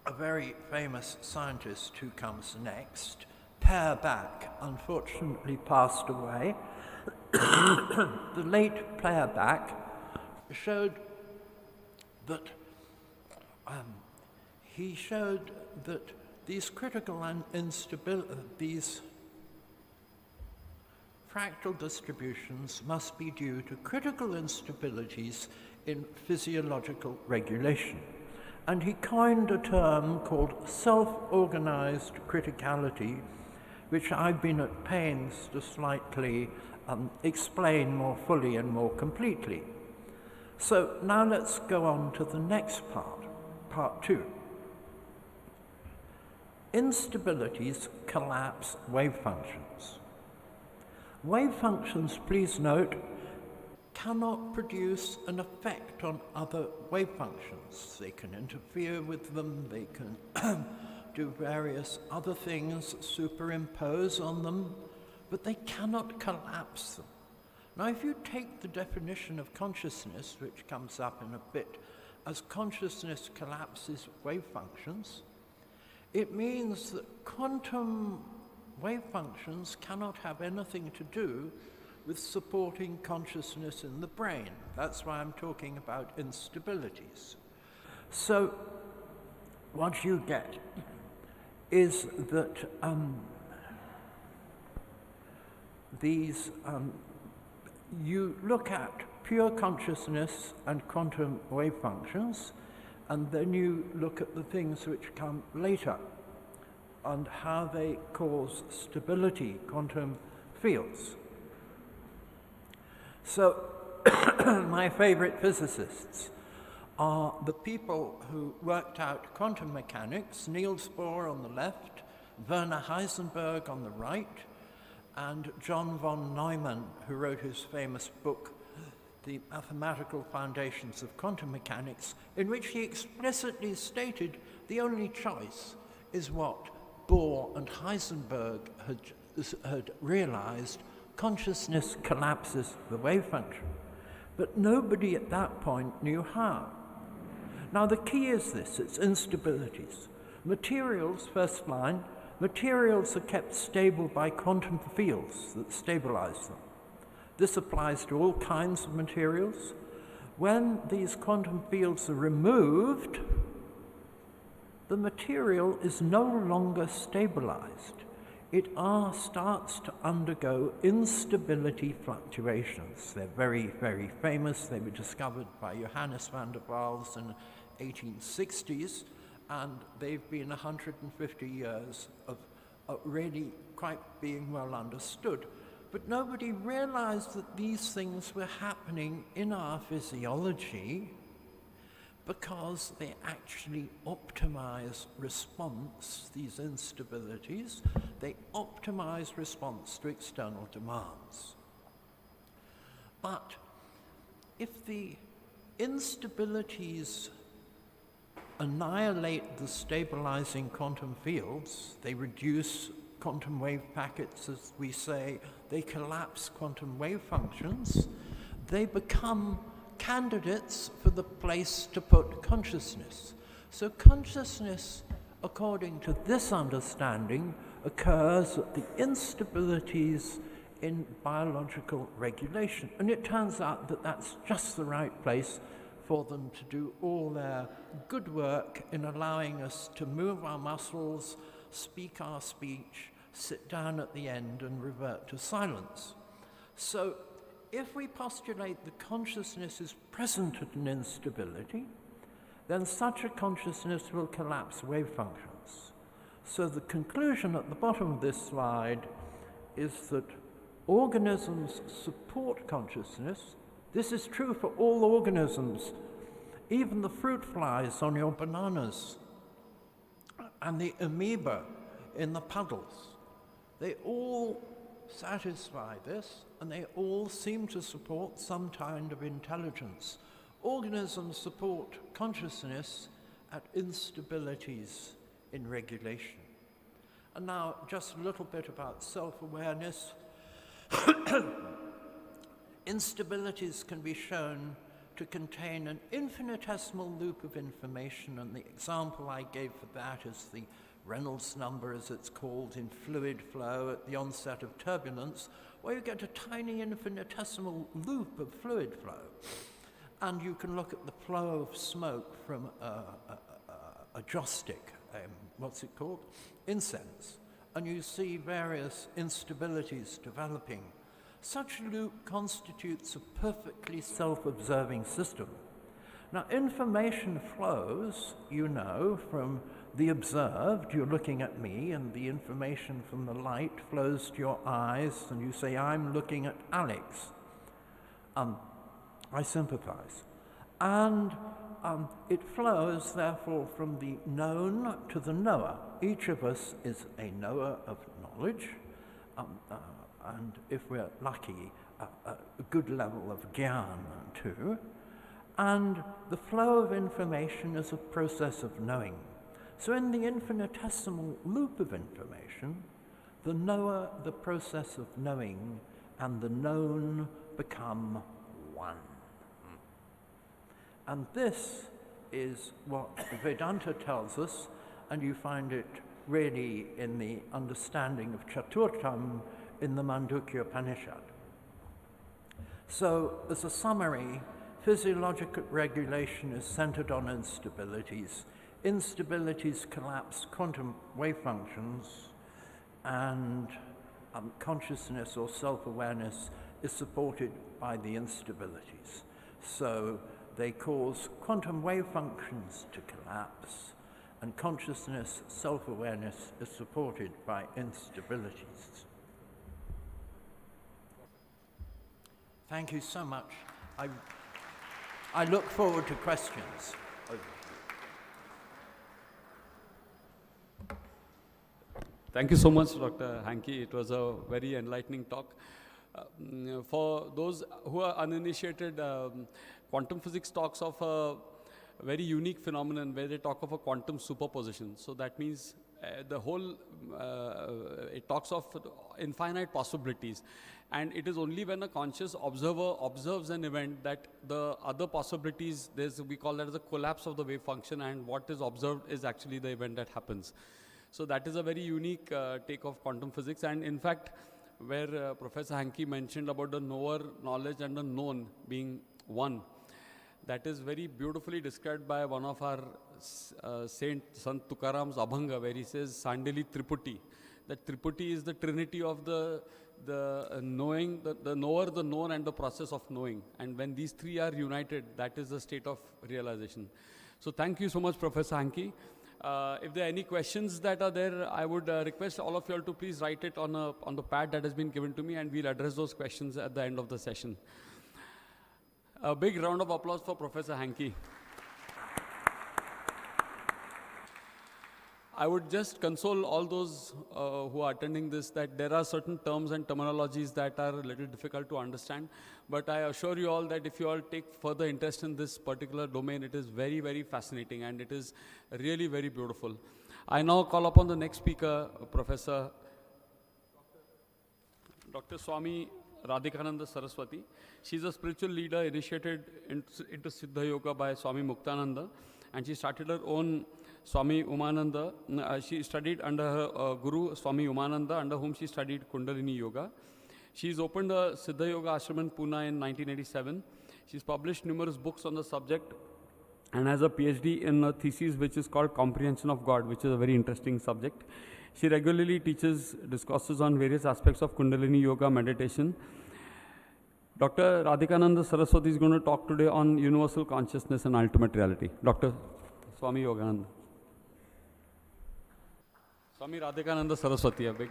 a very famous scientist who comes next, Per Bak, unfortunately passed away. The late Per Bak showed that these critical these fractal distributions must be due to critical instabilities in physiological regulation. And he coined a term called self-organized criticality, which I've been at pains to slightly explain more fully and more completely. So now let's go on to the next part 2. Instabilities collapse wave functions. Wave functions, please note, cannot produce an effect on other wave functions. They can interfere with them, they can do various other things, superimpose on them, but they cannot collapse them. Now, if you take the definition of consciousness, which comes up in a bit, as consciousness collapses wave functions, it means that quantum wave functions cannot have anything to do with supporting consciousness in the brain. That's why I'm talking about instabilities. So what you get is that you look at pure consciousness and quantum wave functions, and then you look at the things which come later and how they cause stability, quantum fields. So my favorite physicists are the people who worked out quantum mechanics, Niels Bohr on the left, Werner Heisenberg on the right, and John von Neumann, who wrote his famous book, The Mathematical Foundations of Quantum Mechanics, in which he explicitly stated the only choice is what Bohr and Heisenberg had realized. Consciousness collapses the wave function. But nobody at that point knew how. Now the key is this, it's instabilities. Materials, first line, materials are kept stable by quantum fields that stabilize them. This applies to all kinds of materials. When these quantum fields are removed, the material is no longer stabilized. It starts to undergo instability fluctuations. They're very, very famous. They were discovered by Johannes van der Waals in the 1860s, and they've been 150 years of really quite being well understood. But nobody realized that these things were happening in our physiology because they actually optimize response, these instabilities, they optimize response to external demands. But if the instabilities annihilate the stabilizing quantum fields, they reduce quantum wave packets, as we say, they collapse quantum wave functions, they become candidates for the place to put consciousness. So consciousness, according to this understanding, occurs at the instabilities in biological regulation. And it turns out that that's just the right place for them to do all their good work in allowing us to move our muscles, speak our speech, sit down at the end and revert to silence. So if we postulate that consciousness is present at an instability, then such a consciousness will collapse wave functions. So the conclusion at the bottom of this slide is that organisms support consciousness. This is true for all organisms, even the fruit flies on your bananas and the amoeba in the puddles. They all satisfy this, and they all seem to support some kind of intelligence. Organisms support consciousness at instabilities in regulation. And now, just a little bit about self-awareness. Instabilities can be shown to contain an infinitesimal loop of information, and the example I gave for that is the Reynolds number, as it's called in fluid flow at the onset of turbulence, where you get a tiny infinitesimal loop of fluid flow. And you can look at the flow of smoke from a joss stick, what's it called? Incense. And you see various instabilities developing. Such a loop constitutes a perfectly self-observing system. Now, information flows, you know, from the observed. You're looking at me, and the information from the light flows to your eyes, and you say, I'm looking at Alex. I sympathize. And it flows, therefore, from the known to the knower. Each of us is a knower of knowledge, and if we're lucky, a good level of gyan too. And the flow of information is a process of knowing. So in the infinitesimal loop of information, the knower, the process of knowing, and the known become one. And this is what Vedanta tells us, and you find it really in the understanding of Chaturtham in the Mandukya Upanishad. So, as a summary, physiological regulation is centered on instabilities. Instabilities collapse quantum wave functions, and consciousness or self-awareness is supported by the instabilities. So they cause quantum wave functions to collapse, and consciousness, self-awareness is supported by instabilities. Thank you so much. I look forward to questions. Thank you so much, Dr. Hankey. It was a very enlightening talk. For those who are uninitiated, quantum physics talks of a very unique phenomenon where they talk of a quantum superposition. So that means the whole, it talks of infinite possibilities. And it is only when a conscious observer observes an event that the other possibilities, we call that as a collapse of the wave function, and what is observed is actually the event that happens. So that is a very unique take of quantum physics. And in fact, where Professor Hankey mentioned about the knower knowledge and the known being one, that is very beautifully described by one of our Sant Tukaram's Abhanga, where he says, Sandili Triputi. That Triputi is the trinity of the knowing, the knower, the known, and the process of knowing. And when these three are united, that is the state of realization. So thank you so much, Professor Hankey. If there are any questions that are there, I would request all of you all to please write it on the pad that has been given to me, and we'll address those questions at the end of the session. A big round of applause for Professor Hankey. I would just console all those who are attending this that there are certain terms and terminologies that are a little difficult to understand. But I assure you all that if you all take further interest in this particular domain, it is very, very fascinating, and it is really very beautiful. I now call upon the next speaker, Professor Dr. Swami Radhikananda Saraswati. She's a spiritual leader initiated into Siddha Yoga by Swami Muktananda, and she started her own Swami Umananda. She studied under her guru, Swami Umananda, under whom she studied Kundalini Yoga. She's opened a Siddha Yoga ashram in Pune in 1987. She's published numerous books on the subject and has a PhD in a thesis which is called Comprehension of God, which is a very interesting subject. She regularly teaches discourses on various aspects of Kundalini Yoga meditation. Dr. Radhikananda Saraswati is going to talk today on universal consciousness and ultimate reality. Dr. Swami Yogananda. Swami Radhikananda Saraswati, a big.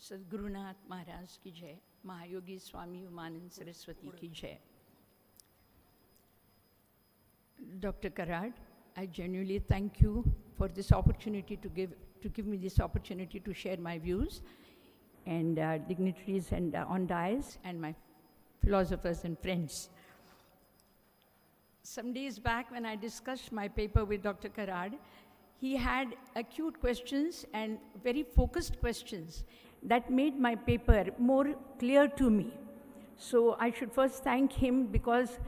Sadgurunath Maharaj ki jai, Mahayogi Swami Umanand Saraswati ki jai. Dr. Karad, I genuinely thank you for this opportunity to give me this opportunity to share my views, and dignitaries and on dais and my philosophers and friends. Some days back when I discussed my paper with Dr. Karad, he had acute questions and very focused questions that made my paper more clear to me. So I should first thank him because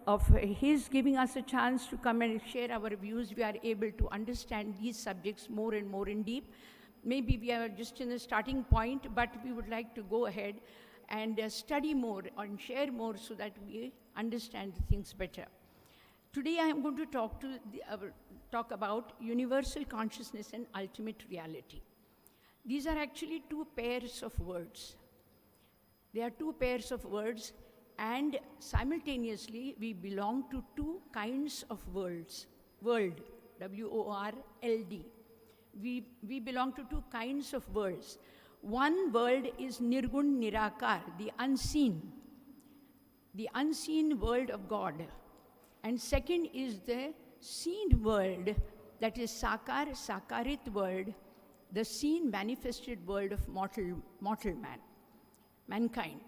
of his giving us a chance to come and share our views. We are able to understand these subjects more and more in deep. Maybe we are just in the starting point, but we would like to go ahead and study more and share more so that we understand things better. Today I am going to talk about universal consciousness and ultimate reality. These are actually two pairs of words. They are two pairs of words, and simultaneously we belong to two kinds of worlds. World, W-O-R-L-D. We belong to two kinds of worlds. One world is Nirgun Nirakar, the unseen world of God. And second is the seen world, that is Sakar, Sakarit world, the seen manifested world of mortal man, mankind.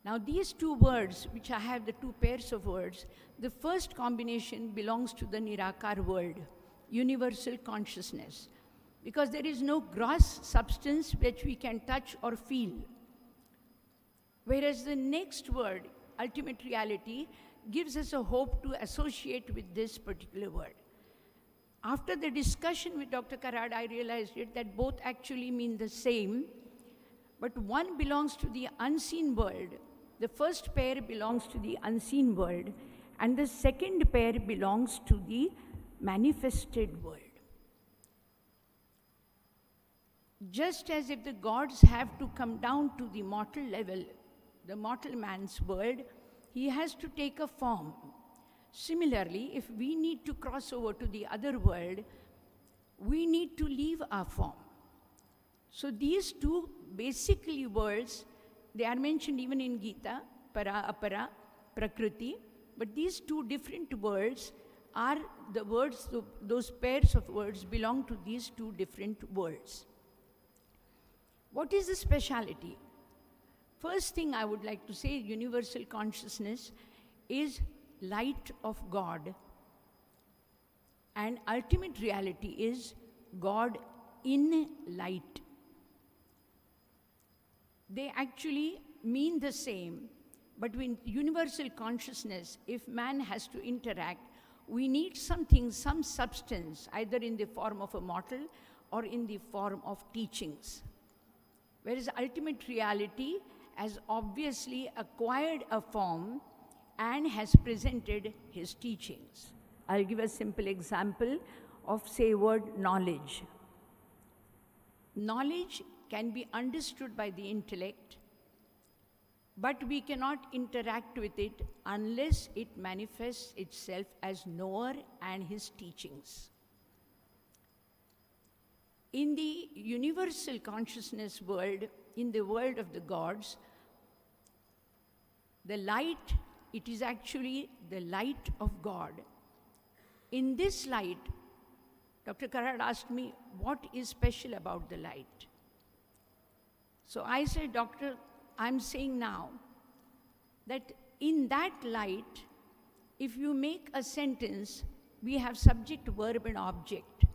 Now these two words, which I have the two pairs of words, the first combination belongs to the Nirakar world, universal consciousness, because there is no gross substance which we can touch or feel. Whereas the next word, ultimate reality, gives us a hope to associate with this particular word. After the discussion with Dr. Karad, I realized that both actually mean the same, but one belongs to the unseen world. The first pair belongs to the unseen world, and the second pair belongs to the manifested world. Just as if the gods have to come down to the mortal level, the mortal man's world, he has to take a form. Similarly, if we need to cross over to the other world, we need to leave our form. So these two basically worlds, they are mentioned even in Gita, para, apara, prakriti, but these two different worlds are the words, those pairs of words belong to these two different worlds. What is the speciality? First thing I would like to say, universal consciousness is light of God, and ultimate reality is God in light. They actually mean the same, but with universal consciousness, if man has to interact, we need something, some substance, either in the form of a mortal or in the form of teachings. Whereas ultimate reality has obviously acquired a form and has presented his teachings. I'll give a simple example of, say, word knowledge. Knowledge can be understood by the intellect, but we cannot interact with it unless it manifests itself as knower and his teachings. In the universal consciousness world, in the world of the gods, the light, it is actually the light of God. In this light, Dr. Karad asked me, what is special about the light? So I said, Doctor, I'm saying now that in that light, if you make a sentence, we have subject, verb, and object.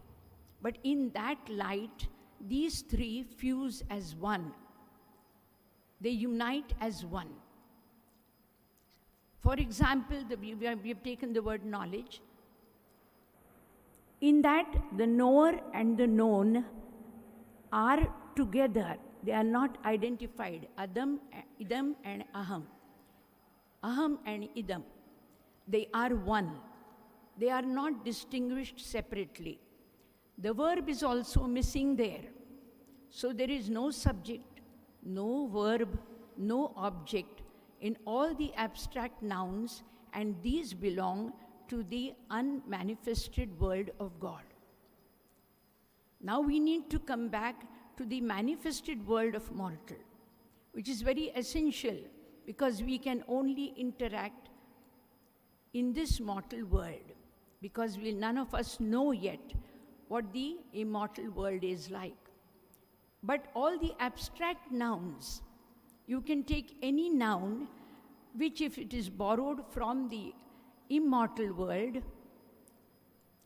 But in that light, these three fuse as one. They unite as one. For example, we have taken the word knowledge. In that, the knower and the known are together. They are not identified. Adam, idam, and aham. Aham and idam. They are one. They are not distinguished separately. The verb is also missing there. So there is no subject, no verb, no object in all the abstract nouns, and these belong to the unmanifested world of God. Now we need to come back to the manifested world of mortal, which is very essential because we can only interact in this mortal world, because none of us know yet what the immortal world is like. But all the abstract nouns, you can take any noun which, if it is borrowed from the immortal world,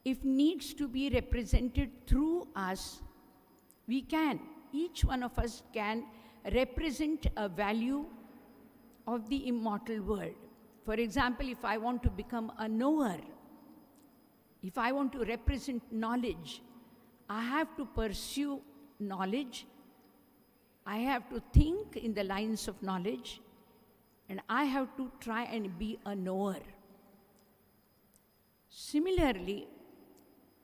if needs to be represented through us, we can. Each one of us can represent a value of the immortal world. For example, if I want to become a knower, if I want to represent knowledge, I have to pursue knowledge, I have to think in the lines of knowledge, and I have to try and be a knower. Similarly,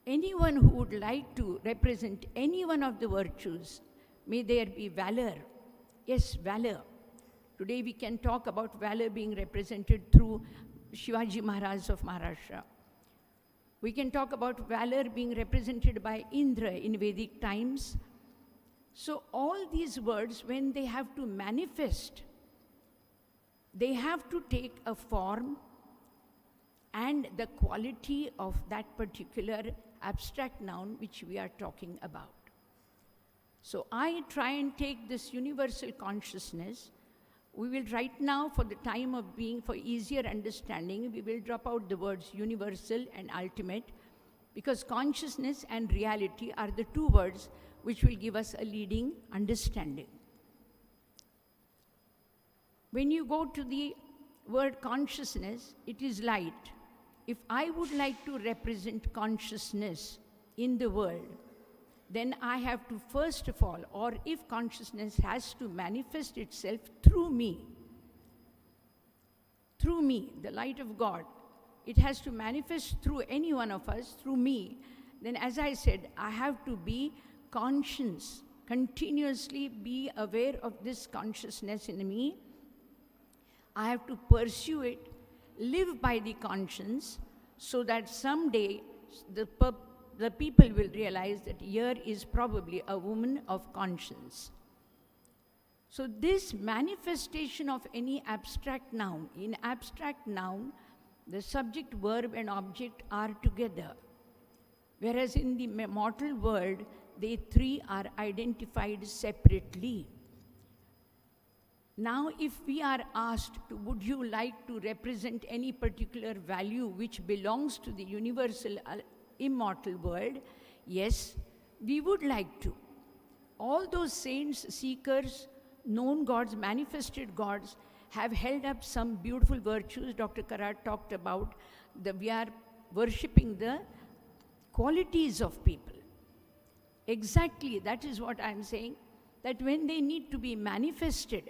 anyone who would like to represent any one of the virtues, may there be valor. Yes, valor. Today we can talk about valor being represented through Shivaji Maharaj of Maharashtra. We can talk about valor being represented by Indra in Vedic times. So all these words, when they have to manifest, they have to take a form and the quality of that particular abstract noun which we are talking about. So I try and take this universal consciousness. We will right now, for the time of being, for easier understanding, we will drop out the words universal and ultimate, because consciousness and reality are the two words which will give us a leading understanding. When you go to the word consciousness, it is light. If I would like to represent consciousness in the world, then I have to first of all, or if consciousness has to manifest itself through me, the light of God, it has to manifest through any one of us, through me, then as I said, I have to be conscious, continuously be aware of this consciousness in me. I have to pursue it, live by the conscience, so that someday the people will realize that here is probably a woman of conscience. So this manifestation of any abstract noun, in abstract noun, The subject, verb, and object are together. Whereas in the mortal world, they three are identified separately. Now, if we are asked, would you like to represent any particular value which belongs to the universal immortal world? Yes, we would like to. All those saints, seekers, known gods, manifested gods, have held up some beautiful virtues. Dr. Karad talked about we are worshipping the qualities of people. Exactly, that is what I'm saying, that when they need to be manifested,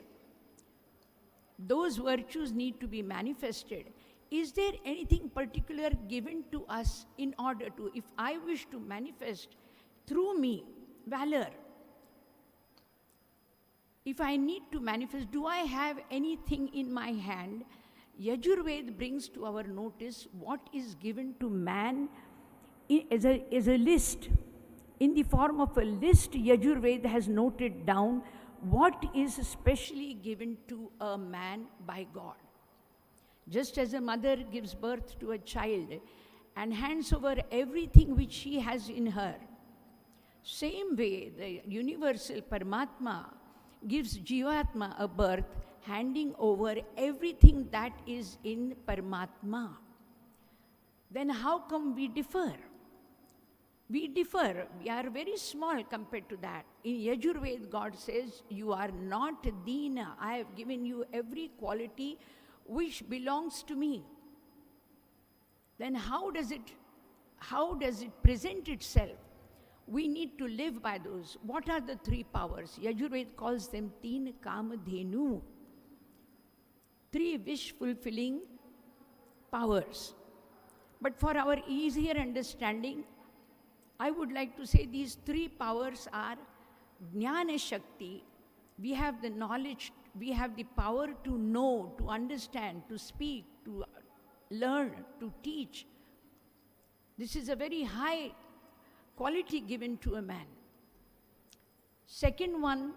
those virtues need to be manifested. Is there anything particular given to us in order to, if I wish to manifest through me valor, if I need to manifest, do I have anything in my hand? Yajurveda brings to our notice what is given to man as a list. In the form of a list, Yajurveda has noted down what is specially given to a man by God. Just as a mother gives birth to a child and hands over everything which she has in her, same way the universal Paramatma gives Jivatma a birth, handing over everything that is in Paramatma. Then how come we differ? We differ. We are very small compared to that. In Yajurveda, God says, you are not Dina. I have given you every quality which belongs to me. Then how does it present itself? We need to live by those. What are the three powers? Yajurveda calls them Teen Kamadhenu. Three wish-fulfilling powers. But for our easier understanding, I would like to say these three powers are Jnana Shakti. We have the knowledge, we have the power to know, to understand, to speak, to learn, to teach. This is a very high quality given to a man. Second one,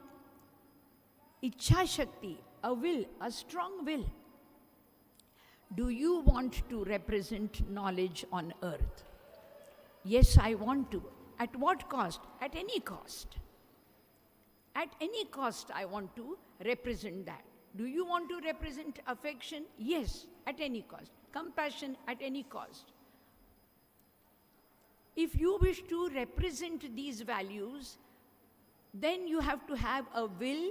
Ichha Shakti, a will, a strong will. Do you want to represent knowledge on earth? Yes, I want to. At what cost? At any cost. At any cost, I want to represent that. Do you want to represent affection? Yes, at any cost. Compassion, at any cost. If you wish to represent these values, then you have to have a will.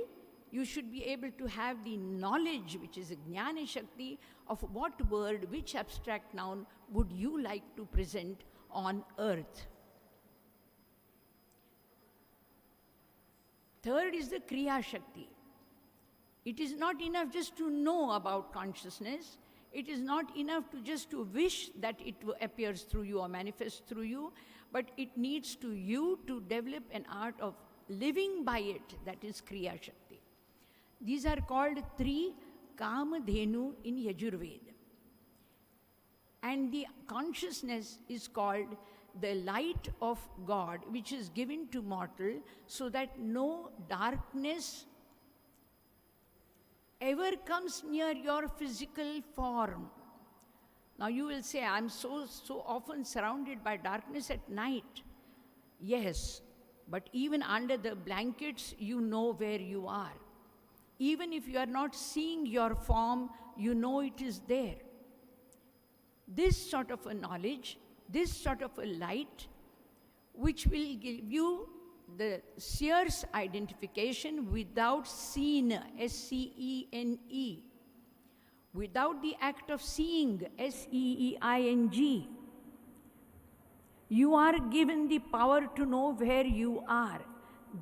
You should be able to have the knowledge, which is a Jnana Shakti, of what word, which abstract noun would you like to present on earth. Third is the Kriya Shakti. It is not enough just to know about consciousness. It is not enough to just to wish that it appears through you or manifests through you, but it needs to you to develop an art of living by it, that is Kriya Shakti. These are called three Kamadhenu in Yajurveda. And the consciousness is called the light of God, which is given to mortal so that no darkness ever comes near your physical form. Now you will say, I'm so often surrounded by darkness at night. Yes, but even under the blankets, you know where you are. Even if you are not seeing your form, you know it is there. This sort of a knowledge, this sort of a light, which will give you the seer's identification without seen, S-C-E-N-E, without the act of seeing, S-E-E-I-N-G. You are given the power to know where you are.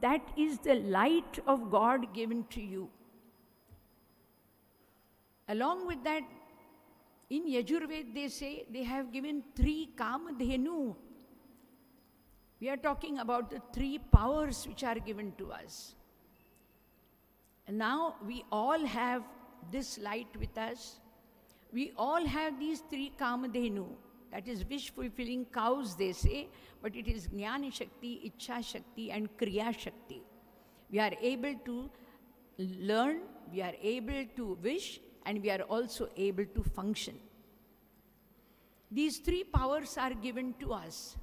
That is the light of God given to you. Along with that, in Yajurveda, they say they have given three Kamadhenu. We are talking about the three powers which are given to us. And now we all have this light with us. We all have these three Kamadhenu. That is wish-fulfilling cows, they say, but it is Jnana Shakti, Ichha Shakti, and Kriya Shakti. We are able to learn, we are able to wish, and we are also able to function. These three powers are given to us.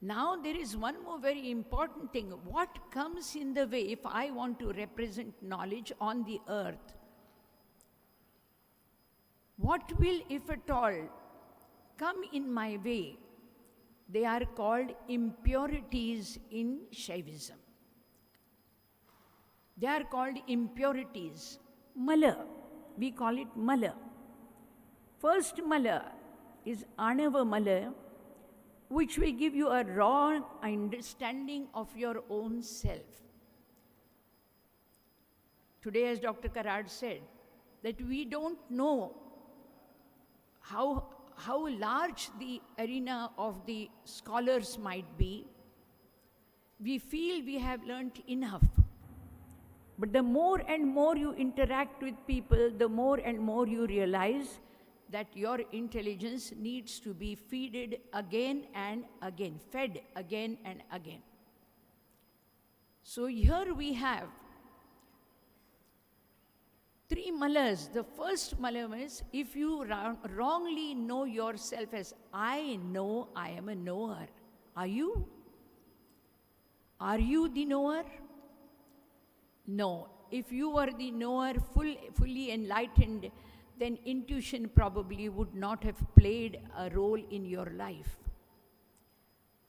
Now there is one more very important thing. What comes in the way if I want to represent knowledge on the earth? What will, if at all, come in my way? They are called impurities in Shaivism. They are called impurities. Mala, we call it mala. First mala is Anava mala, which will give you a raw understanding of your own self. Today, as Dr. Karad said, that we don't know how large the arena of the scholars might be. We feel we have learnt enough. But the more and more you interact with people, the more and more you realize that your intelligence needs to be fed again and again, fed again and again. So here we have three malas. The first mala is, if you wrongly know yourself as, I know I am a knower. Are you? Are you the knower? No. If you were the knower, fully enlightened, then intuition probably would not have played a role in your life.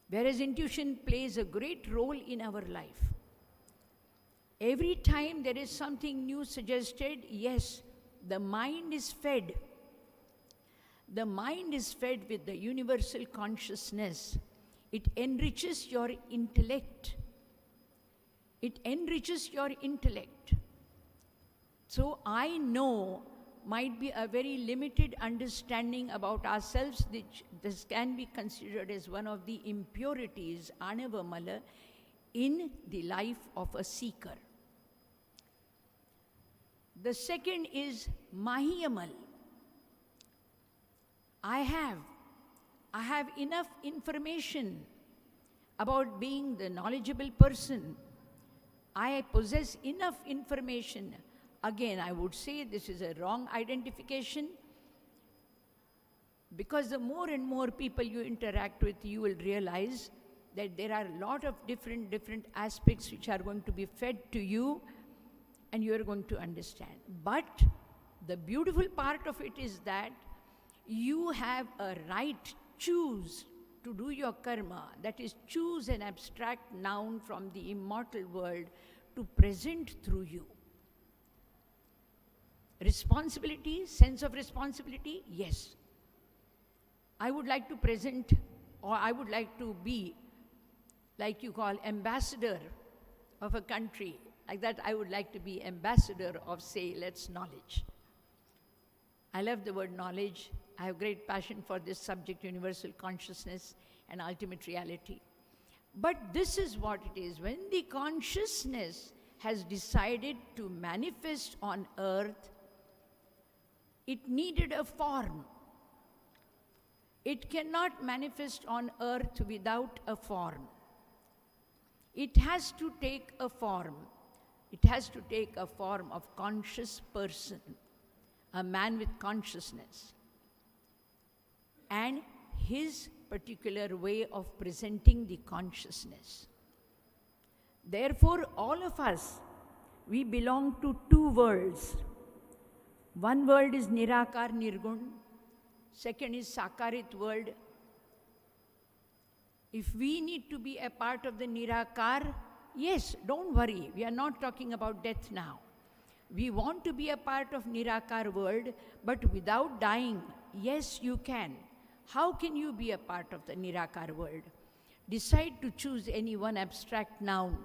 Whereas intuition plays a great role in our life. Every time there is something new suggested, yes, the mind is fed. The mind is fed with the universal consciousness. It enriches your intellect. It enriches your intellect. So I know might be a very limited understanding about ourselves. This can be considered as one of the impurities, anavamala, in the life of a seeker. The second is mahiyamal. I have enough information about being the knowledgeable person. I possess enough information. Again, I would say this is a wrong identification, because the more and more people you interact with, you will realize that there are a lot of different aspects which are going to be fed to you, and you are going to understand. But the beautiful part of it is that you have a right choose to do your karma, that is, choose an abstract noun from the immortal world to present through you. Responsibility, sense of responsibility, yes. I would like to present, or I would like to be, like you call, ambassador of a country. Like that, I would like to be ambassador of, say, let's knowledge. I love the word knowledge. I have great passion for this subject, universal consciousness and ultimate reality. But this is what it is. When the consciousness has decided to manifest on earth, it needed a form. It cannot manifest on earth without a form. It has to take a form. It has to take a form of conscious person, a man with consciousness, and his particular way of presenting the consciousness. Therefore, all of us, we belong to two worlds. One world is Nirakar Nirgun, second is Sakarit world. If we need to be a part of the Nirakar, yes, don't worry, we are not talking about death now. We want to be a part of Nirakar world, but without dying. Yes, you can. How can you be a part of the Nirakar world? Decide to choose any one abstract noun,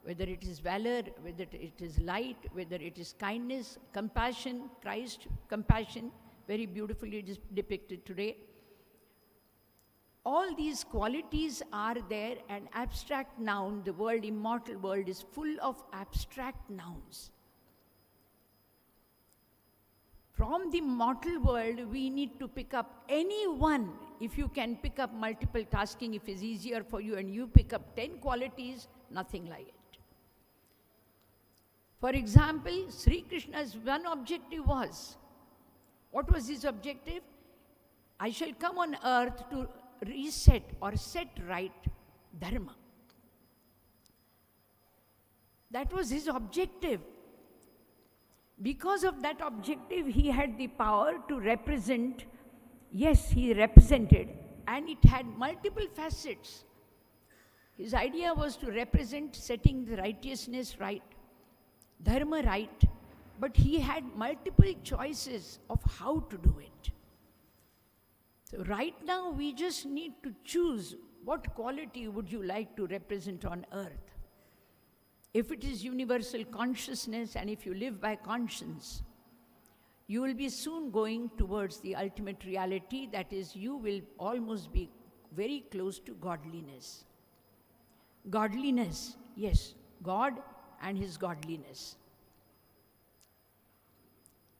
whether it is valor, whether it is light, whether it is kindness, compassion, Christ, compassion, very beautifully depicted today. All these qualities are there, and abstract noun, the world, immortal world, is full of abstract nouns. From the mortal world, we need to pick up any one. If you can pick up multiple tasking, if it's easier for you, and you pick up 10 qualities, nothing like it. For example, Sri Krishna's one objective was, what was his objective? I shall come on earth to reset or set right dharma. That was his objective. Because of that objective, he had the power to represent. Yes, he represented, and it had multiple facets. His idea was to represent setting the righteousness right, dharma right, but he had multiple choices of how to do it. So right now, we just need to choose what quality would you like to represent on earth. If it is universal consciousness, and if you live by conscience, you will be soon going towards the ultimate reality, that is, you will almost be very close to godliness. Godliness, yes, God and his godliness.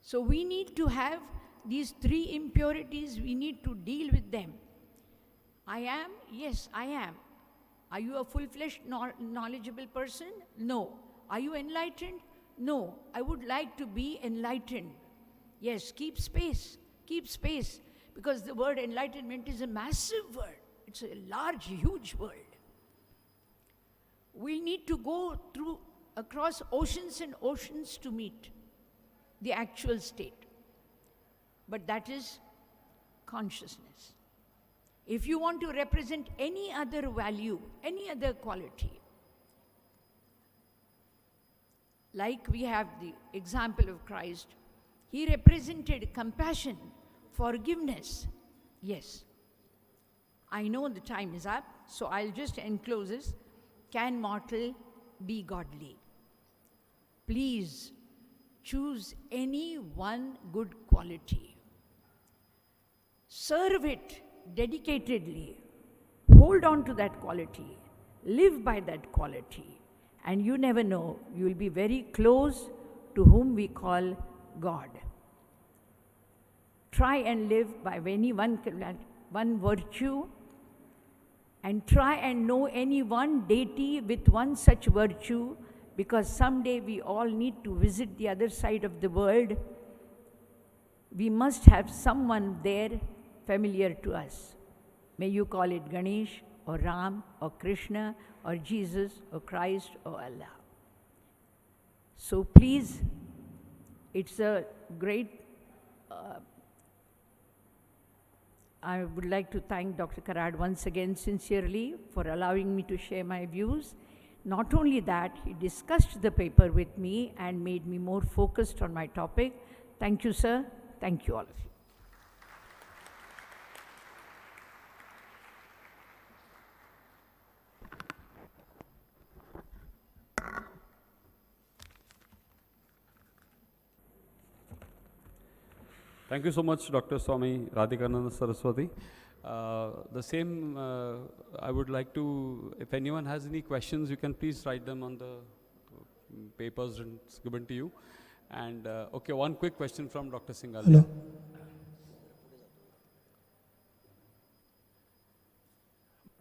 So we need to have these three impurities, we need to deal with them. I am, yes, I am. Are you a full-fledged, knowledgeable person? No. Are you enlightened? No. I would like to be enlightened. Yes, keep space, because the word enlightenment is a massive word. It's a large, huge word. We need to go across oceans and oceans to meet the actual state. But that is consciousness. If you want to represent any other value, any other quality, like we have the example of Christ, he represented compassion, forgiveness. Yes. I know the time is up, so I'll just enclose this. Can mortal be godly? Please choose any one good quality. Serve it dedicatedly. Hold on to that quality. Live by that quality. And you never know, you will be very close to whom we call God. Try and live by any one virtue, and try and know any one deity with one such virtue, because someday we all need to visit the other side of the world. We must have someone there familiar to us. May you call it Ganesh or Ram or Krishna or Jesus or Christ or Allah. So please, it's a great, I would like to thank Dr. Karad once again sincerely for allowing me to share my views. Not only that, he discussed the paper with me and made me more focused on my topic. Thank you, sir. Thank you, all of you. Thank you so much, Dr. Swami Radhikananda Saraswati. The same, I would like to, if anyone has any questions, you can please write them on the papers and it's given to you. And okay, one quick question from Dr. Singhal.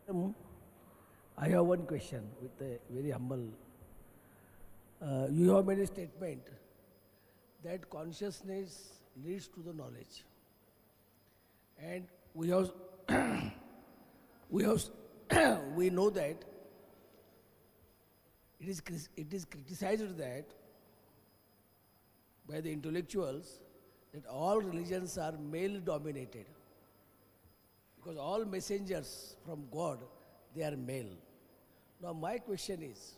Hello. I have one question with a very humble. You have made a statement that consciousness leads to the knowledge. And we have we know that it is criticized that by the intellectuals that all religions are male dominated, because all messengers from God, they are male. Now my question is,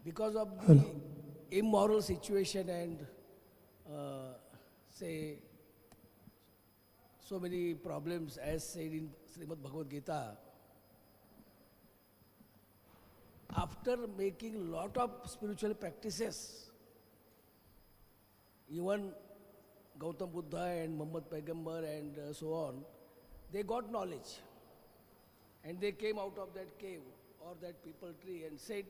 because of the immoral situation and say so many problems as said in Srimad Bhagavad Gita, after making lot of spiritual practices, even Gautam Buddha and Muhammad Paigambar and so on, they got knowledge. And they came out of that cave or that people tree and said,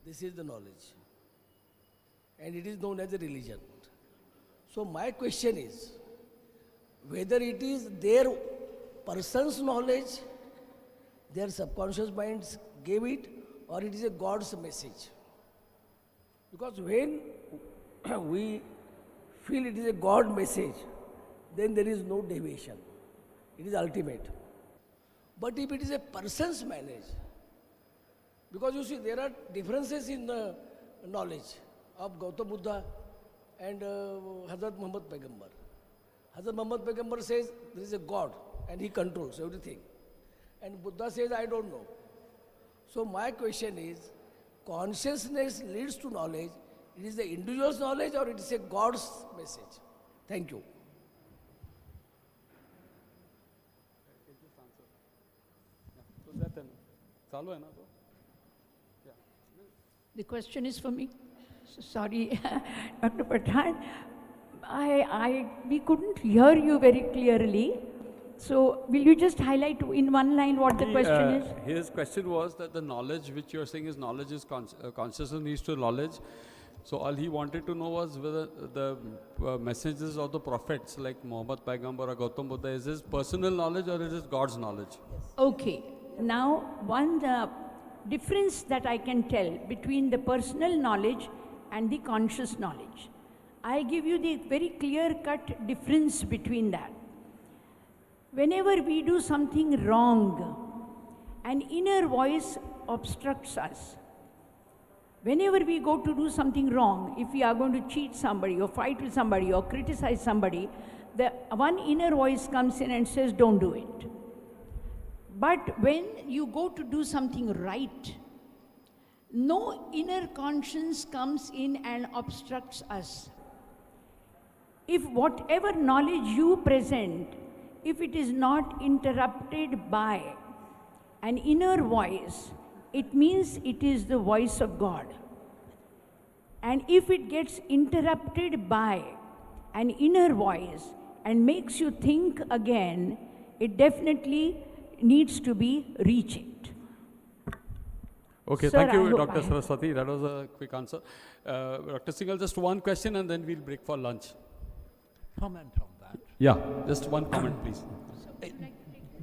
this is the knowledge. And it is known as a religion. So my question is, whether it is their person's knowledge, their subconscious minds gave it, or it is a God's message. Because when we feel it is a God message, then there is no deviation. It is ultimate. But if it is a person's manage, because you see there are differences in the knowledge of Gautam Buddha and Hazrat Muhammad Paigambar. Hazrat Muhammad Paigambar says there is a God and he controls everything. And Buddha says, I don't know. So my question is, consciousness leads to knowledge. It is the individual's knowledge or it is a God's message? Thank you. The question is for me. Sorry, Dr. Pathan. We couldn't hear you very clearly. So will you just highlight in one line what the question is? His question was that the knowledge which you're saying is knowledge is consciousness leads to knowledge. So all he wanted to know was whether the messages of the prophets like Muhammad Paigambar or Gautam Buddha, is this personal knowledge or is it God's knowledge? Okay. Now, one difference that I can tell between the personal knowledge and the conscious knowledge. I'll give you the very clear-cut difference between that. Whenever we do something wrong, an inner voice obstructs us. Whenever we go to do something wrong, if we are going to cheat somebody or fight with somebody or criticize somebody, the one inner voice comes in and says, don't do it. But when you go to do something right, no inner conscience comes in and obstructs us. If whatever knowledge you present, if it is not interrupted by an inner voice, it means it is the voice of God. And if it gets interrupted by an inner voice and makes you think again, it definitely needs to be rechecked. Okay, Sir, thank you, I hope Dr. Saraswati. That was a quick answer. Dr. Singhal, just one question and then we'll break for lunch. Comment on that. Yeah, just one comment, please.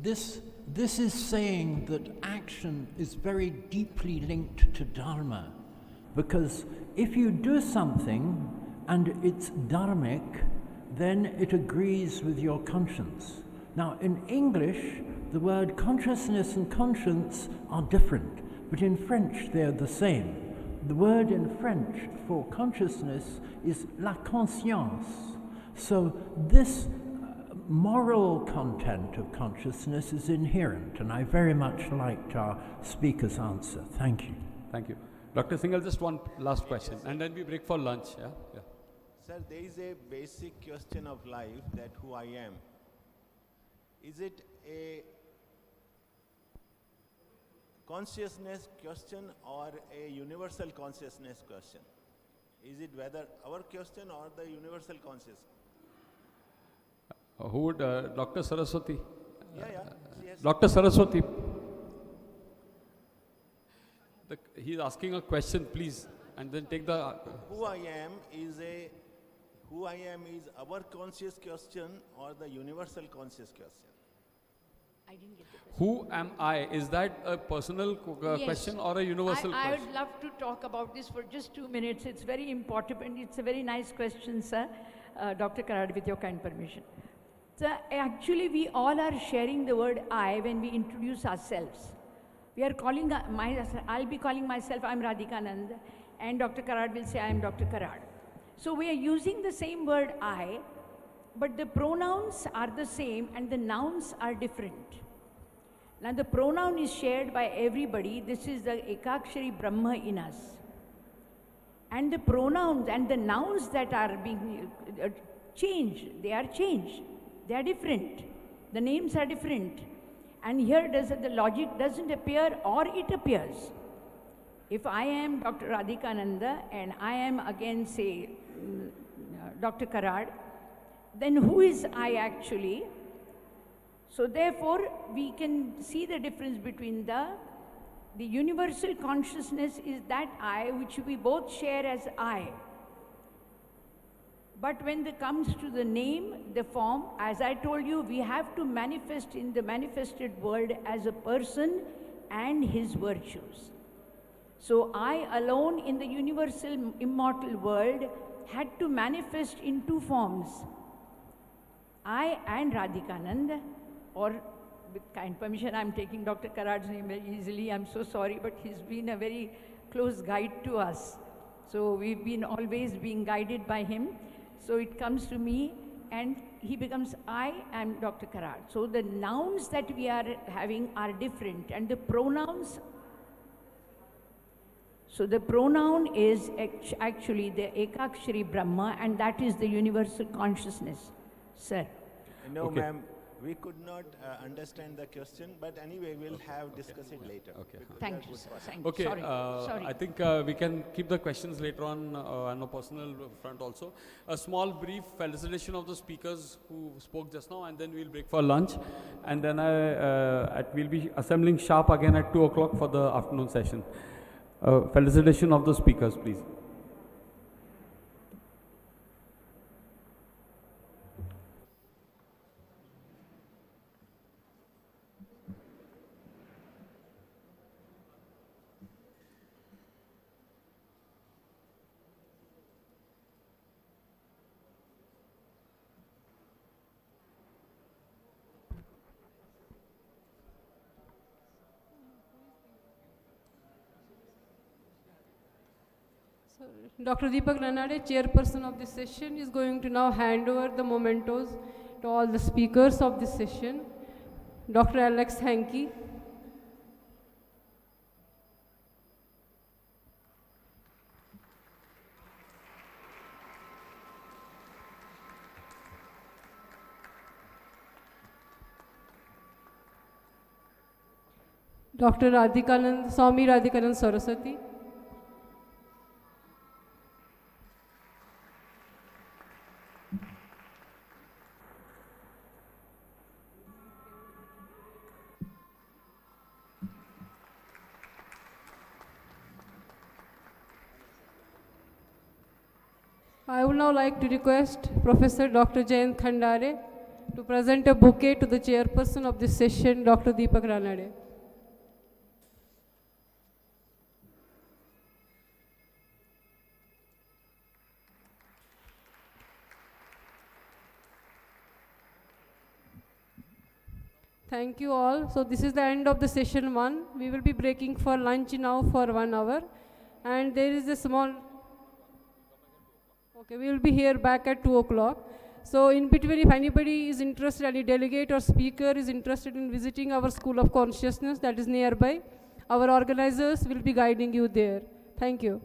This is saying that action is very deeply linked to Dharma, because if you do something and it's dharmic, then it agrees with your conscience. Now, in English, the word consciousness and conscience are different, but in French they're the same. The word in French for consciousness is la conscience. So this moral content of consciousness is inherent, and I very much liked our speaker's answer. Thank you. Thank you. Dr. Singhal, just one last question, and then we break for lunch. Yeah? Yeah. Sir, there is a basic question of life, that who I am. Is it a consciousness question or a universal consciousness question? Is it whether our question or the universal consciousness? Who would, Dr. Saraswati? Yeah. Yes. Dr. Saraswati. He's asking a question, please, and then take the... Who I am is our conscious question or the universal conscious question? I didn't get the question. Who am I? Is that a personal question or a universal I question? would love to talk about this for just 2 minutes. It's very important and it's a very nice question, sir. Dr. Karad, with your kind permission. So actually, we all are sharing the word I when we introduce ourselves. We are calling, I'll be calling myself, I'm Radhikanand, and Dr. Karad will say, I'm Dr. Karad. So we are using the same word I, but the pronouns are the same and the nouns are different. Now the pronoun is shared by everybody. This is the Ekakshari Brahma in us. And the pronouns and the nouns that are being changed, they are changed. They are different. The names are different. And here the logic doesn't appear or it appears. If I am Dr. Radhikananda and I am again, say, Dr. Karad, then who is I actually? So therefore, we can see the difference between the universal consciousness is that I, which we both share as I. But when it comes to the name, the form, as I told you, we have to manifest in the manifested world as a person and his virtues. So I alone in the universal immortal world had to manifest in two forms. I and Radhikanand, or with kind permission, I'm taking Dr. Karad's name very easily. I'm so sorry, but he's been a very close guide to us. So we've been always being guided by him. So it comes to me, and he becomes I am Dr. Karad. So the nouns that we are having are different, and the pronouns. So the pronoun is actually the Ekakshari Brahma, and that is the universal consciousness. Sir. No, Okay. ma'am, we could not understand the question, but anyway, we'll have discuss it later. Okay. Thank you, sir. Thank you. Okay, Sorry. Sorry. I think we can keep the questions later on a personal front also. A small brief felicitation of the speakers who spoke just now, and then we'll break for lunch. And then we'll be assembling sharp again at 2 o'clock for the afternoon session. Felicitation of the speakers, please. Dr. Deepak Ranade, chairperson of this session, is going to now hand over the mementos to all the speakers of this session. Dr. Alex Hankey. Dr. Radhikanand, Swami Radhikanand Saraswati. I would now like to request Professor Dr. Jayant Khandare to present a bouquet to the chairperson of this session, Dr. Deepak Ranade. Thank you all. So this is the end of the session 1. We will be breaking for lunch now for 1 hour. And there is a small... Okay, we will be here back at 2 o'clock. So in between, if anybody is interested, any delegate or speaker is interested in visiting our School of Consciousness that is nearby, our organizers will be guiding you there. Thank you.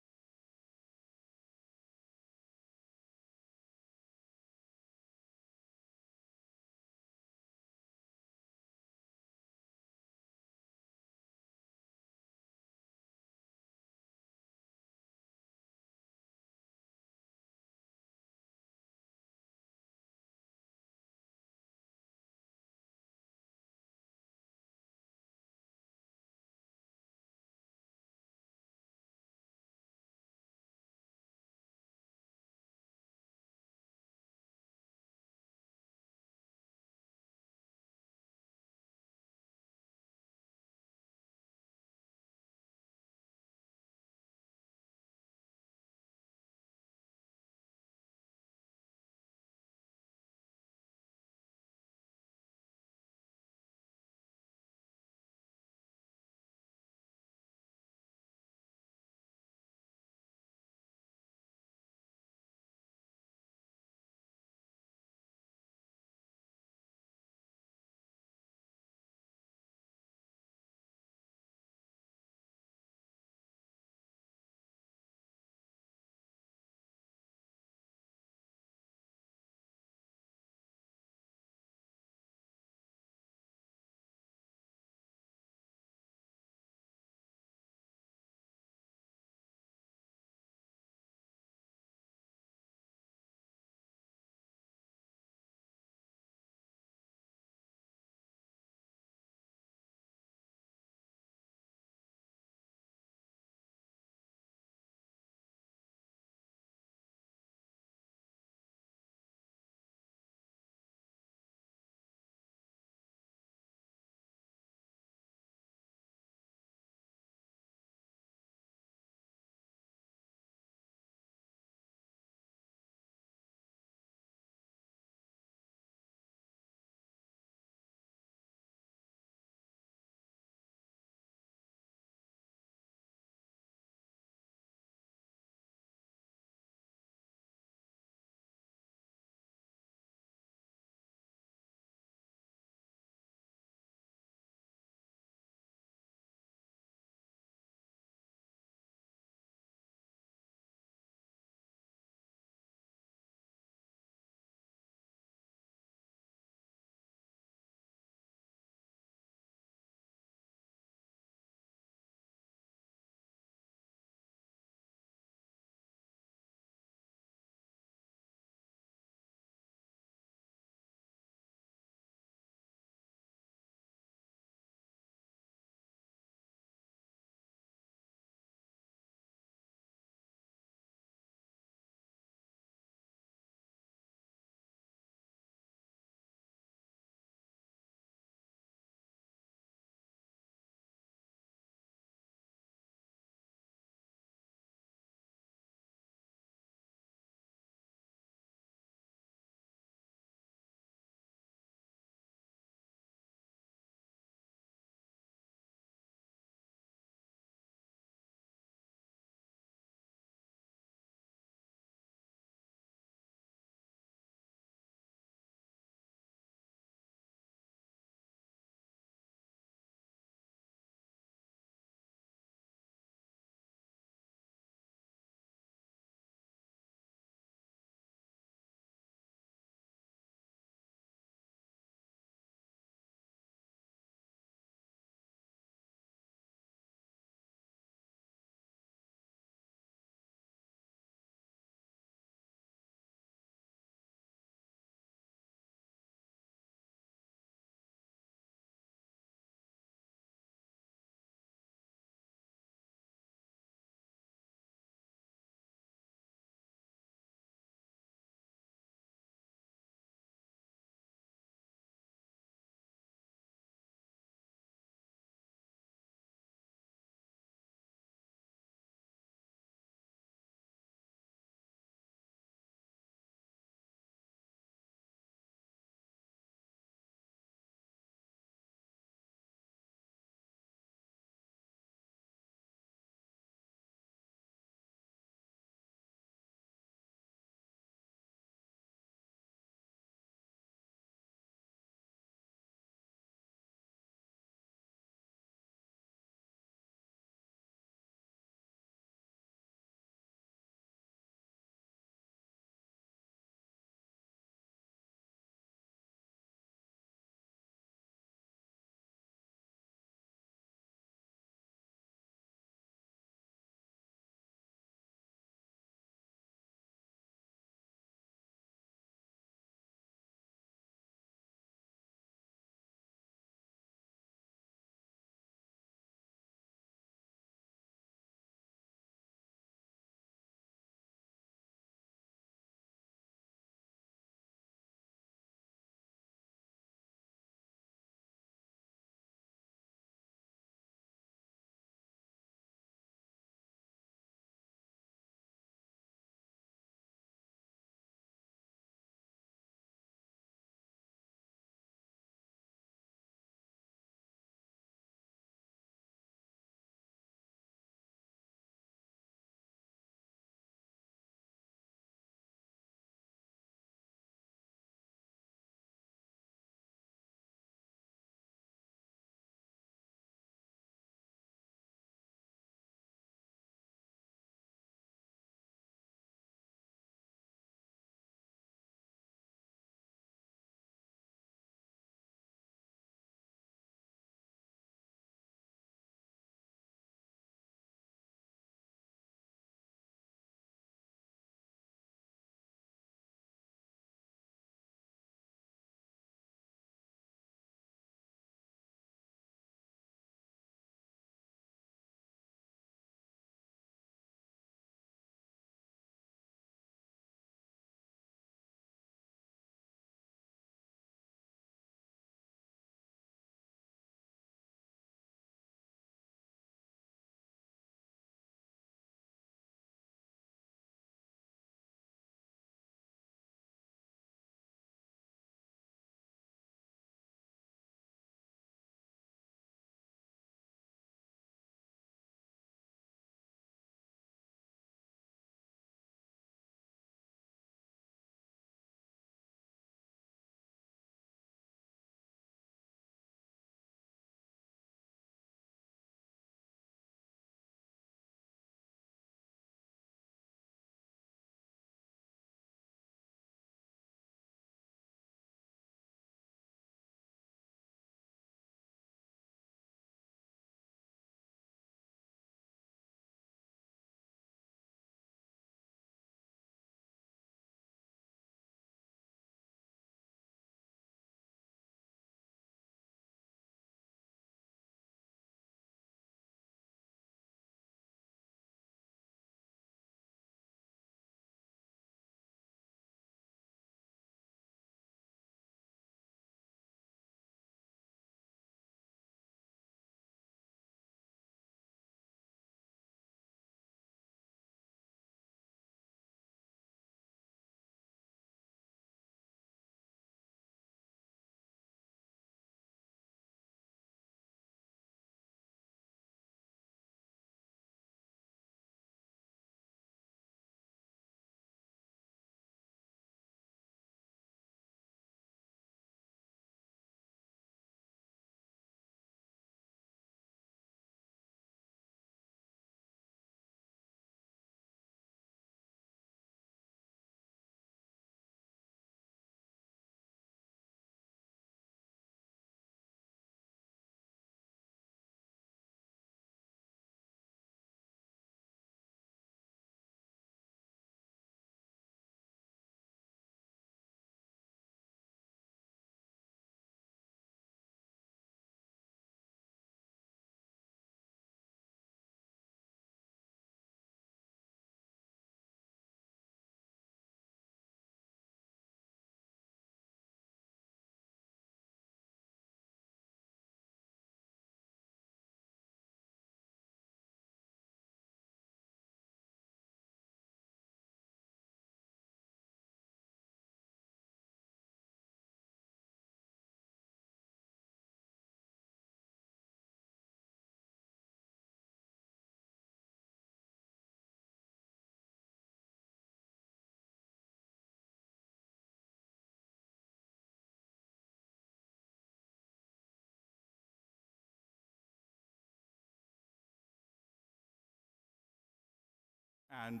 And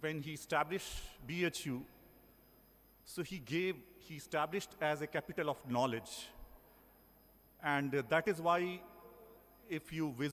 when he established BHU, so he established as a capital of knowledge. And that is why if you visit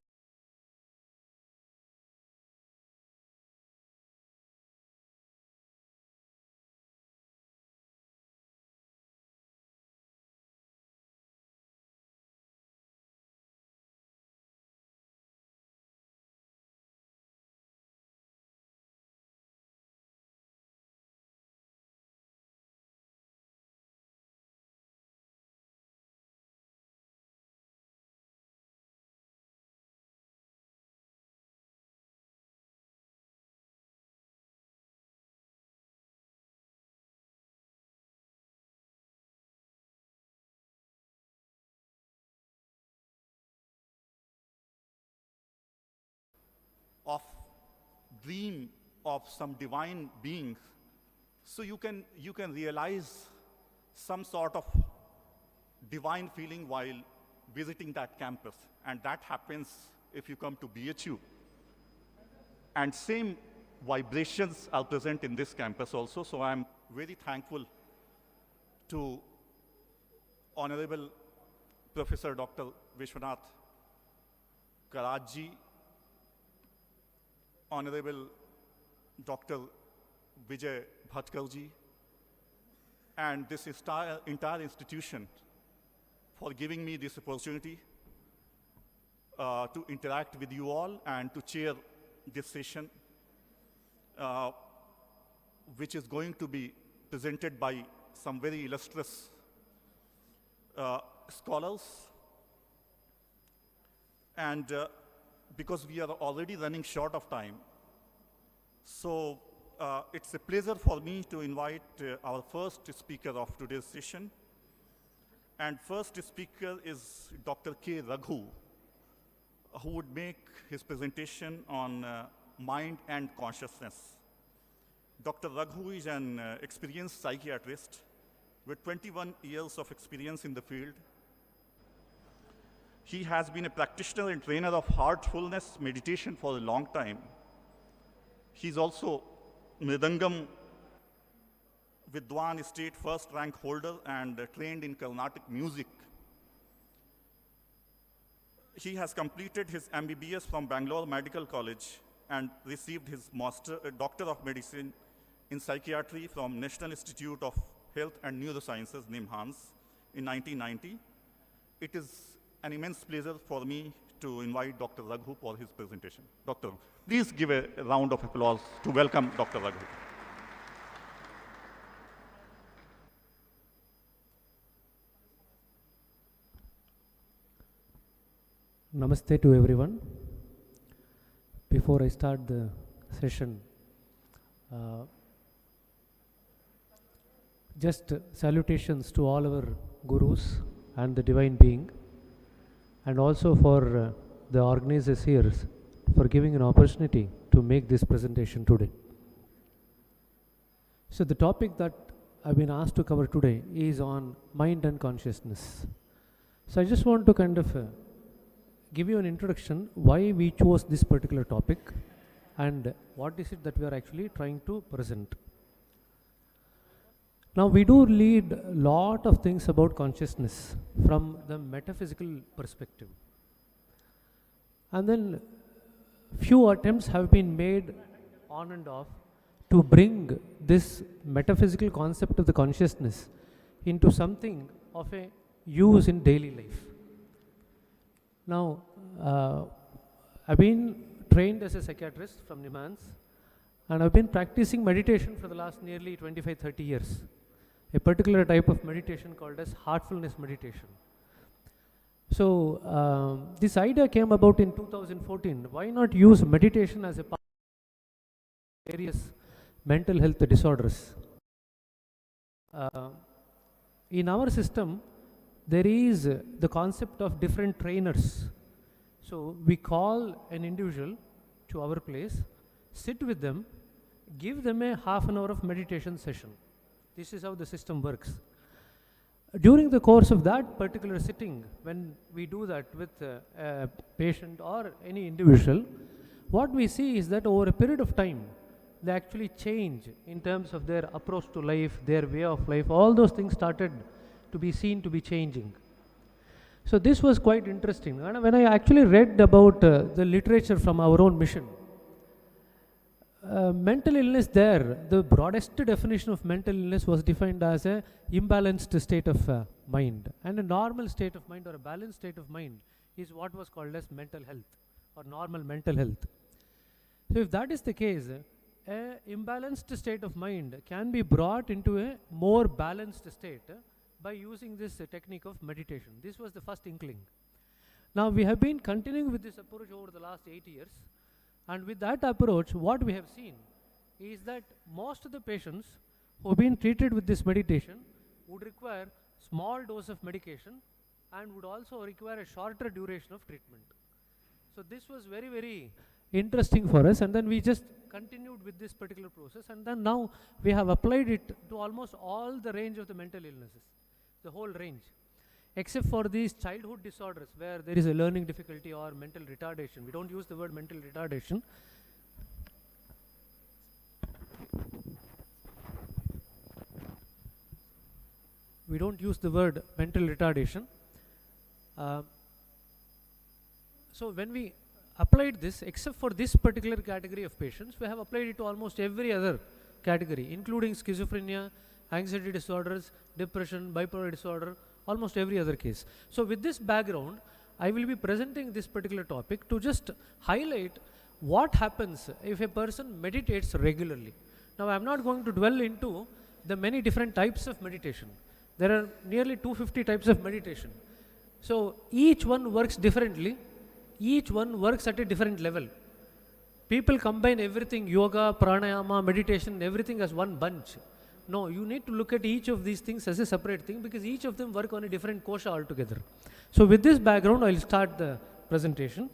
of dream of some divine being, so you can realize some sort of divine feeling while visiting that campus. And that happens if you come to BHU. And same vibrations are present in this campus also. So I'm very thankful to Honorable Professor Dr. Vishwanath Karad, Honorable Dr. Vijay Bhatkar ji, and this entire institution for giving me this opportunity to interact with you all and to chair this session, which is going to be presented by some very illustrious scholars. And because we are already running short of time, so it's a pleasure for me to invite our first speaker of today's session. And first speaker is Dr. K. Raghu, who would make his presentation on mind and consciousness. Dr. Raghu is an experienced psychiatrist with 21 years of experience in the field. He has been a practitioner and trainer of heartfulness meditation for a long time. He's also Mridangam Vidwan State first rank holder and trained in Carnatic music. He has completed his MBBS from Bangalore Medical College and received his Doctor of Medicine in Psychiatry from National Institute of Health and Neurosciences, NIMHANS, in 1990. It is an immense pleasure for me to invite Dr. Raghu for his presentation. Doctor, please give a round of applause to welcome Dr. Raghu. Namaste to everyone. Before I start the session, just salutations to all our gurus and the divine being, and also for the organizers here for giving an opportunity to make this presentation today. So the topic that I've been asked to cover today is on mind and consciousness. So I just want to kind of give you an introduction why we chose this particular topic and what is it that we are actually trying to present. Now we do read a lot of things about consciousness from the metaphysical perspective, and then few attempts have been made on and off to bring this metaphysical concept of the consciousness into something of a use in daily life. Now, I've been trained as a psychiatrist from NIMHANS, and I've been practicing meditation for the last nearly 25-30 years. A particular type of meditation called as heartfulness meditation. So this idea came about in 2014. Why not use meditation as a part of various mental health disorders? In our system, there is the concept of different trainers. So we call an individual to our place, sit with them, give them a half an hour of meditation session. This is how the system works. During the course of that particular sitting, when we do that with a patient or any individual, what we see is that over a period of time, they actually change in terms of their approach to life, their way of life. All those things started to be seen to be changing. So this was quite interesting. And when I actually read about the literature from our own mission, mental illness there, the broadest definition of mental illness was defined as a imbalanced state of mind. And a normal state of mind or a balanced state of mind is what was called as mental health or normal mental health. So if that is the case, a imbalanced state of mind can be brought into a more balanced state by using this technique of meditation. This was the first inkling. Now we have been continuing with this approach over the last 8 years, and with that approach what we have seen is that most of the patients who have been treated with this meditation would require small dose of medication and would also require a shorter duration of treatment. So this was very, very interesting for us, and then we just continued with this particular process, and then now we have applied it to almost all the range of the mental illnesses, the whole range, except for these childhood disorders where there is a learning difficulty or mental retardation. We don't use the word mental retardation. We don't use the word mental retardation. So when we applied this, except for this particular category of patients, we have applied it to almost every other category, including schizophrenia, anxiety disorders, depression, bipolar disorder, almost every other case. So with this background, I will be presenting this particular topic to just highlight what happens if a person meditates regularly. Now I am not going to dwell into the many different types of meditation. There are nearly 250 types of meditation. So each one works differently. Each one works at a different level. People combine everything, yoga, pranayama, meditation, everything as one bunch. No, you need to look at each of these things as a separate thing because each of them work on a different kosha altogether. So with this background, I will start the presentation.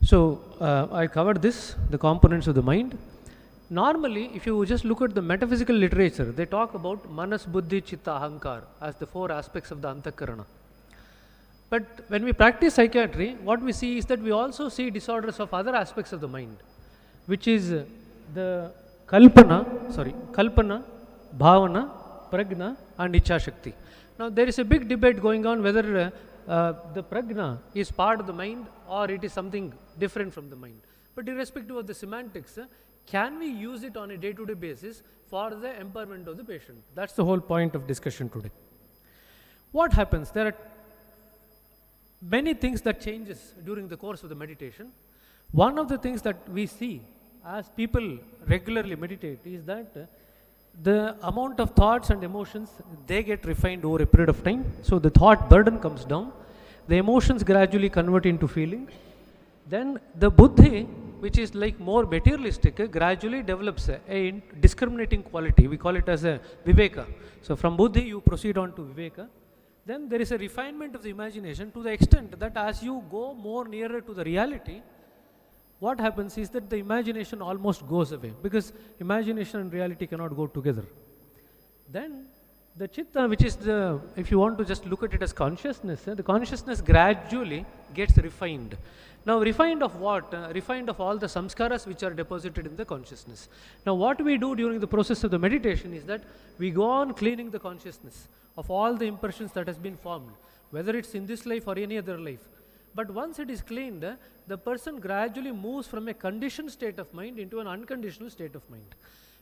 So I covered this, the components of the mind. Normally, if you just look at the metaphysical literature, they talk about manas, buddhi, chitta, ahankar as the 4 aspects of the antakarana. But when we practice psychiatry, what we see is that we also see disorders of other aspects of the mind, which is the kalpana, bhavana, prajna and ichha shakti. Now there is a big debate going on whether the prajna is part of the mind or it is something different from the mind. But irrespective of the semantics, can we use it on a day-to-day basis for the empowerment of the patient? That's the whole point of discussion today. What happens? There are many things that changes during the course of the meditation. One of the things that we see as people regularly meditate is that the amount of thoughts and emotions, they get refined over a period of time. So the thought burden comes down, the emotions gradually convert into feeling. Then the buddhi, which is like more materialistic, gradually develops a discriminating quality. We call it as a viveka. So from buddhi you proceed on to viveka. Then there is a refinement of the imagination to the extent that as you go more nearer to the reality, what happens is that the imagination almost goes away because imagination and reality cannot go together. Then the chitta, which is the, if you want to just look at it as consciousness, the consciousness gradually gets refined. Now refined of what? Refined of all the samskaras which are deposited in the consciousness. Now what we do during the process of the meditation is that we go on cleaning the consciousness of all the impressions that has been formed, whether it's in this life or any other life. But once it is cleaned, the person gradually moves from a conditioned state of mind into an unconditional state of mind.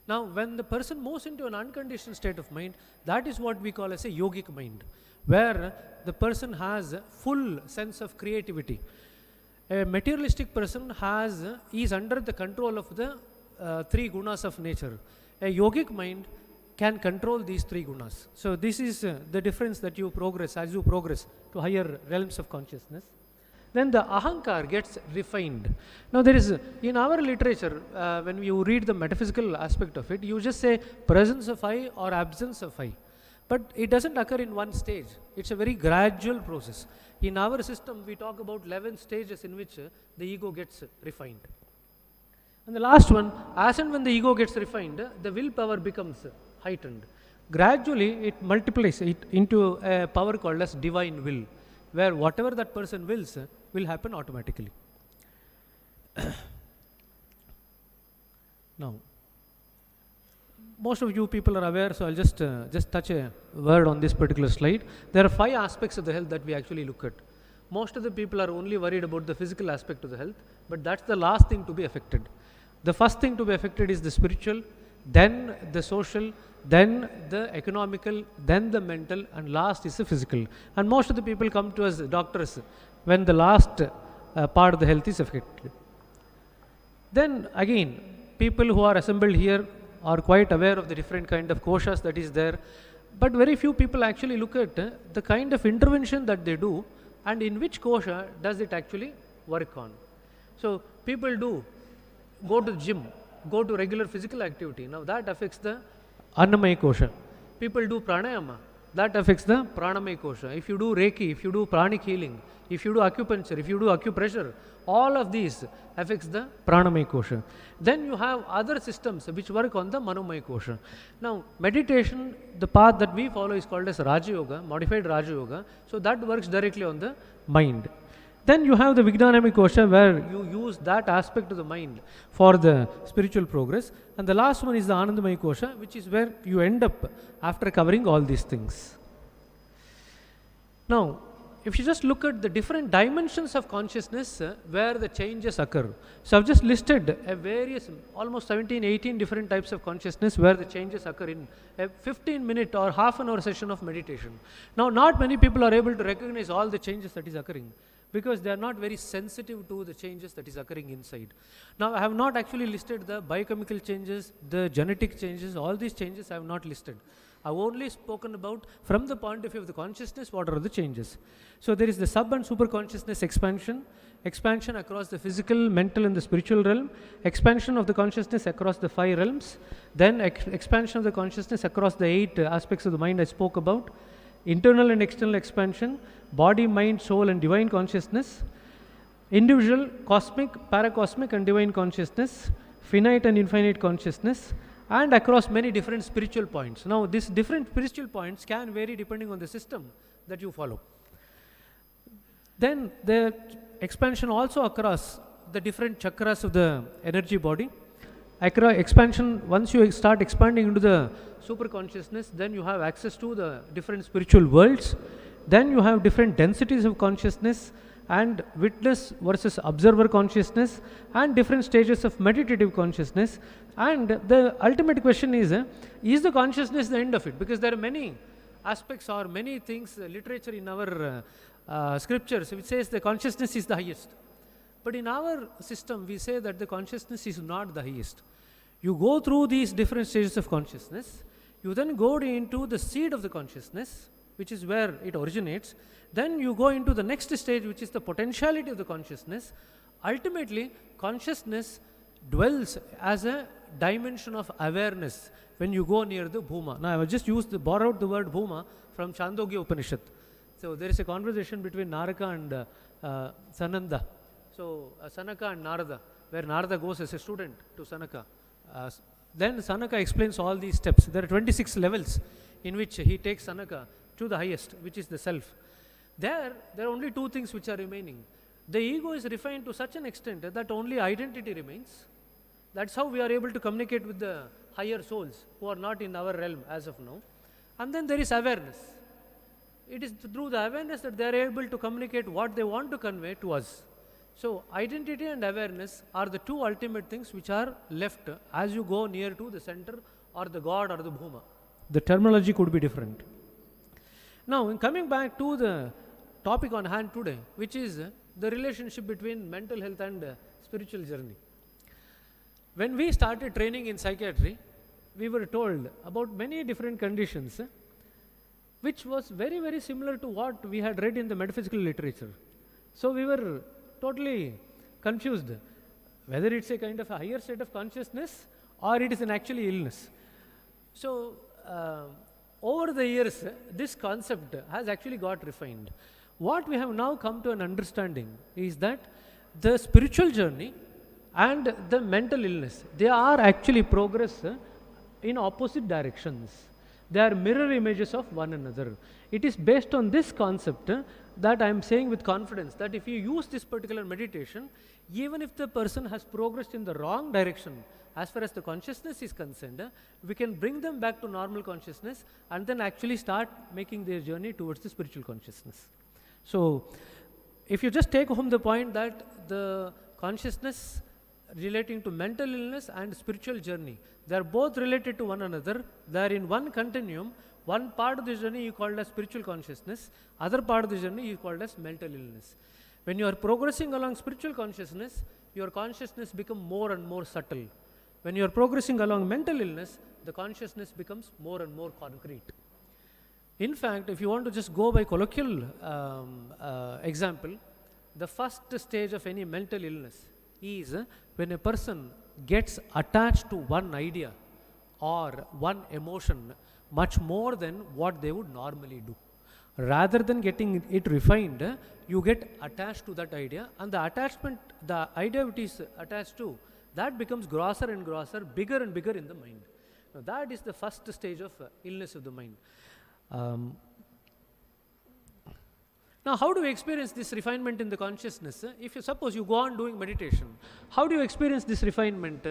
Now when the person moves into an unconditioned state of mind, that is what we call as a yogic mind, where the person has full sense of creativity. A materialistic person is under the control of the 3 gunas of nature. A yogic mind can control these 3 gunas. So this is the difference that you progress as you progress to higher realms of consciousness. Then the ahankar gets refined. Now there is, in our literature, when you read the metaphysical aspect of it, you just say presence of I or absence of I. But it doesn't occur in one stage. It's a very gradual process. In our system, we talk about 11 stages in which the ego gets refined. And the last one, as and when the ego gets refined, the willpower becomes heightened. Gradually, it multiplies it into a power called as divine will, where whatever that person wills will happen automatically. Now, most of you people are aware, so I'll just touch a word on this particular slide. There are 5 aspects of the health that we actually look at. Most of the people are only worried about the physical aspect of the health, but that's the last thing to be affected. The first thing to be affected is the spiritual, then the social, then the economical, then the mental, and last is the physical. And most of the people come to us doctors when the last part of the health is affected. Then again, people who are assembled here are quite aware of the different kind of koshas that is there, but very few people actually look at the kind of intervention that they do and in which kosha does it actually work on. So people do go to the gym, go to regular physical activity. Now that affects the Annamaya kosha. People do pranayama. That affects the pranamaya kosha. If you do Reiki, if you do pranic healing, if you do acupuncture, if you do acupressure, all of these affects the pranamaya kosha. Then you have other systems which work on the manomaya kosha. Now meditation, the path that we follow is called as Raja Yoga, modified Raja Yoga. So that works directly on the mind. Then you have the Vijnanamaya kosha, where you use that aspect of the mind for the spiritual progress. And the last one is the Anandamaya kosha, which is where you end up after covering all these things. Now, if you just look at the different dimensions of consciousness where the changes occur. So I've just listed a various, almost 17, 18 different types of consciousness where the changes occur in a 15-minute or half an hour session of meditation. Now, not many people are able to recognize all the changes that is occurring, because they are not very sensitive to the changes that is occurring inside. Now, I have not actually listed the biochemical changes, the genetic changes, all these changes I have not listed. I have only spoken about from the point of view of the consciousness, what are the changes. So there is the sub and super consciousness expansion, expansion across the physical, mental and the spiritual realm, expansion of the consciousness across the 5 realms, then expansion of the consciousness across the 8 aspects of the mind I spoke about, internal and external expansion, body, mind, soul and divine consciousness, individual, cosmic, paracosmic and divine consciousness, finite and infinite consciousness, and across many different spiritual points. Now, these different spiritual points can vary depending on the system that you follow. Then the expansion also across the different chakras of the energy body. Expansion, once you start expanding into the super consciousness, then you have access to the different spiritual worlds. Then you have different densities of consciousness and witness versus observer consciousness and different stages of meditative consciousness. And the ultimate question is the consciousness the end of it? Because there are many aspects or many things, literature in our scriptures which says the consciousness is the highest. But in our system, we say that the consciousness is not the highest. You go through these different stages of consciousness, you then go into the seed of the consciousness, which is where it originates. Then you go into the next stage, which is the potentiality of the consciousness. Ultimately, consciousness dwells as a dimension of awareness when you go near the Bhuma. Now, I have just borrowed the word Bhuma from Chandogya Upanishad. So, there is a conversation between Naraka and Sananda. So, Sanaka and Narada, where Narada goes as a student to Sanaka. Then Sanaka explains all these steps. There are 26 levels in which he takes Sanaka to the highest, which is the self. There are only 2 things which are remaining. The ego is refined to such an extent that only identity remains. That's how we are able to communicate with the higher souls who are not in our realm as of now. And then there is awareness. It is through the awareness that they are able to communicate what they want to convey to us. So, identity and awareness are the 2 ultimate things which are left as you go near to the center or the God or the Bhuma. The terminology could be different. Now, in coming back to the topic on hand today, which is the relationship between mental health and spiritual journey. When we started training in psychiatry, we were told about many different conditions, which was very, very similar to what we had read in the metaphysical literature. So, we were totally confused whether it's a kind of a higher state of consciousness or it is an actually illness. So, over the years, this concept has actually got refined. What we have now come to an understanding is that the spiritual journey and the mental illness, they are actually progress in opposite directions. They are mirror images of one another. It is based on this concept that I am saying with confidence that if you use this particular meditation, even if the person has progressed in the wrong direction as far as the consciousness is concerned, we can bring them back to normal consciousness and then actually start making their journey towards the spiritual consciousness. So, if you just take home the point that the consciousness relating to mental illness and spiritual journey, they are both related to one another, they are in one continuum. One part of the journey you called as spiritual consciousness, other part of the journey you called as mental illness. When you are progressing along spiritual consciousness, your consciousness becomes more and more subtle. When you are progressing along mental illness, the consciousness becomes more and more concrete. In fact, if you want to just go by colloquial example, the first stage of any mental illness is when a person gets attached to one idea or one emotion much more than what they would normally do. Rather than getting it refined, you get attached to that idea, and the attachment, the idea it is attached to, that becomes grosser and grosser, bigger and bigger in the mind. Now that is the first stage of illness of the mind. Now, how do we experience this refinement in the consciousness? If you suppose you go on doing meditation, how do you experience this refinement?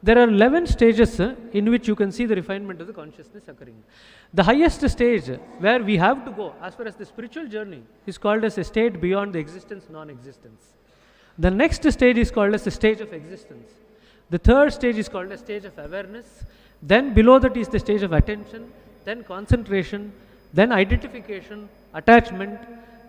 There are 11 stages in which you can see the refinement of the consciousness occurring. The highest stage where we have to go as far as the spiritual journey is called as a state beyond the existence, non-existence. The next stage is called as the stage of existence. The third stage is called as stage of awareness. Then below that is the stage of attention, then concentration, then identification, attachment,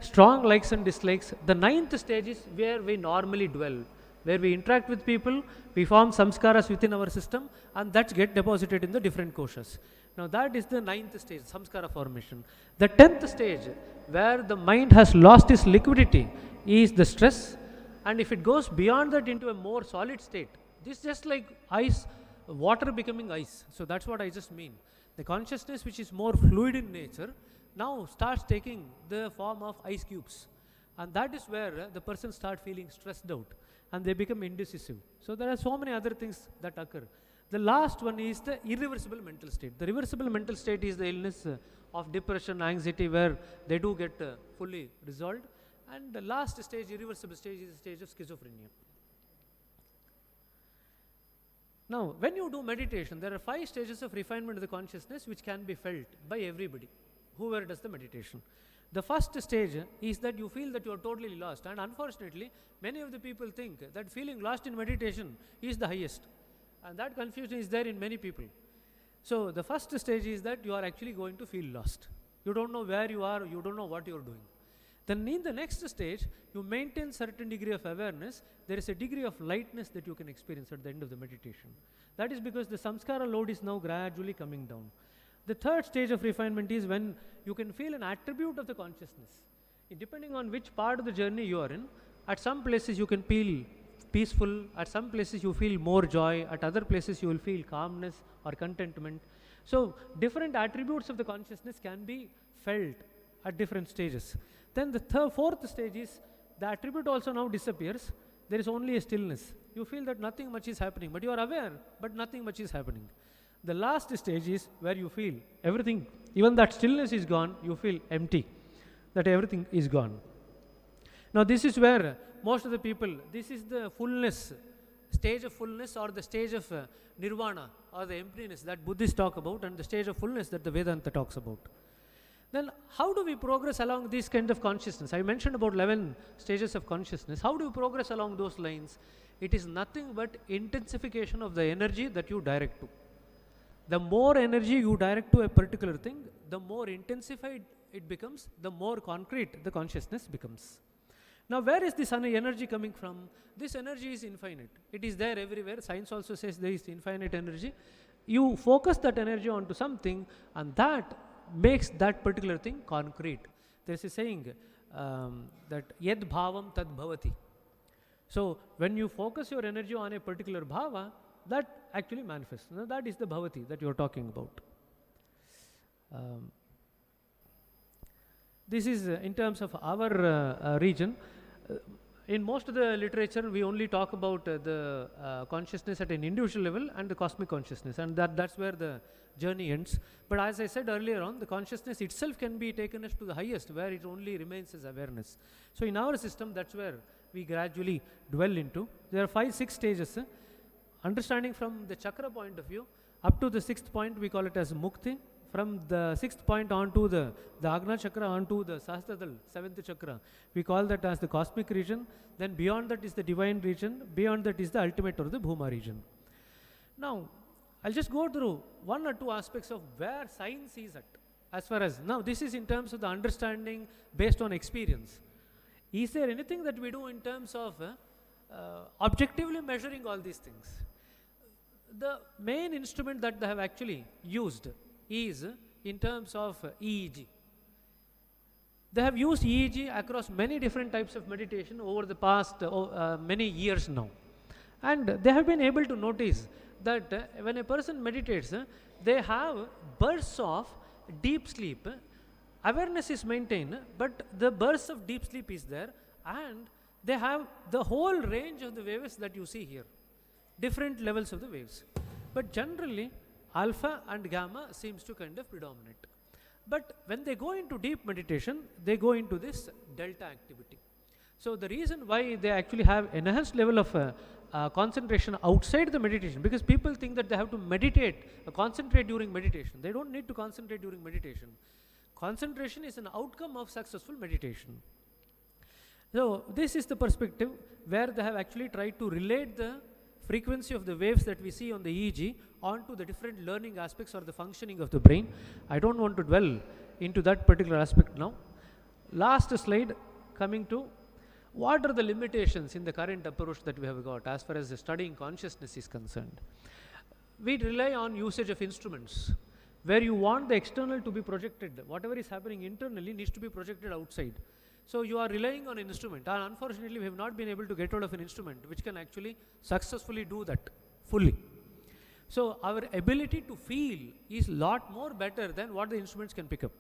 strong likes and dislikes. The ninth stage is where we normally dwell, where we interact with people, we form samskaras within our system, and that get deposited in the different koshas. Now that is the ninth stage, samskara formation. The 10th stage, where the mind has lost its liquidity, is the stress, and if it goes beyond that into a more solid state, this is just like ice, water becoming ice. So that's what I just mean. The consciousness which is more fluid in nature now starts taking the form of ice cubes, and that is where the person starts feeling stressed out and they become indecisive. So there are so many other things that occur. The last one is the irreversible mental state. The reversible mental state is the illness of depression, anxiety, where they do get fully resolved, and the last stage, irreversible stage, is the stage of schizophrenia. Now, when you do meditation, there are 5 stages of refinement of the consciousness which can be felt by everybody, whoever does the meditation. The first stage is that you feel that you are totally lost, and unfortunately, many of the people think that feeling lost in meditation is the highest, and that confusion is there in many people. So, the first stage is that you are actually going to feel lost. You don't know where you are, you don't know what you are doing. Then in the next stage, you maintain certain degree of awareness. There is a degree of lightness that you can experience at the end of the meditation. That is because the samskara load is now gradually coming down. The third stage of refinement is when you can feel an attribute of the consciousness. Depending on which part of the journey you are in, at some places you can feel peaceful, at some places you feel more joy, at other places you will feel calmness or contentment. So different attributes of the consciousness can be felt at different stages. Then the fourth stage is the attribute also now disappears. There is only a stillness. You feel that nothing much is happening, but you are aware, but nothing much is happening. The last stage is where you feel everything, even that stillness is gone, you feel empty, that everything is gone. Now this is where most of the people, this is the fullness, stage of fullness, or the stage of nirvana, or the emptiness that Buddhists talk about, and the stage of fullness that the Vedanta talks about. Then how do we progress along this kind of consciousness? I mentioned about 11 stages of consciousness. How do you progress along those lines? It is nothing but intensification of the energy that you direct to. The more energy you direct to a particular thing, the more intensified it becomes, the more concrete the consciousness becomes. Now, where is this energy coming from? This energy is infinite. It is there everywhere. Science also says there is infinite energy. You focus that energy onto something, and that makes that particular thing concrete. There is a saying that yad bhavam tad bhavati. So, when you focus your energy on a particular bhava, that actually manifests. Now, that is the bhavati that you are talking about. This is in terms of our region. in most of the literature, we only talk about the consciousness at an individual level and the cosmic consciousness, and that's where the journey ends. But as I said earlier on, the consciousness itself can be taken as to the highest, where it only remains as awareness. So in our system, that's where we gradually dwell into. There are 5-6 stages. Understanding from the chakra point of view, up to the 6th point, we call it as mukti. From the 6th point on to the Agna chakra on to the Sahasradal, 7th chakra, we call that as the cosmic region. Then beyond that is the divine region. Beyond that is the ultimate or the Bhuma region. Now, I'll just go through 1 or 2 aspects of where science is at. As far as, now this is in terms of the understanding based on experience. Is there anything that we do in terms of objectively measuring all these things? The main instrument that they have actually used is in terms of EEG. They have used EEG across many different types of meditation over the past many years now. And they have been able to notice that when a person meditates, they have bursts of deep sleep. Awareness is maintained, but the bursts of deep sleep is there, and they have the whole range of the waves that you see here, different levels of the waves. But generally, alpha and gamma seems to kind of predominate. But when they go into deep meditation, they go into this delta activity. So the reason why they actually have enhanced level of concentration outside the meditation, because people think that they have to meditate, concentrate during meditation. They don't need to concentrate during meditation. Concentration is an outcome of successful meditation. So this is the perspective where they have actually tried to relate the frequency of the waves that we see on the EEG onto the different learning aspects or the functioning of the brain. I don't want to dwell into that particular aspect now. Last slide, coming to what are the limitations in the current approach that we have got as far as the studying consciousness is concerned. We rely on usage of instruments where you want the external to be projected. Whatever is happening internally needs to be projected outside. So you are relying on an instrument, and unfortunately we have not been able to get hold of an instrument which can actually successfully do that fully. So our ability to feel is a lot more better than what the instruments can pick up.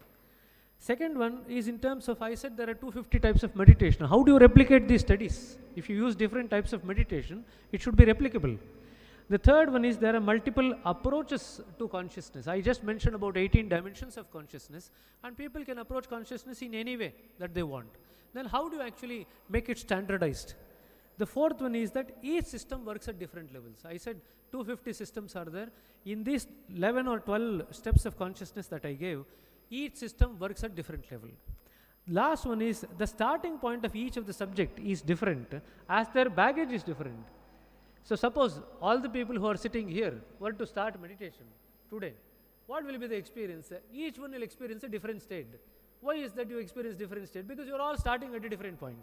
Second one is in terms of, I said there are 250 types of meditation. How do you replicate these studies? If you use different types of meditation, it should be replicable. The third one is there are multiple approaches to consciousness. I just mentioned about 18 dimensions of consciousness, and people can approach consciousness in any way that they want. Then how do you actually make it standardized? The fourth one is that each system works at different levels. I said 250 systems are there. In these 11 or 12 steps of consciousness that I gave, each system works at different level. Last one is the starting point of each of the subject is different as their baggage is different. So suppose all the people who are sitting here were to start meditation today, what will be the experience? Each one will experience a different state. Why is that you experience different state? Because you are all starting at a different point.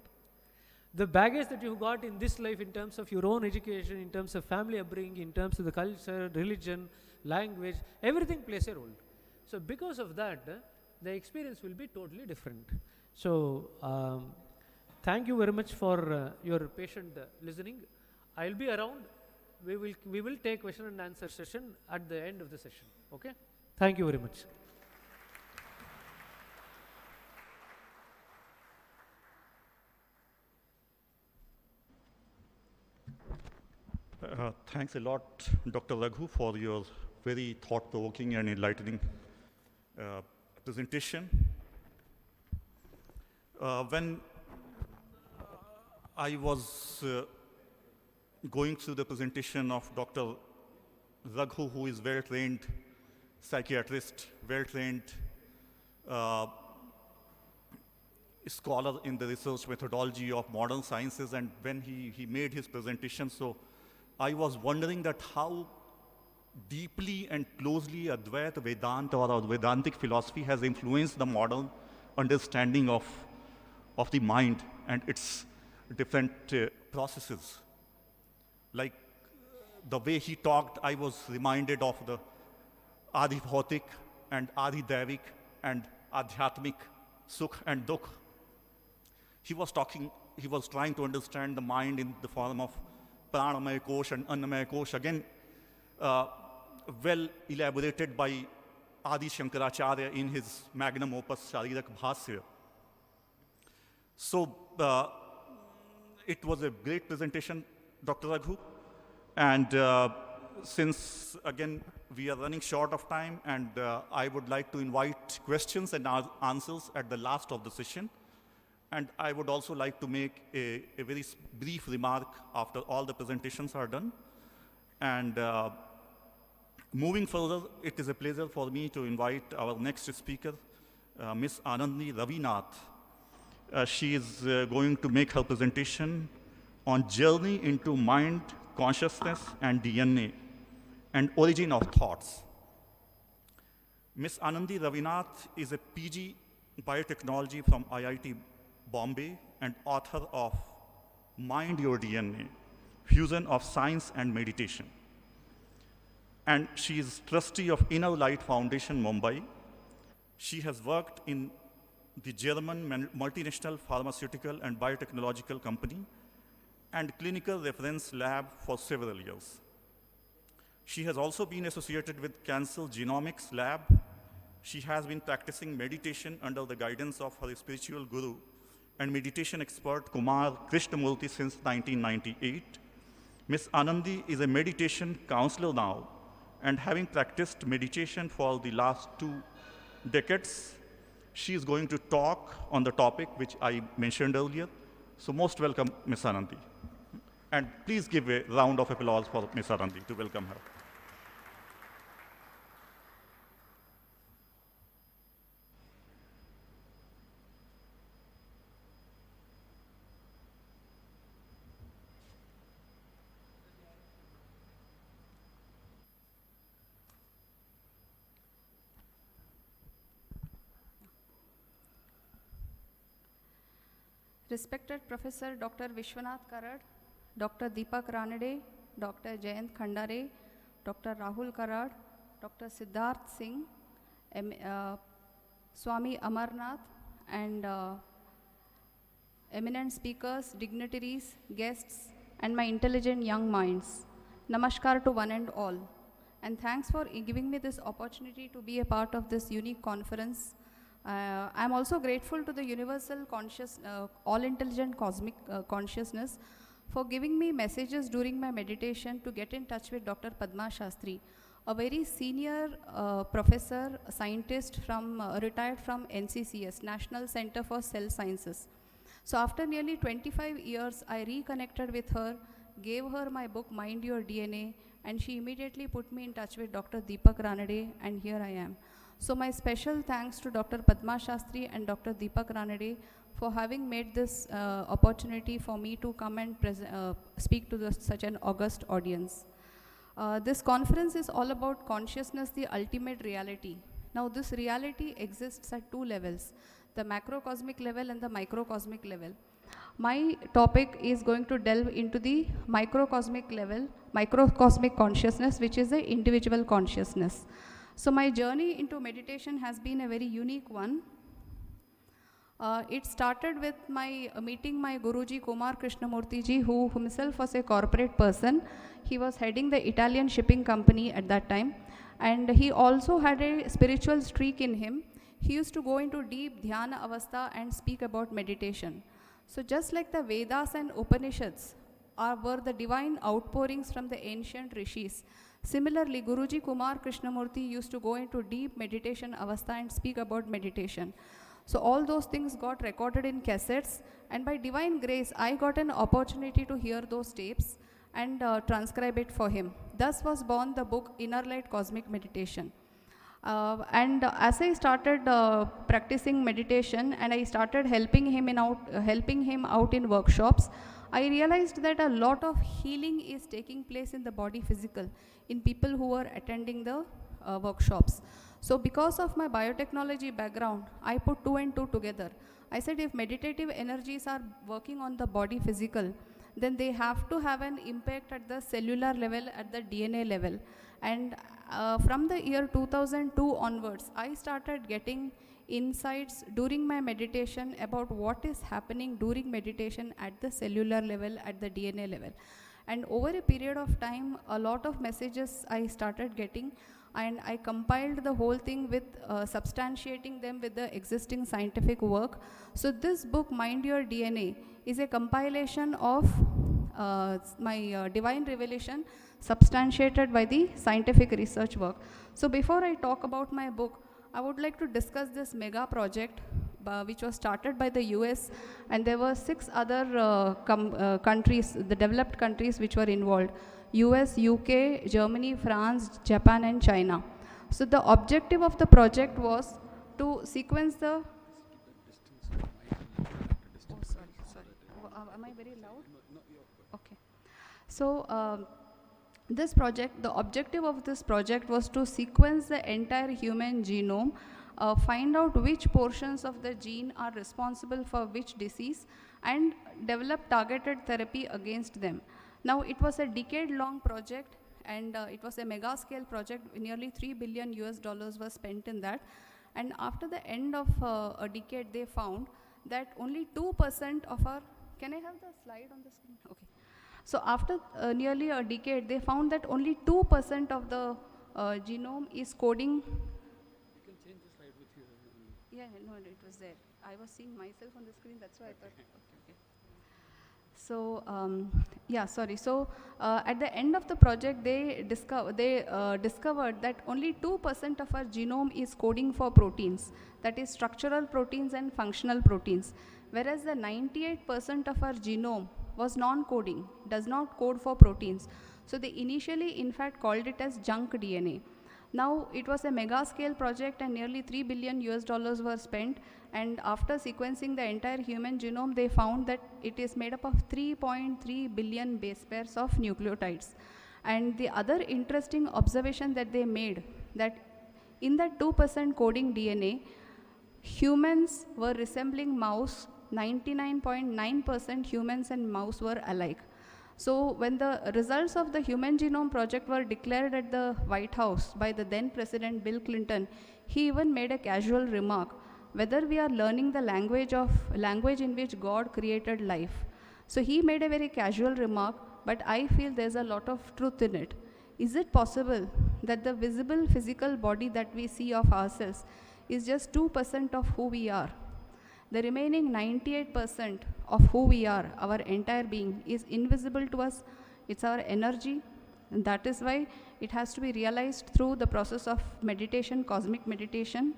The baggage that you got in this life in terms of your own education, in terms of family upbringing, in terms of the culture, religion, language, everything plays a role. So because of that, the experience will be totally different. So thank you very much for your patient listening. I'll be around. We will take question and answer session at the end of the session. Okay? Thank you very much. Thanks a lot, Dr. Raghu, for your very thought-provoking and enlightening presentation. When I was going through the presentation of Dr. Raghu, who is well-trained psychiatrist, well-trained scholar in the research methodology of modern sciences, and when he made his presentation, so I was wondering that how deeply and closely Advaita Vedanta or Vedantic philosophy has influenced the modern understanding of the mind and its different processes. Like the way he talked, I was reminded of the Adi Bhautik and Adi Daivik and Adhyatmik, Sukh and Dukh. He was trying to understand the mind in the form of Pranamaya Kosh and Annamaya Kosh, again, well elaborated by Adi Shankaracharya in his magnum opus Sharirak Bhasya. So it was a great presentation, Dr. Raghu. And since, again, we are running short of time, and I would like to invite questions and answers at the last of the session. And I would also like to make a very brief remark after all the presentations are done. And moving further, it is a pleasure for me to invite our next speaker, Ms. Anandi Ravinath. She is going to make her presentation on journey into mind, consciousness, and DNA, and origin of thoughts. Ms. Anandi Ravinath is a PG biotechnology from IIT Bombay and author of Mind Your DNA, Fusion of Science and Meditation. And she is trustee of Inner Light Foundation, Mumbai. She has worked in the German multinational pharmaceutical and biotechnological company and clinical reference lab for several years. She has also been associated with Cancer Genomics Lab. She has been practicing meditation under the guidance of her spiritual guru and meditation expert Kumar Krishnamurti since 1998. Ms. Anandi is a meditation counselor now, and having practiced meditation for the last 2 decades, she is going to talk on the topic which I mentioned earlier. So most welcome, Ms. Anandi. And please give a round of applause for Ms. Anandi to welcome her. Respected Professor Dr. Vishwanath Karad, Dr. Deepak Ranade, Dr. Jayant Khandare, Dr. Rahul Karad, Dr. Siddharth Singh, Swami Amarnath, and eminent speakers, dignitaries, guests, and my intelligent young minds. Namaskar to one and all. And thanks for giving me this opportunity to be a part of this unique conference. I'm also grateful to the Universal All-Intelligent Cosmic Consciousness for giving me messages during my meditation to get in touch with Dr. Padma Shastri, a very senior professor, scientist retired from NCCS, National Center for Cell Sciences. So after nearly 25 years, I reconnected with her, gave her my book, Mind Your DNA, and she immediately put me in touch with Dr. Deepak Ranade, and here I am. So my special thanks to Dr. Padma Shastri and Dr. Deepak Ranade for having made this opportunity for me to come and speak to such an august audience. This conference is all about consciousness, the ultimate reality. Now this reality exists at 2 levels, the macrocosmic level and the microcosmic level. My topic is going to delve into the microcosmic level, microcosmic consciousness, which is the individual consciousness. So my journey into meditation has been a very unique one. It started with my meeting my Guruji Kumar Krishnamurti ji, who himself was a corporate person. He was heading the Italian shipping company at that time, and he also had a spiritual streak in him. He used to go into deep dhyana avastha and speak about meditation. So just like the Vedas and Upanishads were the divine outpourings from the ancient rishis, similarly, Guruji Kumar Krishnamurti used to go into deep meditation avastha and speak about meditation. So all those things got recorded in cassettes, and by divine grace, I got an opportunity to hear those tapes and transcribe it for him. Thus was born the book Inner Light Cosmic Meditation. And as I started practicing meditation and I started helping him out in workshops, I realized that a lot of healing is taking place in the body physical, in people who are attending the workshops. So because of my biotechnology background, I put 2 and 2 together. I said if meditative energies are working on the body physical, then they have to have an impact at the cellular level, at the DNA level. And from the year 2002 onwards, I started getting insights during my meditation about what is happening during meditation at the cellular level, at the DNA level. And over a period of time, a lot of messages I started getting. and I compiled the whole thing with substantiating them with the existing scientific work. So this book, Mind Your DNA, is a compilation of my divine revelation substantiated by the scientific research work. So before I talk about my book, I would like to discuss this mega project which was started by the US, and there were 6 other countries, the developed countries which were involved: US, UK, Germany, France, Japan and China. So the objective of the project was to sequence the... Oh, sorry. Am I very loud? Okay. So this project, the objective of this project was to sequence the entire human genome, find out which portions of the gene are responsible for which disease, and develop targeted therapy against them. Now, it was a decade-long project, and it was a mega-scale project. Nearly $3 billion was spent in that. And after the end of a decade, they found that only 2% of our... Can I have the slide on the screen? Okay. So after nearly a decade, they found that only 2% of the genome is coding... You can change the slide with you. Yeah, no, it was there. I was seeing myself on the screen, that's why I thought... Okay. So, yeah, sorry. So, at the end of the project, they discovered that only 2% of our genome is coding for proteins, that is structural proteins and functional proteins, whereas the 98% of our genome was non-coding, does not code for proteins. So, they initially, in fact, called it as junk DNA. Now, it was a mega-scale project and nearly $3 billion were spent, and after sequencing the entire human genome, they found that it is made up of 3.3 billion base pairs of nucleotides. And the other interesting observation that they made, that in that 2% coding DNA, humans were resembling mouse. 99.9% humans and mouse were alike. So when the results of the Human Genome Project were declared at the White House by the then President Bill Clinton, he even made a casual remark, whether we are learning the language in which God created life. So he made a very casual remark, but I feel there's a lot of truth in it. Is it possible that the visible physical body that we see of ourselves is just 2% of who we are? The remaining 98% of who we are, our entire being, is invisible to us. It's our energy, and that is why it has to be realized through the process of meditation, cosmic meditation.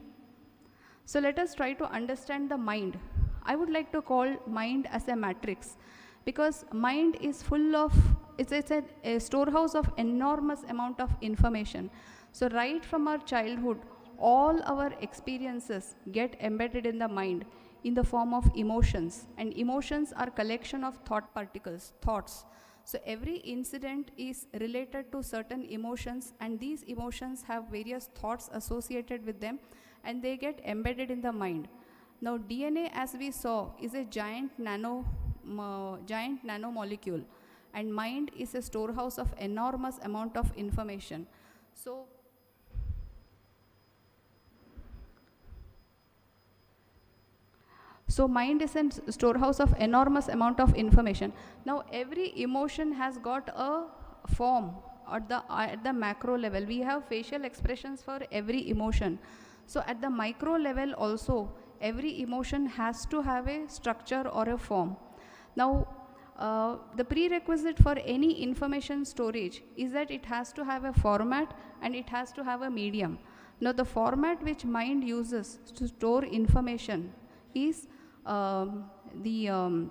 So let us try to understand the mind. I would like to call mind as a matrix, because mind is full of, it's a storehouse of enormous amount of information. So right from our childhood, all our experiences get embedded in the mind in the form of emotions, and emotions are collection of thought particles, thoughts. So every incident is related to certain emotions, and these emotions have various thoughts associated with them, and they get embedded in the mind. Now DNA, as we saw, is a giant nanomolecule, and mind is a storehouse of enormous amount of information. So mind is a storehouse of enormous amount of information. Now every emotion has got a form at the macro level. We have facial expressions for every emotion. So at the micro level also, every emotion has to have a structure or a form. Now the prerequisite for any information storage is that it has to have a format and it has to have a medium. Now the format which mind uses to store information is the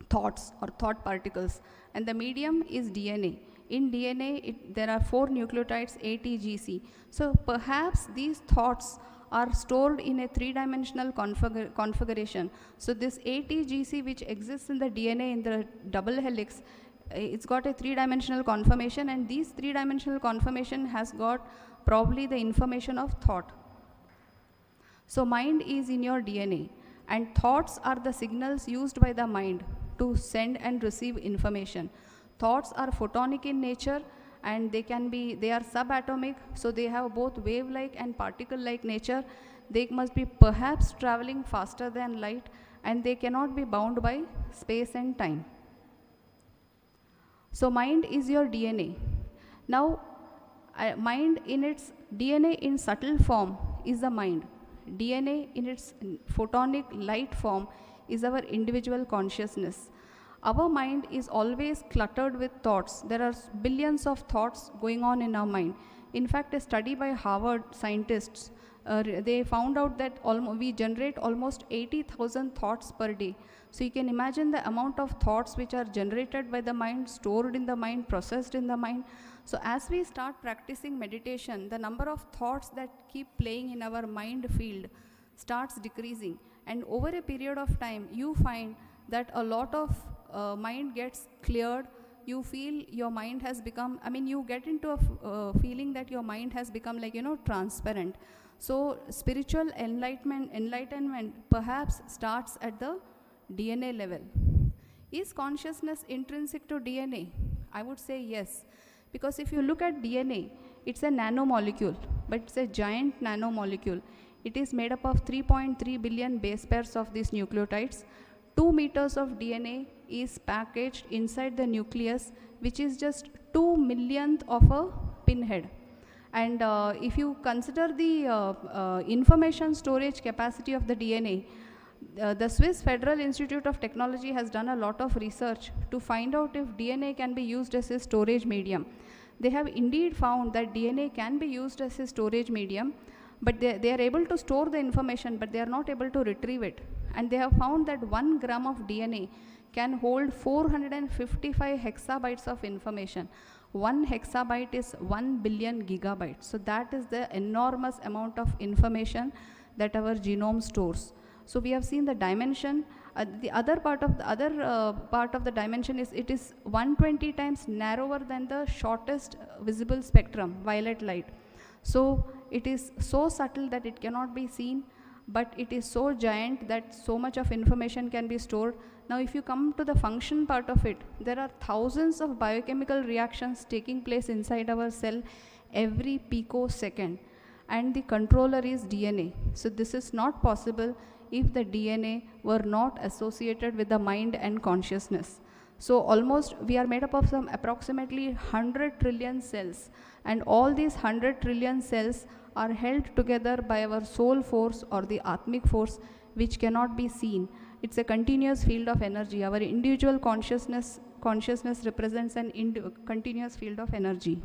thoughts or thought particles, and the medium is DNA. In DNA, there are 4 nucleotides, A, T, G, C. So perhaps these thoughts are stored in a 3-dimensional configuration. So this A, T, G, C, which exists in the DNA in the double helix, it's got a 3-dimensional conformation, and these 3-dimensional conformation has got probably the information of thought. So mind is in your DNA, and thoughts are the signals used by the mind to send and receive information. Thoughts are photonic in nature, and they are subatomic, so they have both wave-like and particle-like nature. They must be perhaps traveling faster than light, and they cannot be bound by space and time. So mind is your DNA. Now, Mind in its DNA in subtle form is the mind. DNA in its photonic light form is our individual consciousness. Our mind is always cluttered with thoughts. There are billions of thoughts going on in our mind. In fact, a study by Harvard scientists, they found out that we generate almost 80,000 thoughts per day. So you can imagine the amount of thoughts which are generated by the mind, stored in the mind, processed in the mind. So as we start practicing meditation, the number of thoughts that keep playing in our mind field starts decreasing. And over a period of time, you find that a lot of mind gets cleared. You feel your mind has become, you get into a feeling that your mind has become like, transparent. So spiritual enlightenment perhaps starts at the DNA level. Is consciousness intrinsic to DNA? I would say yes. Because if you look at DNA, it's a nanomolecule, but it's a giant nanomolecule. It is made up of 3.3 billion base pairs of these nucleotides. 2 meters of DNA is packaged inside the nucleus, which is just 2 millionth of a pinhead. And if you consider the information storage capacity of the DNA, the Swiss Federal Institute of Technology has done a lot of research to find out if DNA can be used as a storage medium. They have indeed found that DNA can be used as a storage medium, but they are able to store the information, but they are not able to retrieve it. And they have found that 1 gram of DNA can hold 455 hexabytes of information. 1 hexabyte is 1 billion gigabytes. So that is the enormous amount of information that our genome stores. So we have seen the dimension. The other part of the dimension is it is 120 times narrower than the shortest visible spectrum, violet light. So it is so subtle that it cannot be seen, but it is so giant that so much of information can be stored. Now if you come to the function part of it, there are thousands of biochemical reactions taking place inside our cell every picosecond, and the controller is DNA. So this is not possible if the DNA were not associated with the mind and consciousness. So almost we are made up of some approximately 100 trillion cells, and all these 100 trillion cells are held together by our soul force or the Atmic force, which cannot be seen. It's a continuous field of energy. Our individual consciousness represents an continuous field of energy.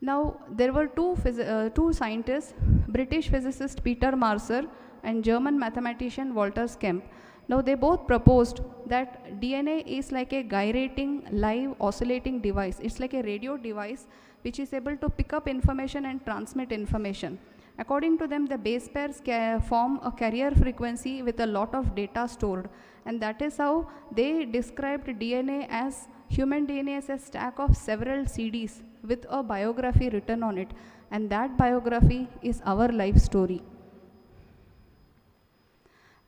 Now there were two scientists, British physicist Peter Marser and German mathematician Walter Kemp. Now they both proposed that DNA is like a gyrating, live, oscillating device. It's like a radio device which is able to pick up information and transmit information. According to them, the base pairs form a carrier frequency with a lot of data stored, and that is how they described DNA as human DNA as a stack of several CDs with a biography written on it, and that biography is our life story.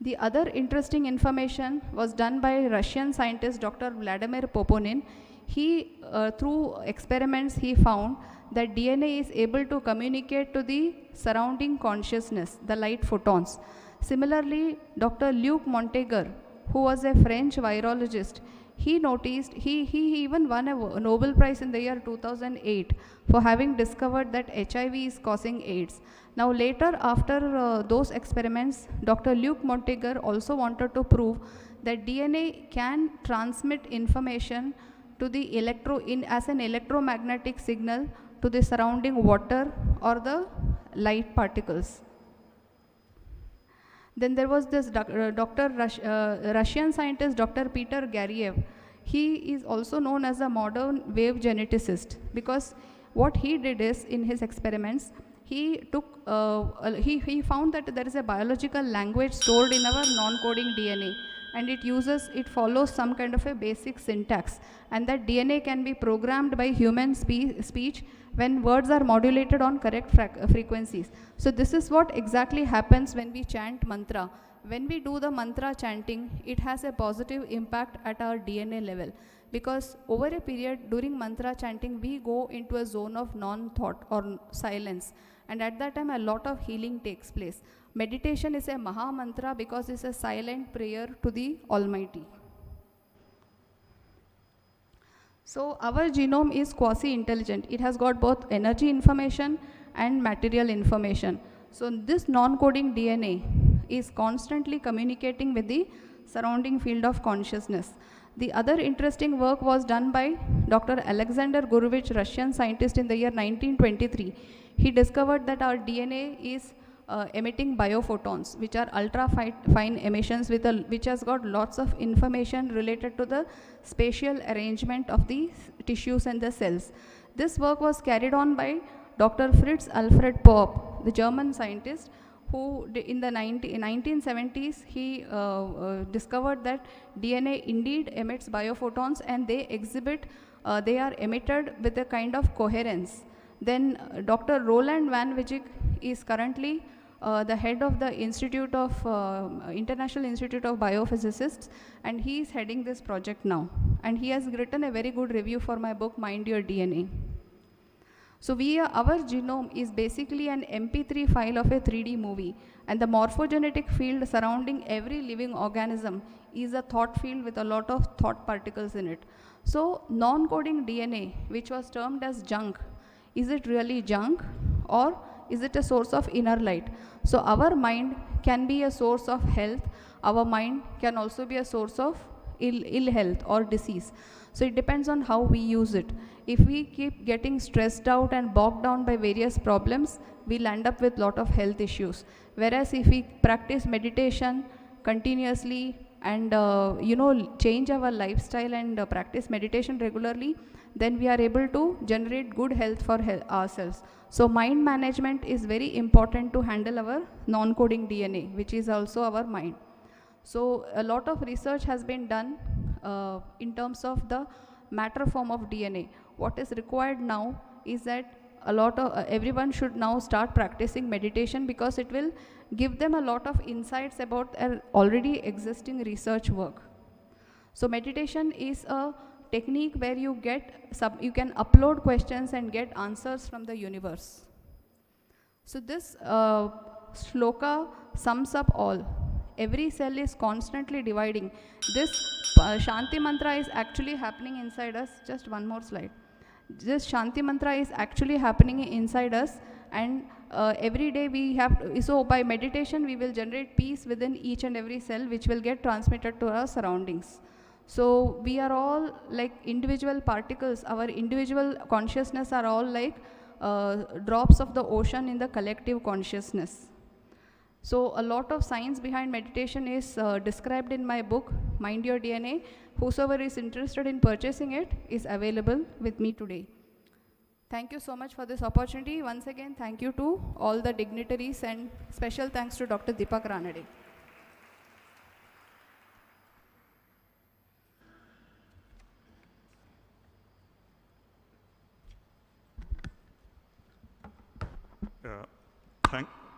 The other interesting information was done by Russian scientist Dr. Vladimir Poponin. He, through experiments, he found that DNA is able to communicate to the surrounding consciousness, the light photons. Similarly, Dr. Luc Montagnier, who was a French virologist, he noticed, he even won a Nobel Prize in the year 2008 for having discovered that HIV is causing AIDS. Now later, after those experiments, Dr. Luc Montagnier also wanted to prove that DNA can transmit information to the as an electromagnetic signal to the surrounding water or the light particles. Then there was this Russian scientist, Dr. Peter Garriev. He is also known as a modern wave geneticist, because what he did is, in his experiments, he found that there is a biological language stored in our non-coding DNA, and it follows some kind of a basic syntax, and that DNA can be programmed by human speech when words are modulated on correct frequencies. So this is what exactly happens when we chant mantra. When we do the mantra chanting, it has a positive impact at our DNA level, because over a period during mantra chanting, we go into a zone of non-thought or silence, and at that time a lot of healing takes place. Meditation is a Maha Mantra because it's a silent prayer to the Almighty. So our genome is quasi-intelligent. It has got both energy information and material information. So this non-coding DNA is constantly communicating with the surrounding field of consciousness. The other interesting work was done by Dr. Alexander Gurevich, Russian scientist, in the year 1923. He discovered that our DNA is emitting biophotons, which are ultra fine emissions which has got lots of information related to the spatial arrangement of the tissues and the cells. This work was carried on by Dr. Fritz Alfred Popp, the German scientist, who in the 1970s he discovered that DNA indeed emits biophotons, and they are emitted with a kind of coherence. Then Dr. Roland Van Wijck is currently the head of the International Institute of Biophysicists, and he is heading this project now. And he has written a very good review for my book, Mind Your DNA. So our genome is basically an MP3 file of a 3D movie, and the morphogenetic field surrounding every living organism is a thought field with a lot of thought particles in it. So non-coding DNA, which was termed as junk, is it really junk, or is it a source of inner light? So our mind can be a source of health. Our mind can also be a source of ill health or disease. So it depends on how we use it. If we keep getting stressed out and bogged down by various problems, we'll end up with a lot of health issues. Whereas if we practice meditation continuously and change our lifestyle and practice meditation regularly, then we are able to generate good health for ourselves. So mind management is very important to handle our non-coding DNA, which is also our mind. So a lot of research has been done in terms of the matter form of DNA. What is required now is that everyone should now start practicing meditation, because it will give them a lot of insights about already existing research work. So meditation is a technique where you can upload questions and get answers from the universe. So this shloka sums up all. Every cell is constantly dividing. This Shanti mantra is actually happening inside us. Just one more slide. This Shanti mantra is actually happening inside us, and every day we have to, so by meditation we will generate peace within each and every cell, which will get transmitted to our surroundings. So we are all like individual particles. Our individual consciousness are all like drops of the ocean in the collective consciousness. So a lot of science behind meditation is described in my book, Mind Your DNA. Whosoever is interested in purchasing it is available with me today. Thank you so much for this opportunity. Once again, thank you to all the dignitaries, and special thanks to Dr. Deepak Ranade.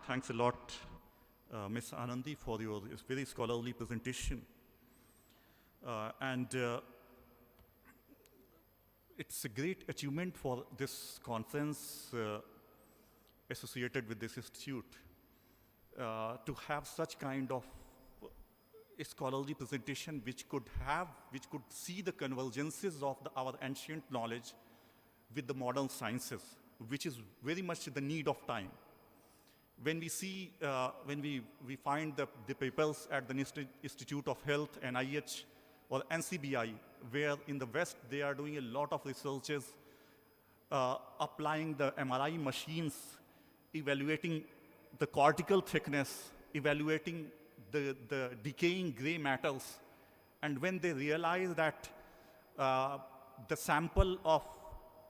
Thanks a lot, Ms. Anandi, for your very scholarly presentation. It's a great achievement for this conference associated with this institute to have such kind of a scholarly presentation which could see the convergences of our ancient knowledge with the modern sciences, which is very much the need of time. When we see, when we find the papers at the Institute of Health, NIH, or NCBI, where in the West they are doing a lot of researches, applying the MRI machines, evaluating the cortical thickness, evaluating the decaying gray matters, and when they realize that the sample of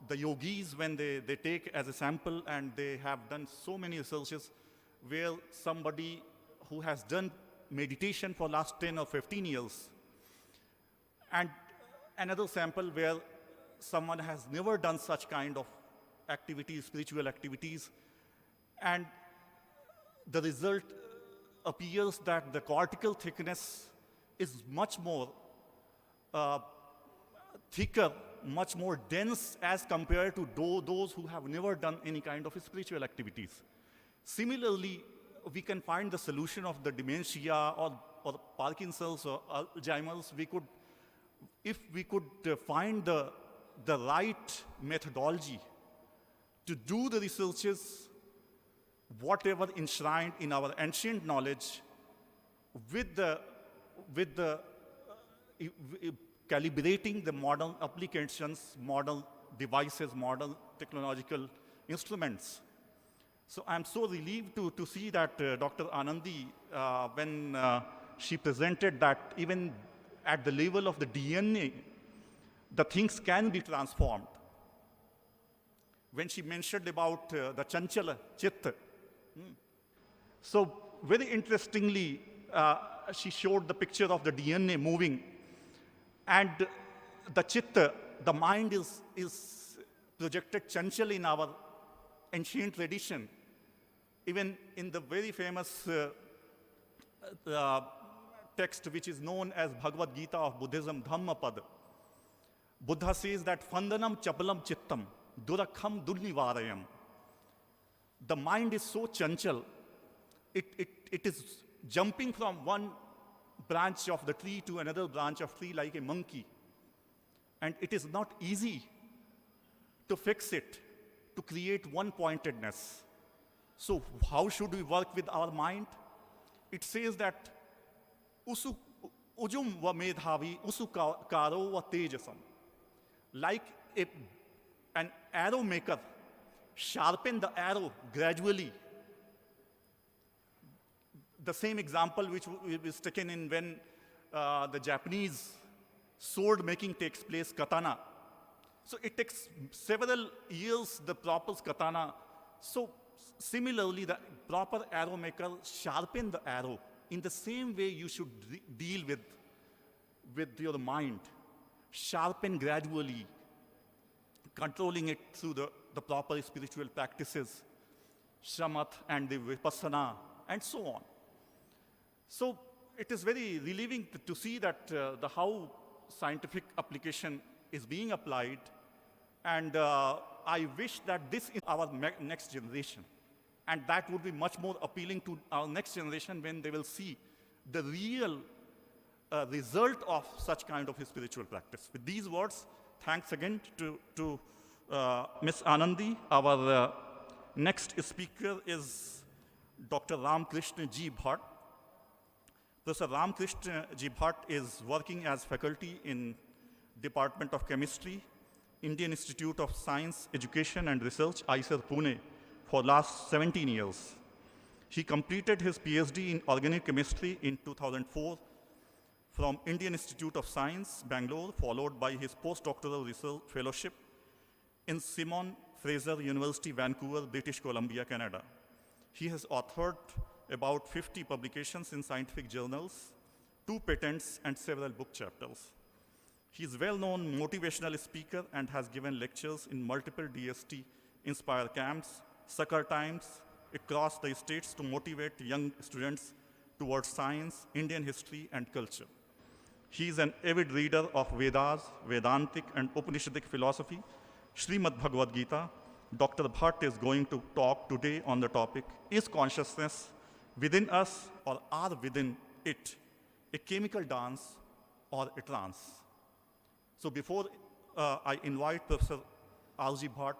the yogis, when they take as a sample, and they have done so many researches where somebody who has done meditation for last 10 or 15 years, and another sample where someone has never done such kind of activities, spiritual activities, and the result appears that the cortical thickness is much more thicker, much more dense as compared to those who have never done any kind of spiritual activities. Similarly, we can find the solution of the dementia or Parkinson's or Alzheimer's. If we could find the the right methodology to do the researches, whatever enshrined in our ancient knowledge, with the calibrating the modern applications, modern devices, modern technological instruments. So I'm so relieved to see that Dr. Anandi, when she presented that even at the level of the DNA, the things can be transformed. When she mentioned about the Chanchala Chitta. So very interestingly, she showed the picture of the DNA moving, and the Chitta, the mind is projected Chanchala in our ancient tradition. Even in the very famous text which is known as Bhagavad Gita of Buddhism, Dhammapada, Buddha says that Fandanam Chapalam Chittam, Durakham Durnivarayam. The mind is so chanchal, it is jumping from one branch of the tree to another branch of tree like a monkey. And it is not easy to fix it, to create one-pointedness. So how should we work with our mind? It says that usu ujum va medhavi usu karo va tejasam. Like an arrow maker, sharpen the arrow gradually. The same example which is taken in when the Japanese sword making takes place, katana. So it takes several years, the proper katana. So similarly, the proper arrow maker sharpen the arrow. In the same way, you should deal with your mind. Sharpen gradually, controlling it through the proper spiritual practices, shamat and the vipassana, and so on. So it is very relieving to see that how scientific application is being applied, and I wish that this is our next generation. And that would be much more appealing to our next generation when they will see the real result of such kind of spiritual practice. With these words, thanks again to Ms. Anandi. Our next speaker is Dr. Ramakrishna G. Bhatt. Professor Ramakrishna G. Bhatt is working as faculty in Department of Chemistry, Indian Institute of Science, Education and Research, IISER, Pune, for last 17 years. He completed his PhD in Organic Chemistry in 2004 from Indian Institute of Science, Bangalore, followed by his postdoctoral research fellowship in Simon Fraser University, Vancouver, British Columbia, Canada. He has authored about 50 publications in scientific journals, 2 patents, and several book chapters. He is a well-known motivational speaker and has given lectures in multiple DST Inspire camps, Sucker Times, across the states to motivate young students towards science, Indian history, and culture. He is an avid reader of Vedas, Vedantic, and Upanishadic philosophy, Srimad Bhagavad Gita. Dr. Bhatt is going to talk today on the topic, is consciousness within us or are within it a chemical dance or a trance? So before I invite Professor R.G. Bhatt,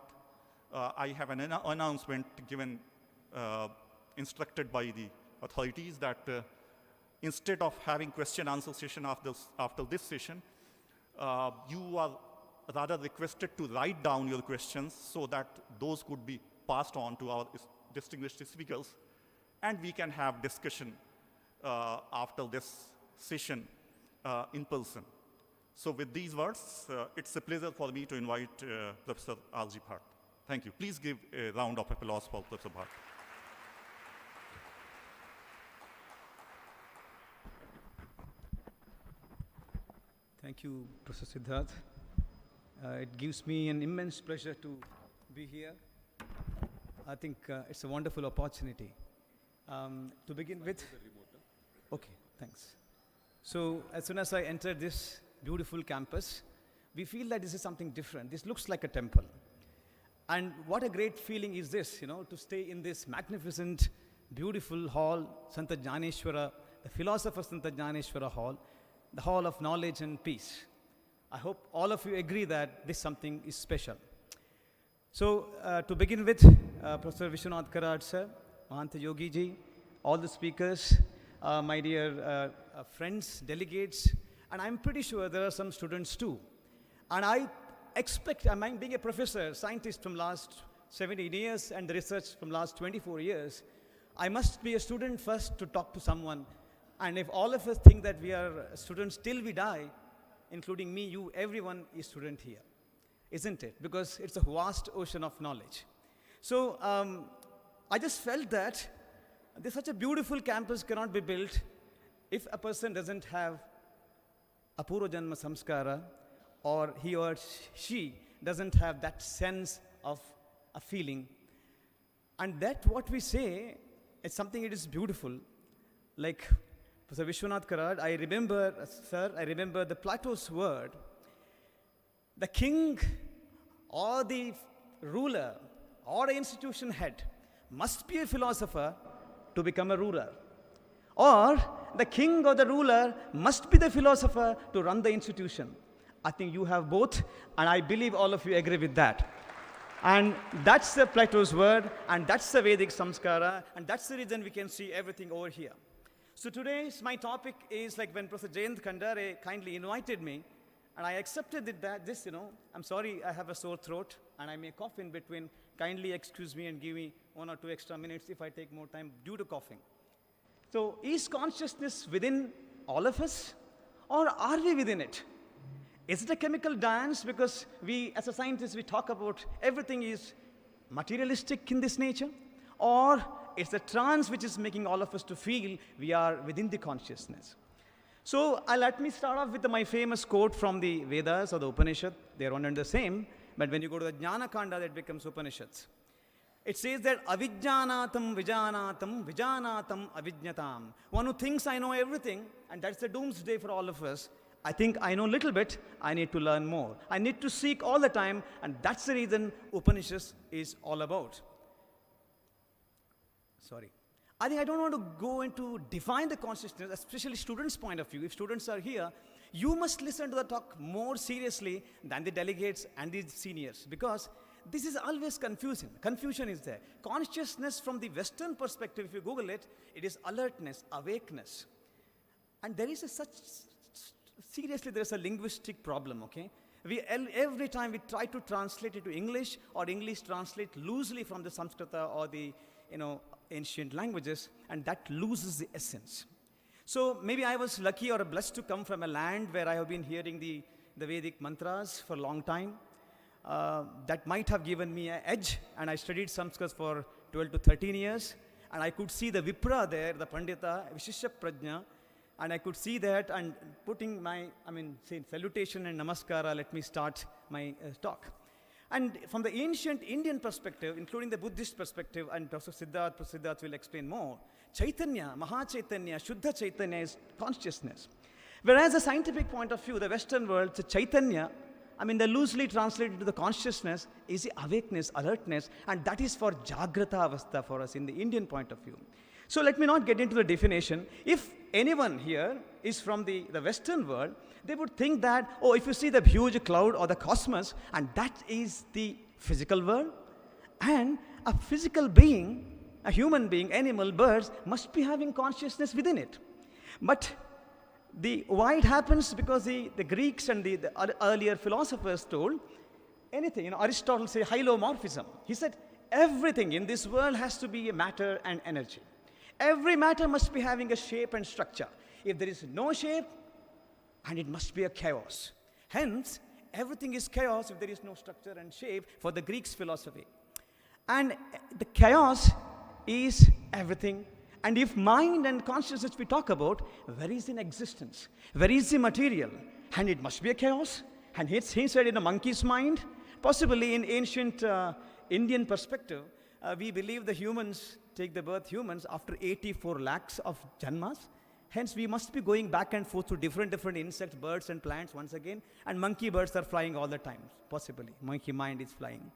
I have an announcement given, instructed by the authorities that instead of having question-answer session after this session, you are rather requested to write down your questions so that those could be passed on to our distinguished speakers, and we can have discussion after this session in person. So with these words, it's a pleasure for me to invite Professor R.G. Bhatt. Thank you. Please give a round of applause for Professor Bhatt. Thank you, Professor Siddharth. It gives me an immense pleasure to be here. I think it's a wonderful opportunity. To begin with, okay, thanks. So as soon as I entered this beautiful campus, we feel that this is something different. This looks like a temple. And what a great feeling is this, to stay in this magnificent, beautiful hall, Santa Jnaneshwara, the philosopher Santa Jnaneshwara Hall, the hall of knowledge and peace. I hope all of you agree that this something is special. So to begin with, Professor Vishwanath Karad sir, Mahanta Yogi ji, all the speakers, my dear friends, delegates, and I'm pretty sure there are some students too. And I expect, I'm being a professor, scientist from last 17 years and the research from last 24 years, I must be a student first to talk to someone. And if all of us think that we are students till we die, including me, you, everyone is student here, isn't it? Because it's a vast ocean of knowledge. So I just felt that there's such a beautiful campus cannot be built if a person doesn't have apurva janma samskara, or he or she doesn't have that sense of a feeling. And that what we say is something it is beautiful. Like Professor Vishwanath Karad, I remember, sir, I remember the Plato's word, the king or the ruler or the institution head must be a philosopher to become a ruler. Or the king or the ruler must be the philosopher to run the institution. I think you have both, and I believe all of you agree with that. And that's the Plato's word, and that's the Vedic samskara, and that's the reason we can see everything over here. So today's my topic is like when Professor Jayant Kandare kindly invited me, and I accepted it that this, I'm sorry I have a sore throat, and I may cough in between. Kindly excuse me and give me 1 or 2 extra minutes if I take more time due to coughing. So is consciousness within all of us, or are we within it? Is it a chemical dance? Because we, as a scientist, we talk about everything is materialistic in this nature, or it's the trance which is making all of us to feel we are within the consciousness. So let me start off with my famous quote from the Vedas or the Upanishad. They're one and the same, but when you go to the Jnana Kanda, that becomes Upanishads. It says that avijjanatam vijanatam vijanatam avijnatam. One who thinks I know everything, and that's the doomsday for all of us. I think I know a little bit, I need to learn more. I need to seek all the time, and that's the reason Upanishads is all about. Sorry. I think I don't want to go into define the consciousness, especially students' point of view. If students are here, you must listen to the talk more seriously than the delegates and the seniors, because this is always confusing. Confusion is there. Consciousness from the Western perspective, if you Google it, it is alertness, awakeness. And there is seriously, there is a linguistic problem, okay? Every time we try to translate it to English, or English translate loosely from the Sanskrita or the, ancient languages, and that loses the essence. So maybe I was lucky or blessed to come from a land where I have been hearing the Vedic mantras for a long time. That might have given me an edge, and I studied Sanskrit for 12 to 13 years, and I could see the Vipra there, the Pandita, Vishishya Prajna, and I could see that, and putting my, salutation and namaskara, let me start my talk. And from the ancient Indian perspective, including the Buddhist perspective, and Professor Siddharth will explain more, Chaitanya, Maha Chaitanya, Shuddha Chaitanya is consciousness. Whereas the scientific point of view, the Western world, the Chaitanya, the loosely translated to the consciousness is the awakeness, alertness, and that is for Jagrata Avastha for us in the Indian point of view. So let me not get into the definition. If anyone here is from the Western world, they would think that, if you see the huge cloud or the cosmos, and that is the physical world, and a physical being, a human being, animal, birds, must be having consciousness within it. But why it happens? Because the Greeks and the earlier philosophers told anything. Aristotle said hylomorphism. He said everything in this world has to be a matter and energy. Every matter must be having a shape and structure. If there is no shape, and it must be a chaos. Hence, everything is chaos if there is no structure and shape for the Greeks' philosophy. And the chaos is everything. And if mind and consciousness we talk about, where is in existence? Where is the material? And it must be a chaos. And he said in a monkey's mind, possibly in ancient Indian perspective, we believe the humans take the birth humans after 84 lakhs of janmas. Hence, we must be going back and forth to different insects, birds and plants once again. And monkey birds are flying all the time, possibly. Monkey mind is flying.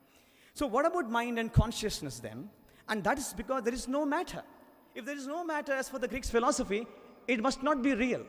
So what about mind and consciousness then? And that is because there is no matter. If there is no matter, as for the Greeks' philosophy, it must not be real.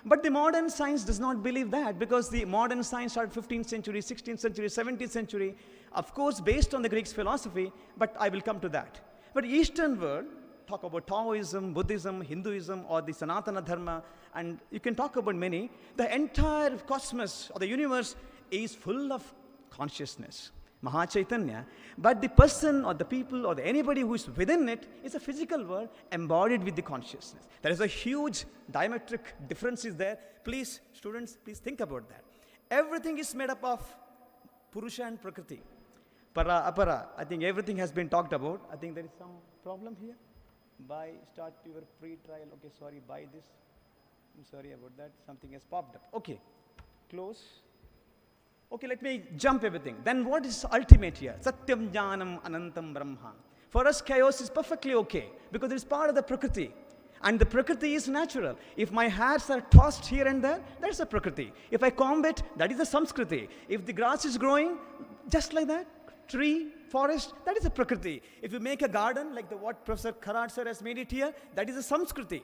But the modern science does not believe that, because the modern science started 15th century, 16th century, 17th century, of course based on the Greek philosophy, but I will come to that. But Eastern world, talk about Taoism, Buddhism, Hinduism, or the Sanatana Dharma, and you can talk about many. The entire cosmos or the universe is full of consciousness, Maha Chaitanya, but the person or the people or anybody who is within it is a physical world embodied with the consciousness. There is a huge diametric difference is there. Please, students, please think about that. Everything is made up of Purusha and Prakriti. Para, apara, I think everything has been talked about. I think there is some problem here. Start your pre-trial. Okay, sorry, buy this. I'm sorry about that. Something has popped up. Okay, close. Okay, let me jump everything. Then what is ultimate here? Satyam Jnanam Anantam Brahma. For us, chaos is perfectly okay because it is part of the Prakriti. And the Prakriti is natural. If my hairs are tossed here and there, that is a Prakriti. If I comb it, that is a Samskriti. If the grass is growing, just like that, tree, forest, that is a Prakriti. If you make a garden, like what Professor Karad sir has made it here, that is a Samskriti.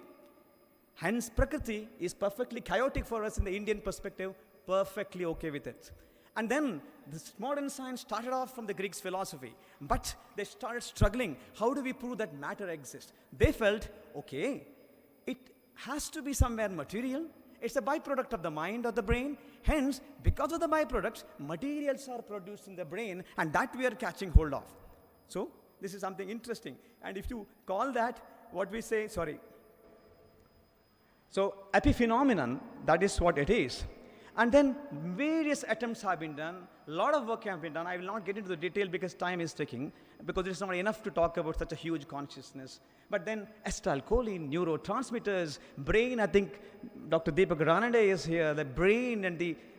Hence, Prakriti is perfectly chaotic for us in the Indian perspective, perfectly okay with it. And then this modern science started off from the Greeks' philosophy, but they started struggling. How do we prove that matter exists? They felt, okay, it has to be somewhere material. It's a byproduct of the mind or the brain. Hence, because of the byproducts, materials are produced in the brain, and that we are catching hold of. So, this is something interesting. And if you call that, what we say, sorry. So, epiphenomenon, that is what it is. And then various attempts have been done, a lot of work has been done. I will not get into the detail because time is ticking, because it's not enough to talk about such a huge consciousness. But then acetylcholine, neurotransmitters, brain, I think Dr. Deepak Ranade is here, the brain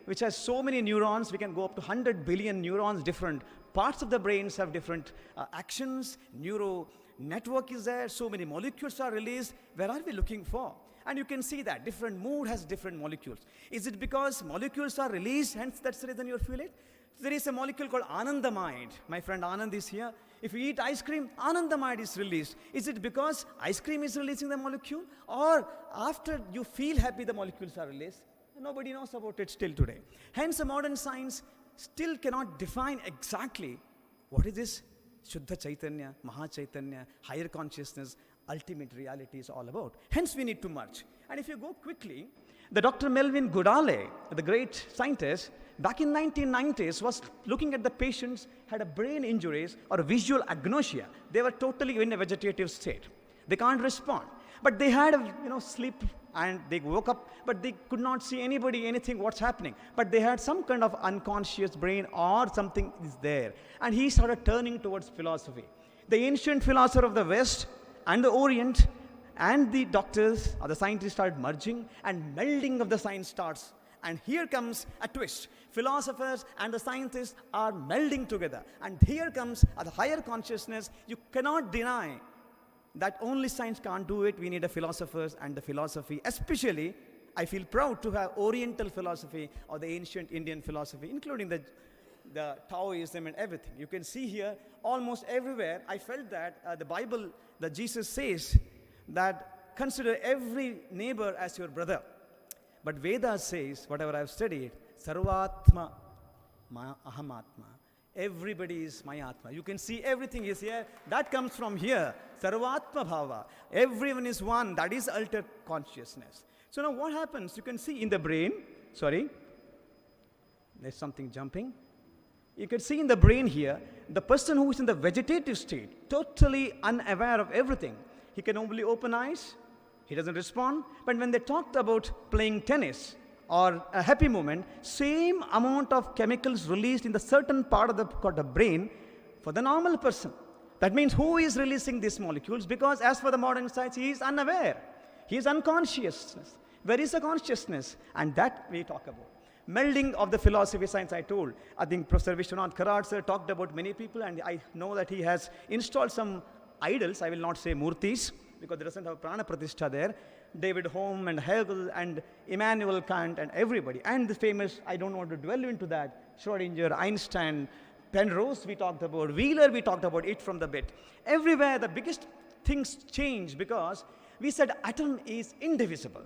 which has so many neurons, we can go up to 100 billion neurons, different parts of the brains have different actions, neuro network is there, so many molecules are released. Where are we looking for? And you can see that different mood has different molecules. Is it because molecules are released, hence that's the reason you feel it? There is a molecule called anandamide. My friend Anand is here. If you eat ice cream, anandamide is released. Is it because ice cream is releasing the molecule? Or after you feel happy, the molecules are released? Nobody knows about it still today. Hence, modern science still cannot define exactly what is this Shuddha Chaitanya, Maha Chaitanya, higher consciousness, ultimate reality is all about. Hence, we need to merge. And if you go quickly, the Dr. Melvin Goodale, the great scientist, back in 1990s was looking at the patients had a brain injuries or a visual agnosia. They were totally in a vegetative state. They can't respond. But they had a sleep and they woke up, but they could not see anybody, anything, what's happening. But they had some kind of unconscious brain or something is there. And he started turning towards philosophy. The ancient philosopher of the West and the Orient and the doctors or the scientists started merging, and melding of the science starts. And here comes a twist. Philosophers and the scientists are melding together. And here comes the higher consciousness. You cannot deny that only science can't do it. We need a philosophers and the philosophy. Especially, I feel proud to have Oriental philosophy or the ancient Indian philosophy, including the Taoism and everything. You can see here almost everywhere. I felt that the Bible, that Jesus says that consider every neighbor as your brother. But Vedas says, whatever I've studied, Sarvatma Ahamatma. Everybody is my Atma. You can see everything is here. That comes from here. Sarvatma Bhava. Everyone is one. That is ultimate consciousness. So now what happens? You can see in the brain, sorry, there's something jumping. You can see in the brain here, the person who is in the vegetative state, totally unaware of everything. He can only open eyes. He doesn't respond. But when they talked about playing tennis or a happy moment, same amount of chemicals released in the certain part of the brain for the normal person. That means who is releasing these molecules? Because as for the modern science, he is unaware. He is unconscious. Where is the consciousness? And that we talk about. Melding of the philosophy science, I told. I think Professor Vishwanath Karad sir talked about many people, and I know that he has installed some idols. I will not say murtis, because there doesn't have Prana Pratishtha there. David Hume and Hegel and Immanuel Kant and everybody. And the famous, I don't want to dwell into that, Schrodinger, Einstein, Penrose we talked about, Wheeler we talked about, it from the bit. Everywhere the biggest things change because we said atom is indivisible.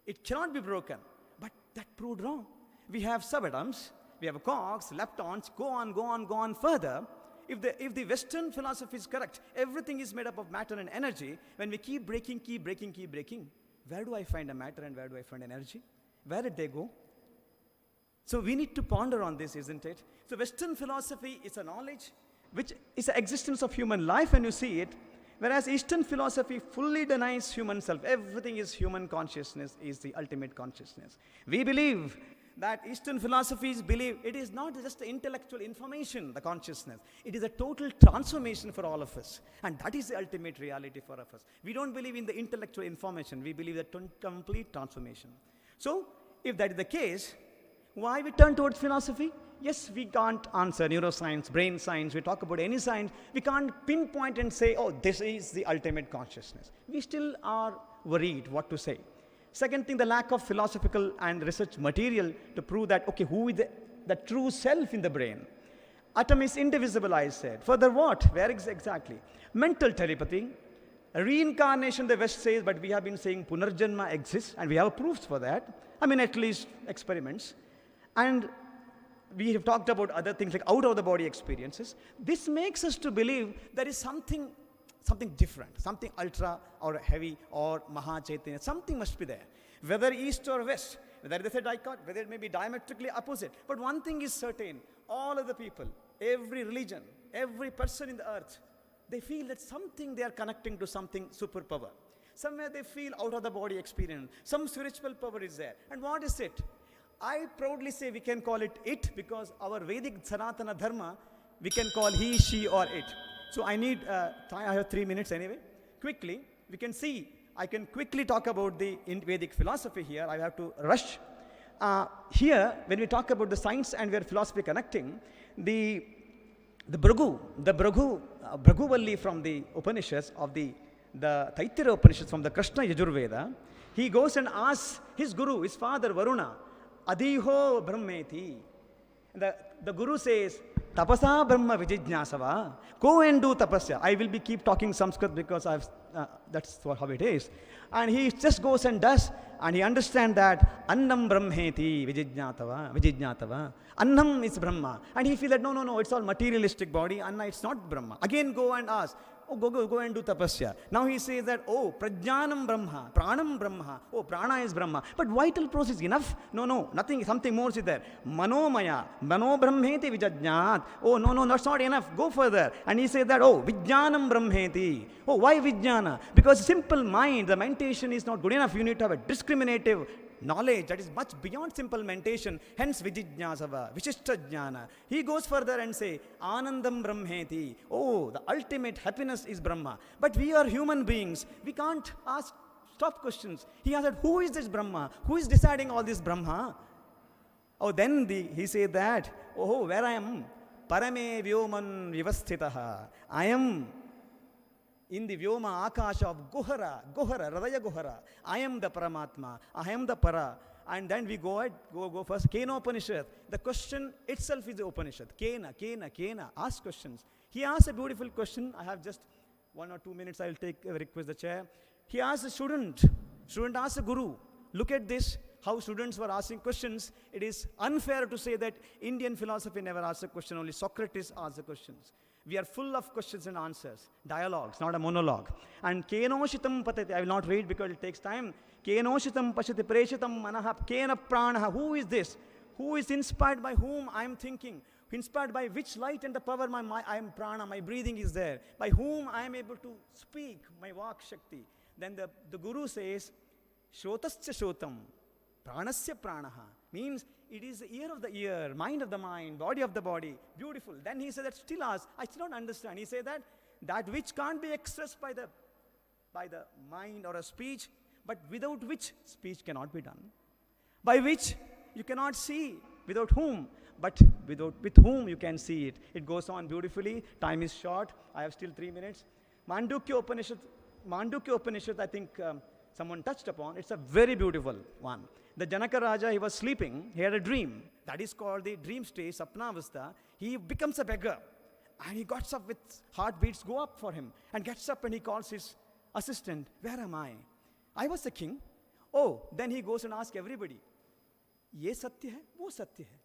It cannot be broken. But that proved wrong. We have subatoms, we have quarks, leptons, go on further. If the Western philosophy is correct, everything is made up of matter and energy. When we keep breaking, where do I find a matter and where do I find energy? Where did they go? So we need to ponder on this, isn't it? So Western philosophy is a knowledge which is the existence of human life when you see it, whereas Eastern philosophy fully denies human self. Everything is human consciousness, is the ultimate consciousness. We believe that Eastern philosophies believe it is not just intellectual information, the consciousness. It is a total transformation for all of us. And that is the ultimate reality for us. We don't believe in the intellectual information. We believe that complete transformation. So, if that is the case, why we turn towards philosophy? Yes, we can't answer neuroscience, brain science, we talk about any science. We can't pinpoint and say, oh, this is the ultimate consciousness. We still are worried what to say. Second thing, the lack of philosophical and research material to prove that, okay, who is the true self in the brain? Atom is indivisible, I said. Further what? Where exactly? Mental telepathy. Reincarnation, the West says, but we have been saying Punarjanma exists, and we have proofs for that. I mean, at least experiments. And we have talked about other things like out-of-the-body experiences. This makes us to believe there is something different, something ultra or heavy or Maha Chaitanya, something must be there. Whether East or West, whether it is a dicot, whether it may be diametrically opposite. But one thing is certain, all of the people, every religion, every person in the earth, they feel that something they are connecting to something superpower. Somewhere they feel out-of-the-body experience. Some spiritual power is there. And what is it? I proudly say we can call it because our Vedic Sanatana Dharma, we can call he, she or it. So I need time. I have 3 minutes anyway. Quickly, we can see. I can quickly talk about the Vedic philosophy here. I have to rush. Here, when we talk about the science and where philosophy connecting, the Bhraguvalli from the Upanishads of the Taittiriya Upanishads from the Krishna Yajurveda, he goes and asks his guru, his father Varuna, Adiho Brahmeti. The guru says, Tapasa Brahma Vijijñasava. Go and do tapasya. I will keep talking Sanskrit because that's how it is. And he just goes and does, and he understands that Annam Brahmeti Vijijñatava. Annam is Brahma. And he feels that no, it's all materialistic body. Anna, it's not Brahma. Again, go and ask. Oh, go and do tapasya. Now he says that, oh, prajnanam Brahma, pranam Brahma. Oh, prana is Brahma. But vital process is enough? No, nothing, something more is there. Manomaya, mano brahmeti vijajnat. Oh, no, that's not enough. Go further. And he says that, oh, vijnanam brahmeti. Oh, why vijnana? Because simple mind, the mentation is not good enough. You need to have a discriminative knowledge that is much beyond simple mentation, hence vijijñasava, vishishta jnana. He goes further and say, anandam brahmeti. Oh, the ultimate happiness is Brahma. But we are human beings. We can't ask stop questions. He asked, who is this Brahma? Who is deciding all this Brahma? Oh, then he said that, oh, where I am? Parame vyoman vivasthitaha. I am in the Vyoma Akasha of Guhara, Radaya Guhara. I am the Paramatma, I am the Para. And then we go first. Kena Upanishad. The question itself is the Upanishad. Kena. Ask questions. He asked a beautiful question. I have just 1 or 2 minutes. I will request the chair. He asked a student. Student asked a guru. Look at this. How students were asking questions. It is unfair to say that Indian philosophy never asked a question. Only Socrates asked the questions. We are full of questions and answers, dialogues, not a monologue. And kenoshitam patati, I will not read because it takes time. Kenoshitam pashati preshitam manaha kena pranaha. Who is this? Who is inspired by whom I am thinking? Inspired by which light and the power I am prana, my breathing is there. By whom I am able to speak, my vak shakti. Then the guru says, shotasya shotam, pranasya pranaha. Means it is the ear of the ear, mind of the mind, body of the body. Beautiful. Then he said that still ask. I still don't understand. He said that which can't be expressed by the mind or a speech, but without which speech cannot be done. By which you cannot see, without whom, but with whom you can see it. It goes on beautifully. Time is short. I have still 3 minutes. Mandukya Upanishad, I think someone touched upon. It's a very beautiful one. The Janaka Raja, he was sleeping, he had a dream. That is called the dream state, Sapnavastha. He becomes a beggar. And he gets up with heartbeats go up for him. And gets up and he calls his assistant, where am I? I was the king. Oh, then he goes and asks everybody, ये सत्य है, वो सत्य है.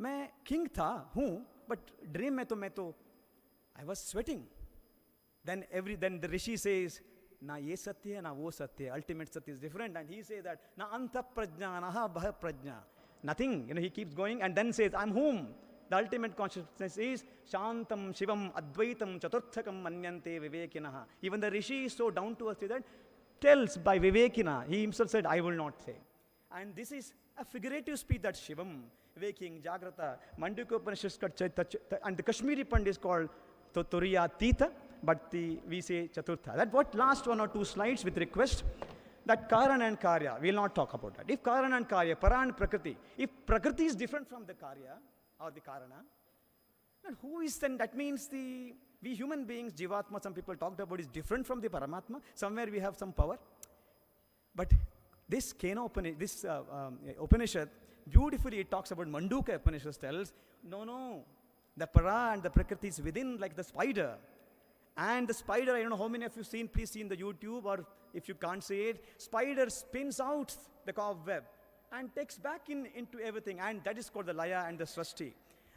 मैं king था, हूँ, but dream में तो I was sweating. Then the rishi says, na ye satya hai, na wo satya hai. Ultimate satya is different. And he says that, na anta prajna, naha bha prajna. Nothing. He keeps going and then says, I'm whom? The ultimate consciousness is Shantam, Shivam, Advaitam, Chaturthakam, Manyante, Vivekinaha. Even the rishi is so down to earth that tells by Vivekina. He himself said, I will not say. And this is a figurative speech that Shivam, waking, Jagrata, Mandukya Upanishad, and the Kashmiri Pandit is called Turiya Tita, but we say Chaturtha. That what last 1 or 2 slides with request that Karana and Karya, we will not talk about that. If Karana and Karya, Para and Prakriti, if Prakriti is different from the Karya or the Karana, then who is then? That means we human beings, Jivatma, some people talked about, is different from the Paramatma. Somewhere we have some power. But this Upanishad, beautifully it talks about Mandukya Upanishad tells, no, the Para and the Prakriti is within like the spider. And the spider, I don't know how many of you seen, please see in the YouTube, or if you can't see it, spider spins out the cobweb and takes back into everything, and that is called the Laya and the Srashti.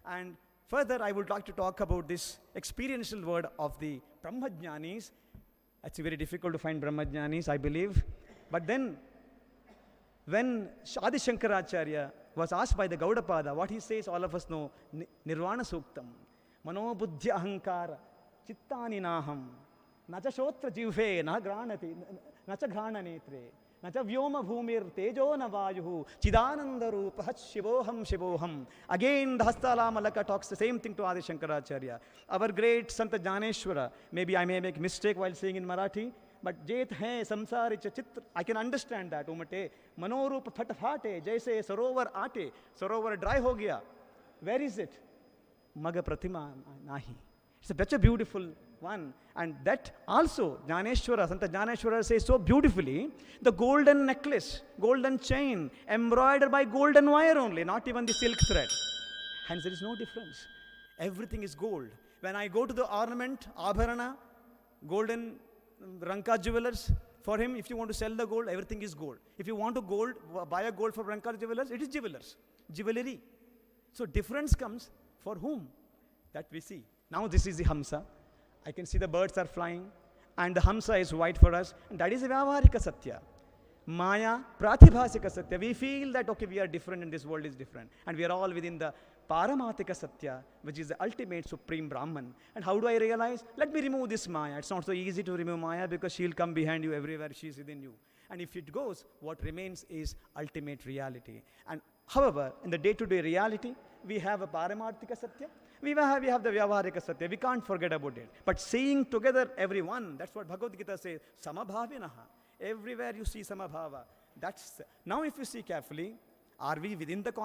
And further, I would like to talk about this experiential word of the Brahmajnanis. It's very difficult to find Brahmajnanis, I believe. But then, when Adi Shankaracharya was asked by the Gaudapada, what he says, all of us know, Nirvana Suktam, Mano Buddhya Ahankara, Chittani Naham, Nacha Shotra Jivhe, Na Granati, Nacha Grana Netre, Nacha Vyoma Bhumir, Tejo Navayuhu, Chidananda Rupa, Shivoham. Again, the Hastala Malaka talks the same thing to Adi Shankaracharya. Our great Santa Jnaneshwara, maybe I may make mistake while saying in Marathi, but Jet hai samsari cha chitra, I can understand that. Umate, Manorup phat phate, jaise sarovar aate, sarovar dry ho gaya. Where is it? Maga Pratima nahi. It's such a beautiful one. And that also, Jnaneshwara, Santa Jnaneshwara says so beautifully, the golden necklace, golden chain, embroidered by golden wire only, not even the silk thread. Hence there is no difference. Everything is gold. When I go to the ornament, Abharana, golden Ranka jewelers, for him, if you want to sell the gold, everything is gold. If you want to buy a gold for Ranka jewelers, it is jewelry. So difference comes for whom? That we see. Now this is the Hamsa. I can see the birds are flying, and the Hamsa is white for us, and that is the Vyavaharika Satya. Maya, Pratibhasika Satya. We feel that, okay, we are different and this world is different. And we are all within the Paramatika Satya, which is the ultimate supreme Brahman. And how do I realize? Let me remove this Maya. It's not so easy to remove Maya because she'll come behind you everywhere. She's within you. And if it goes, what remains is ultimate reality. And however, in the day-to-day reality, we have a Paramarthika Satya. We have the Vyavaharika Satya. We can't forget about it. But seeing together everyone, that's what Bhagavad Gita says, Samabhavinaha. Everywhere you see Samabhava. Now if you see carefully, are we within the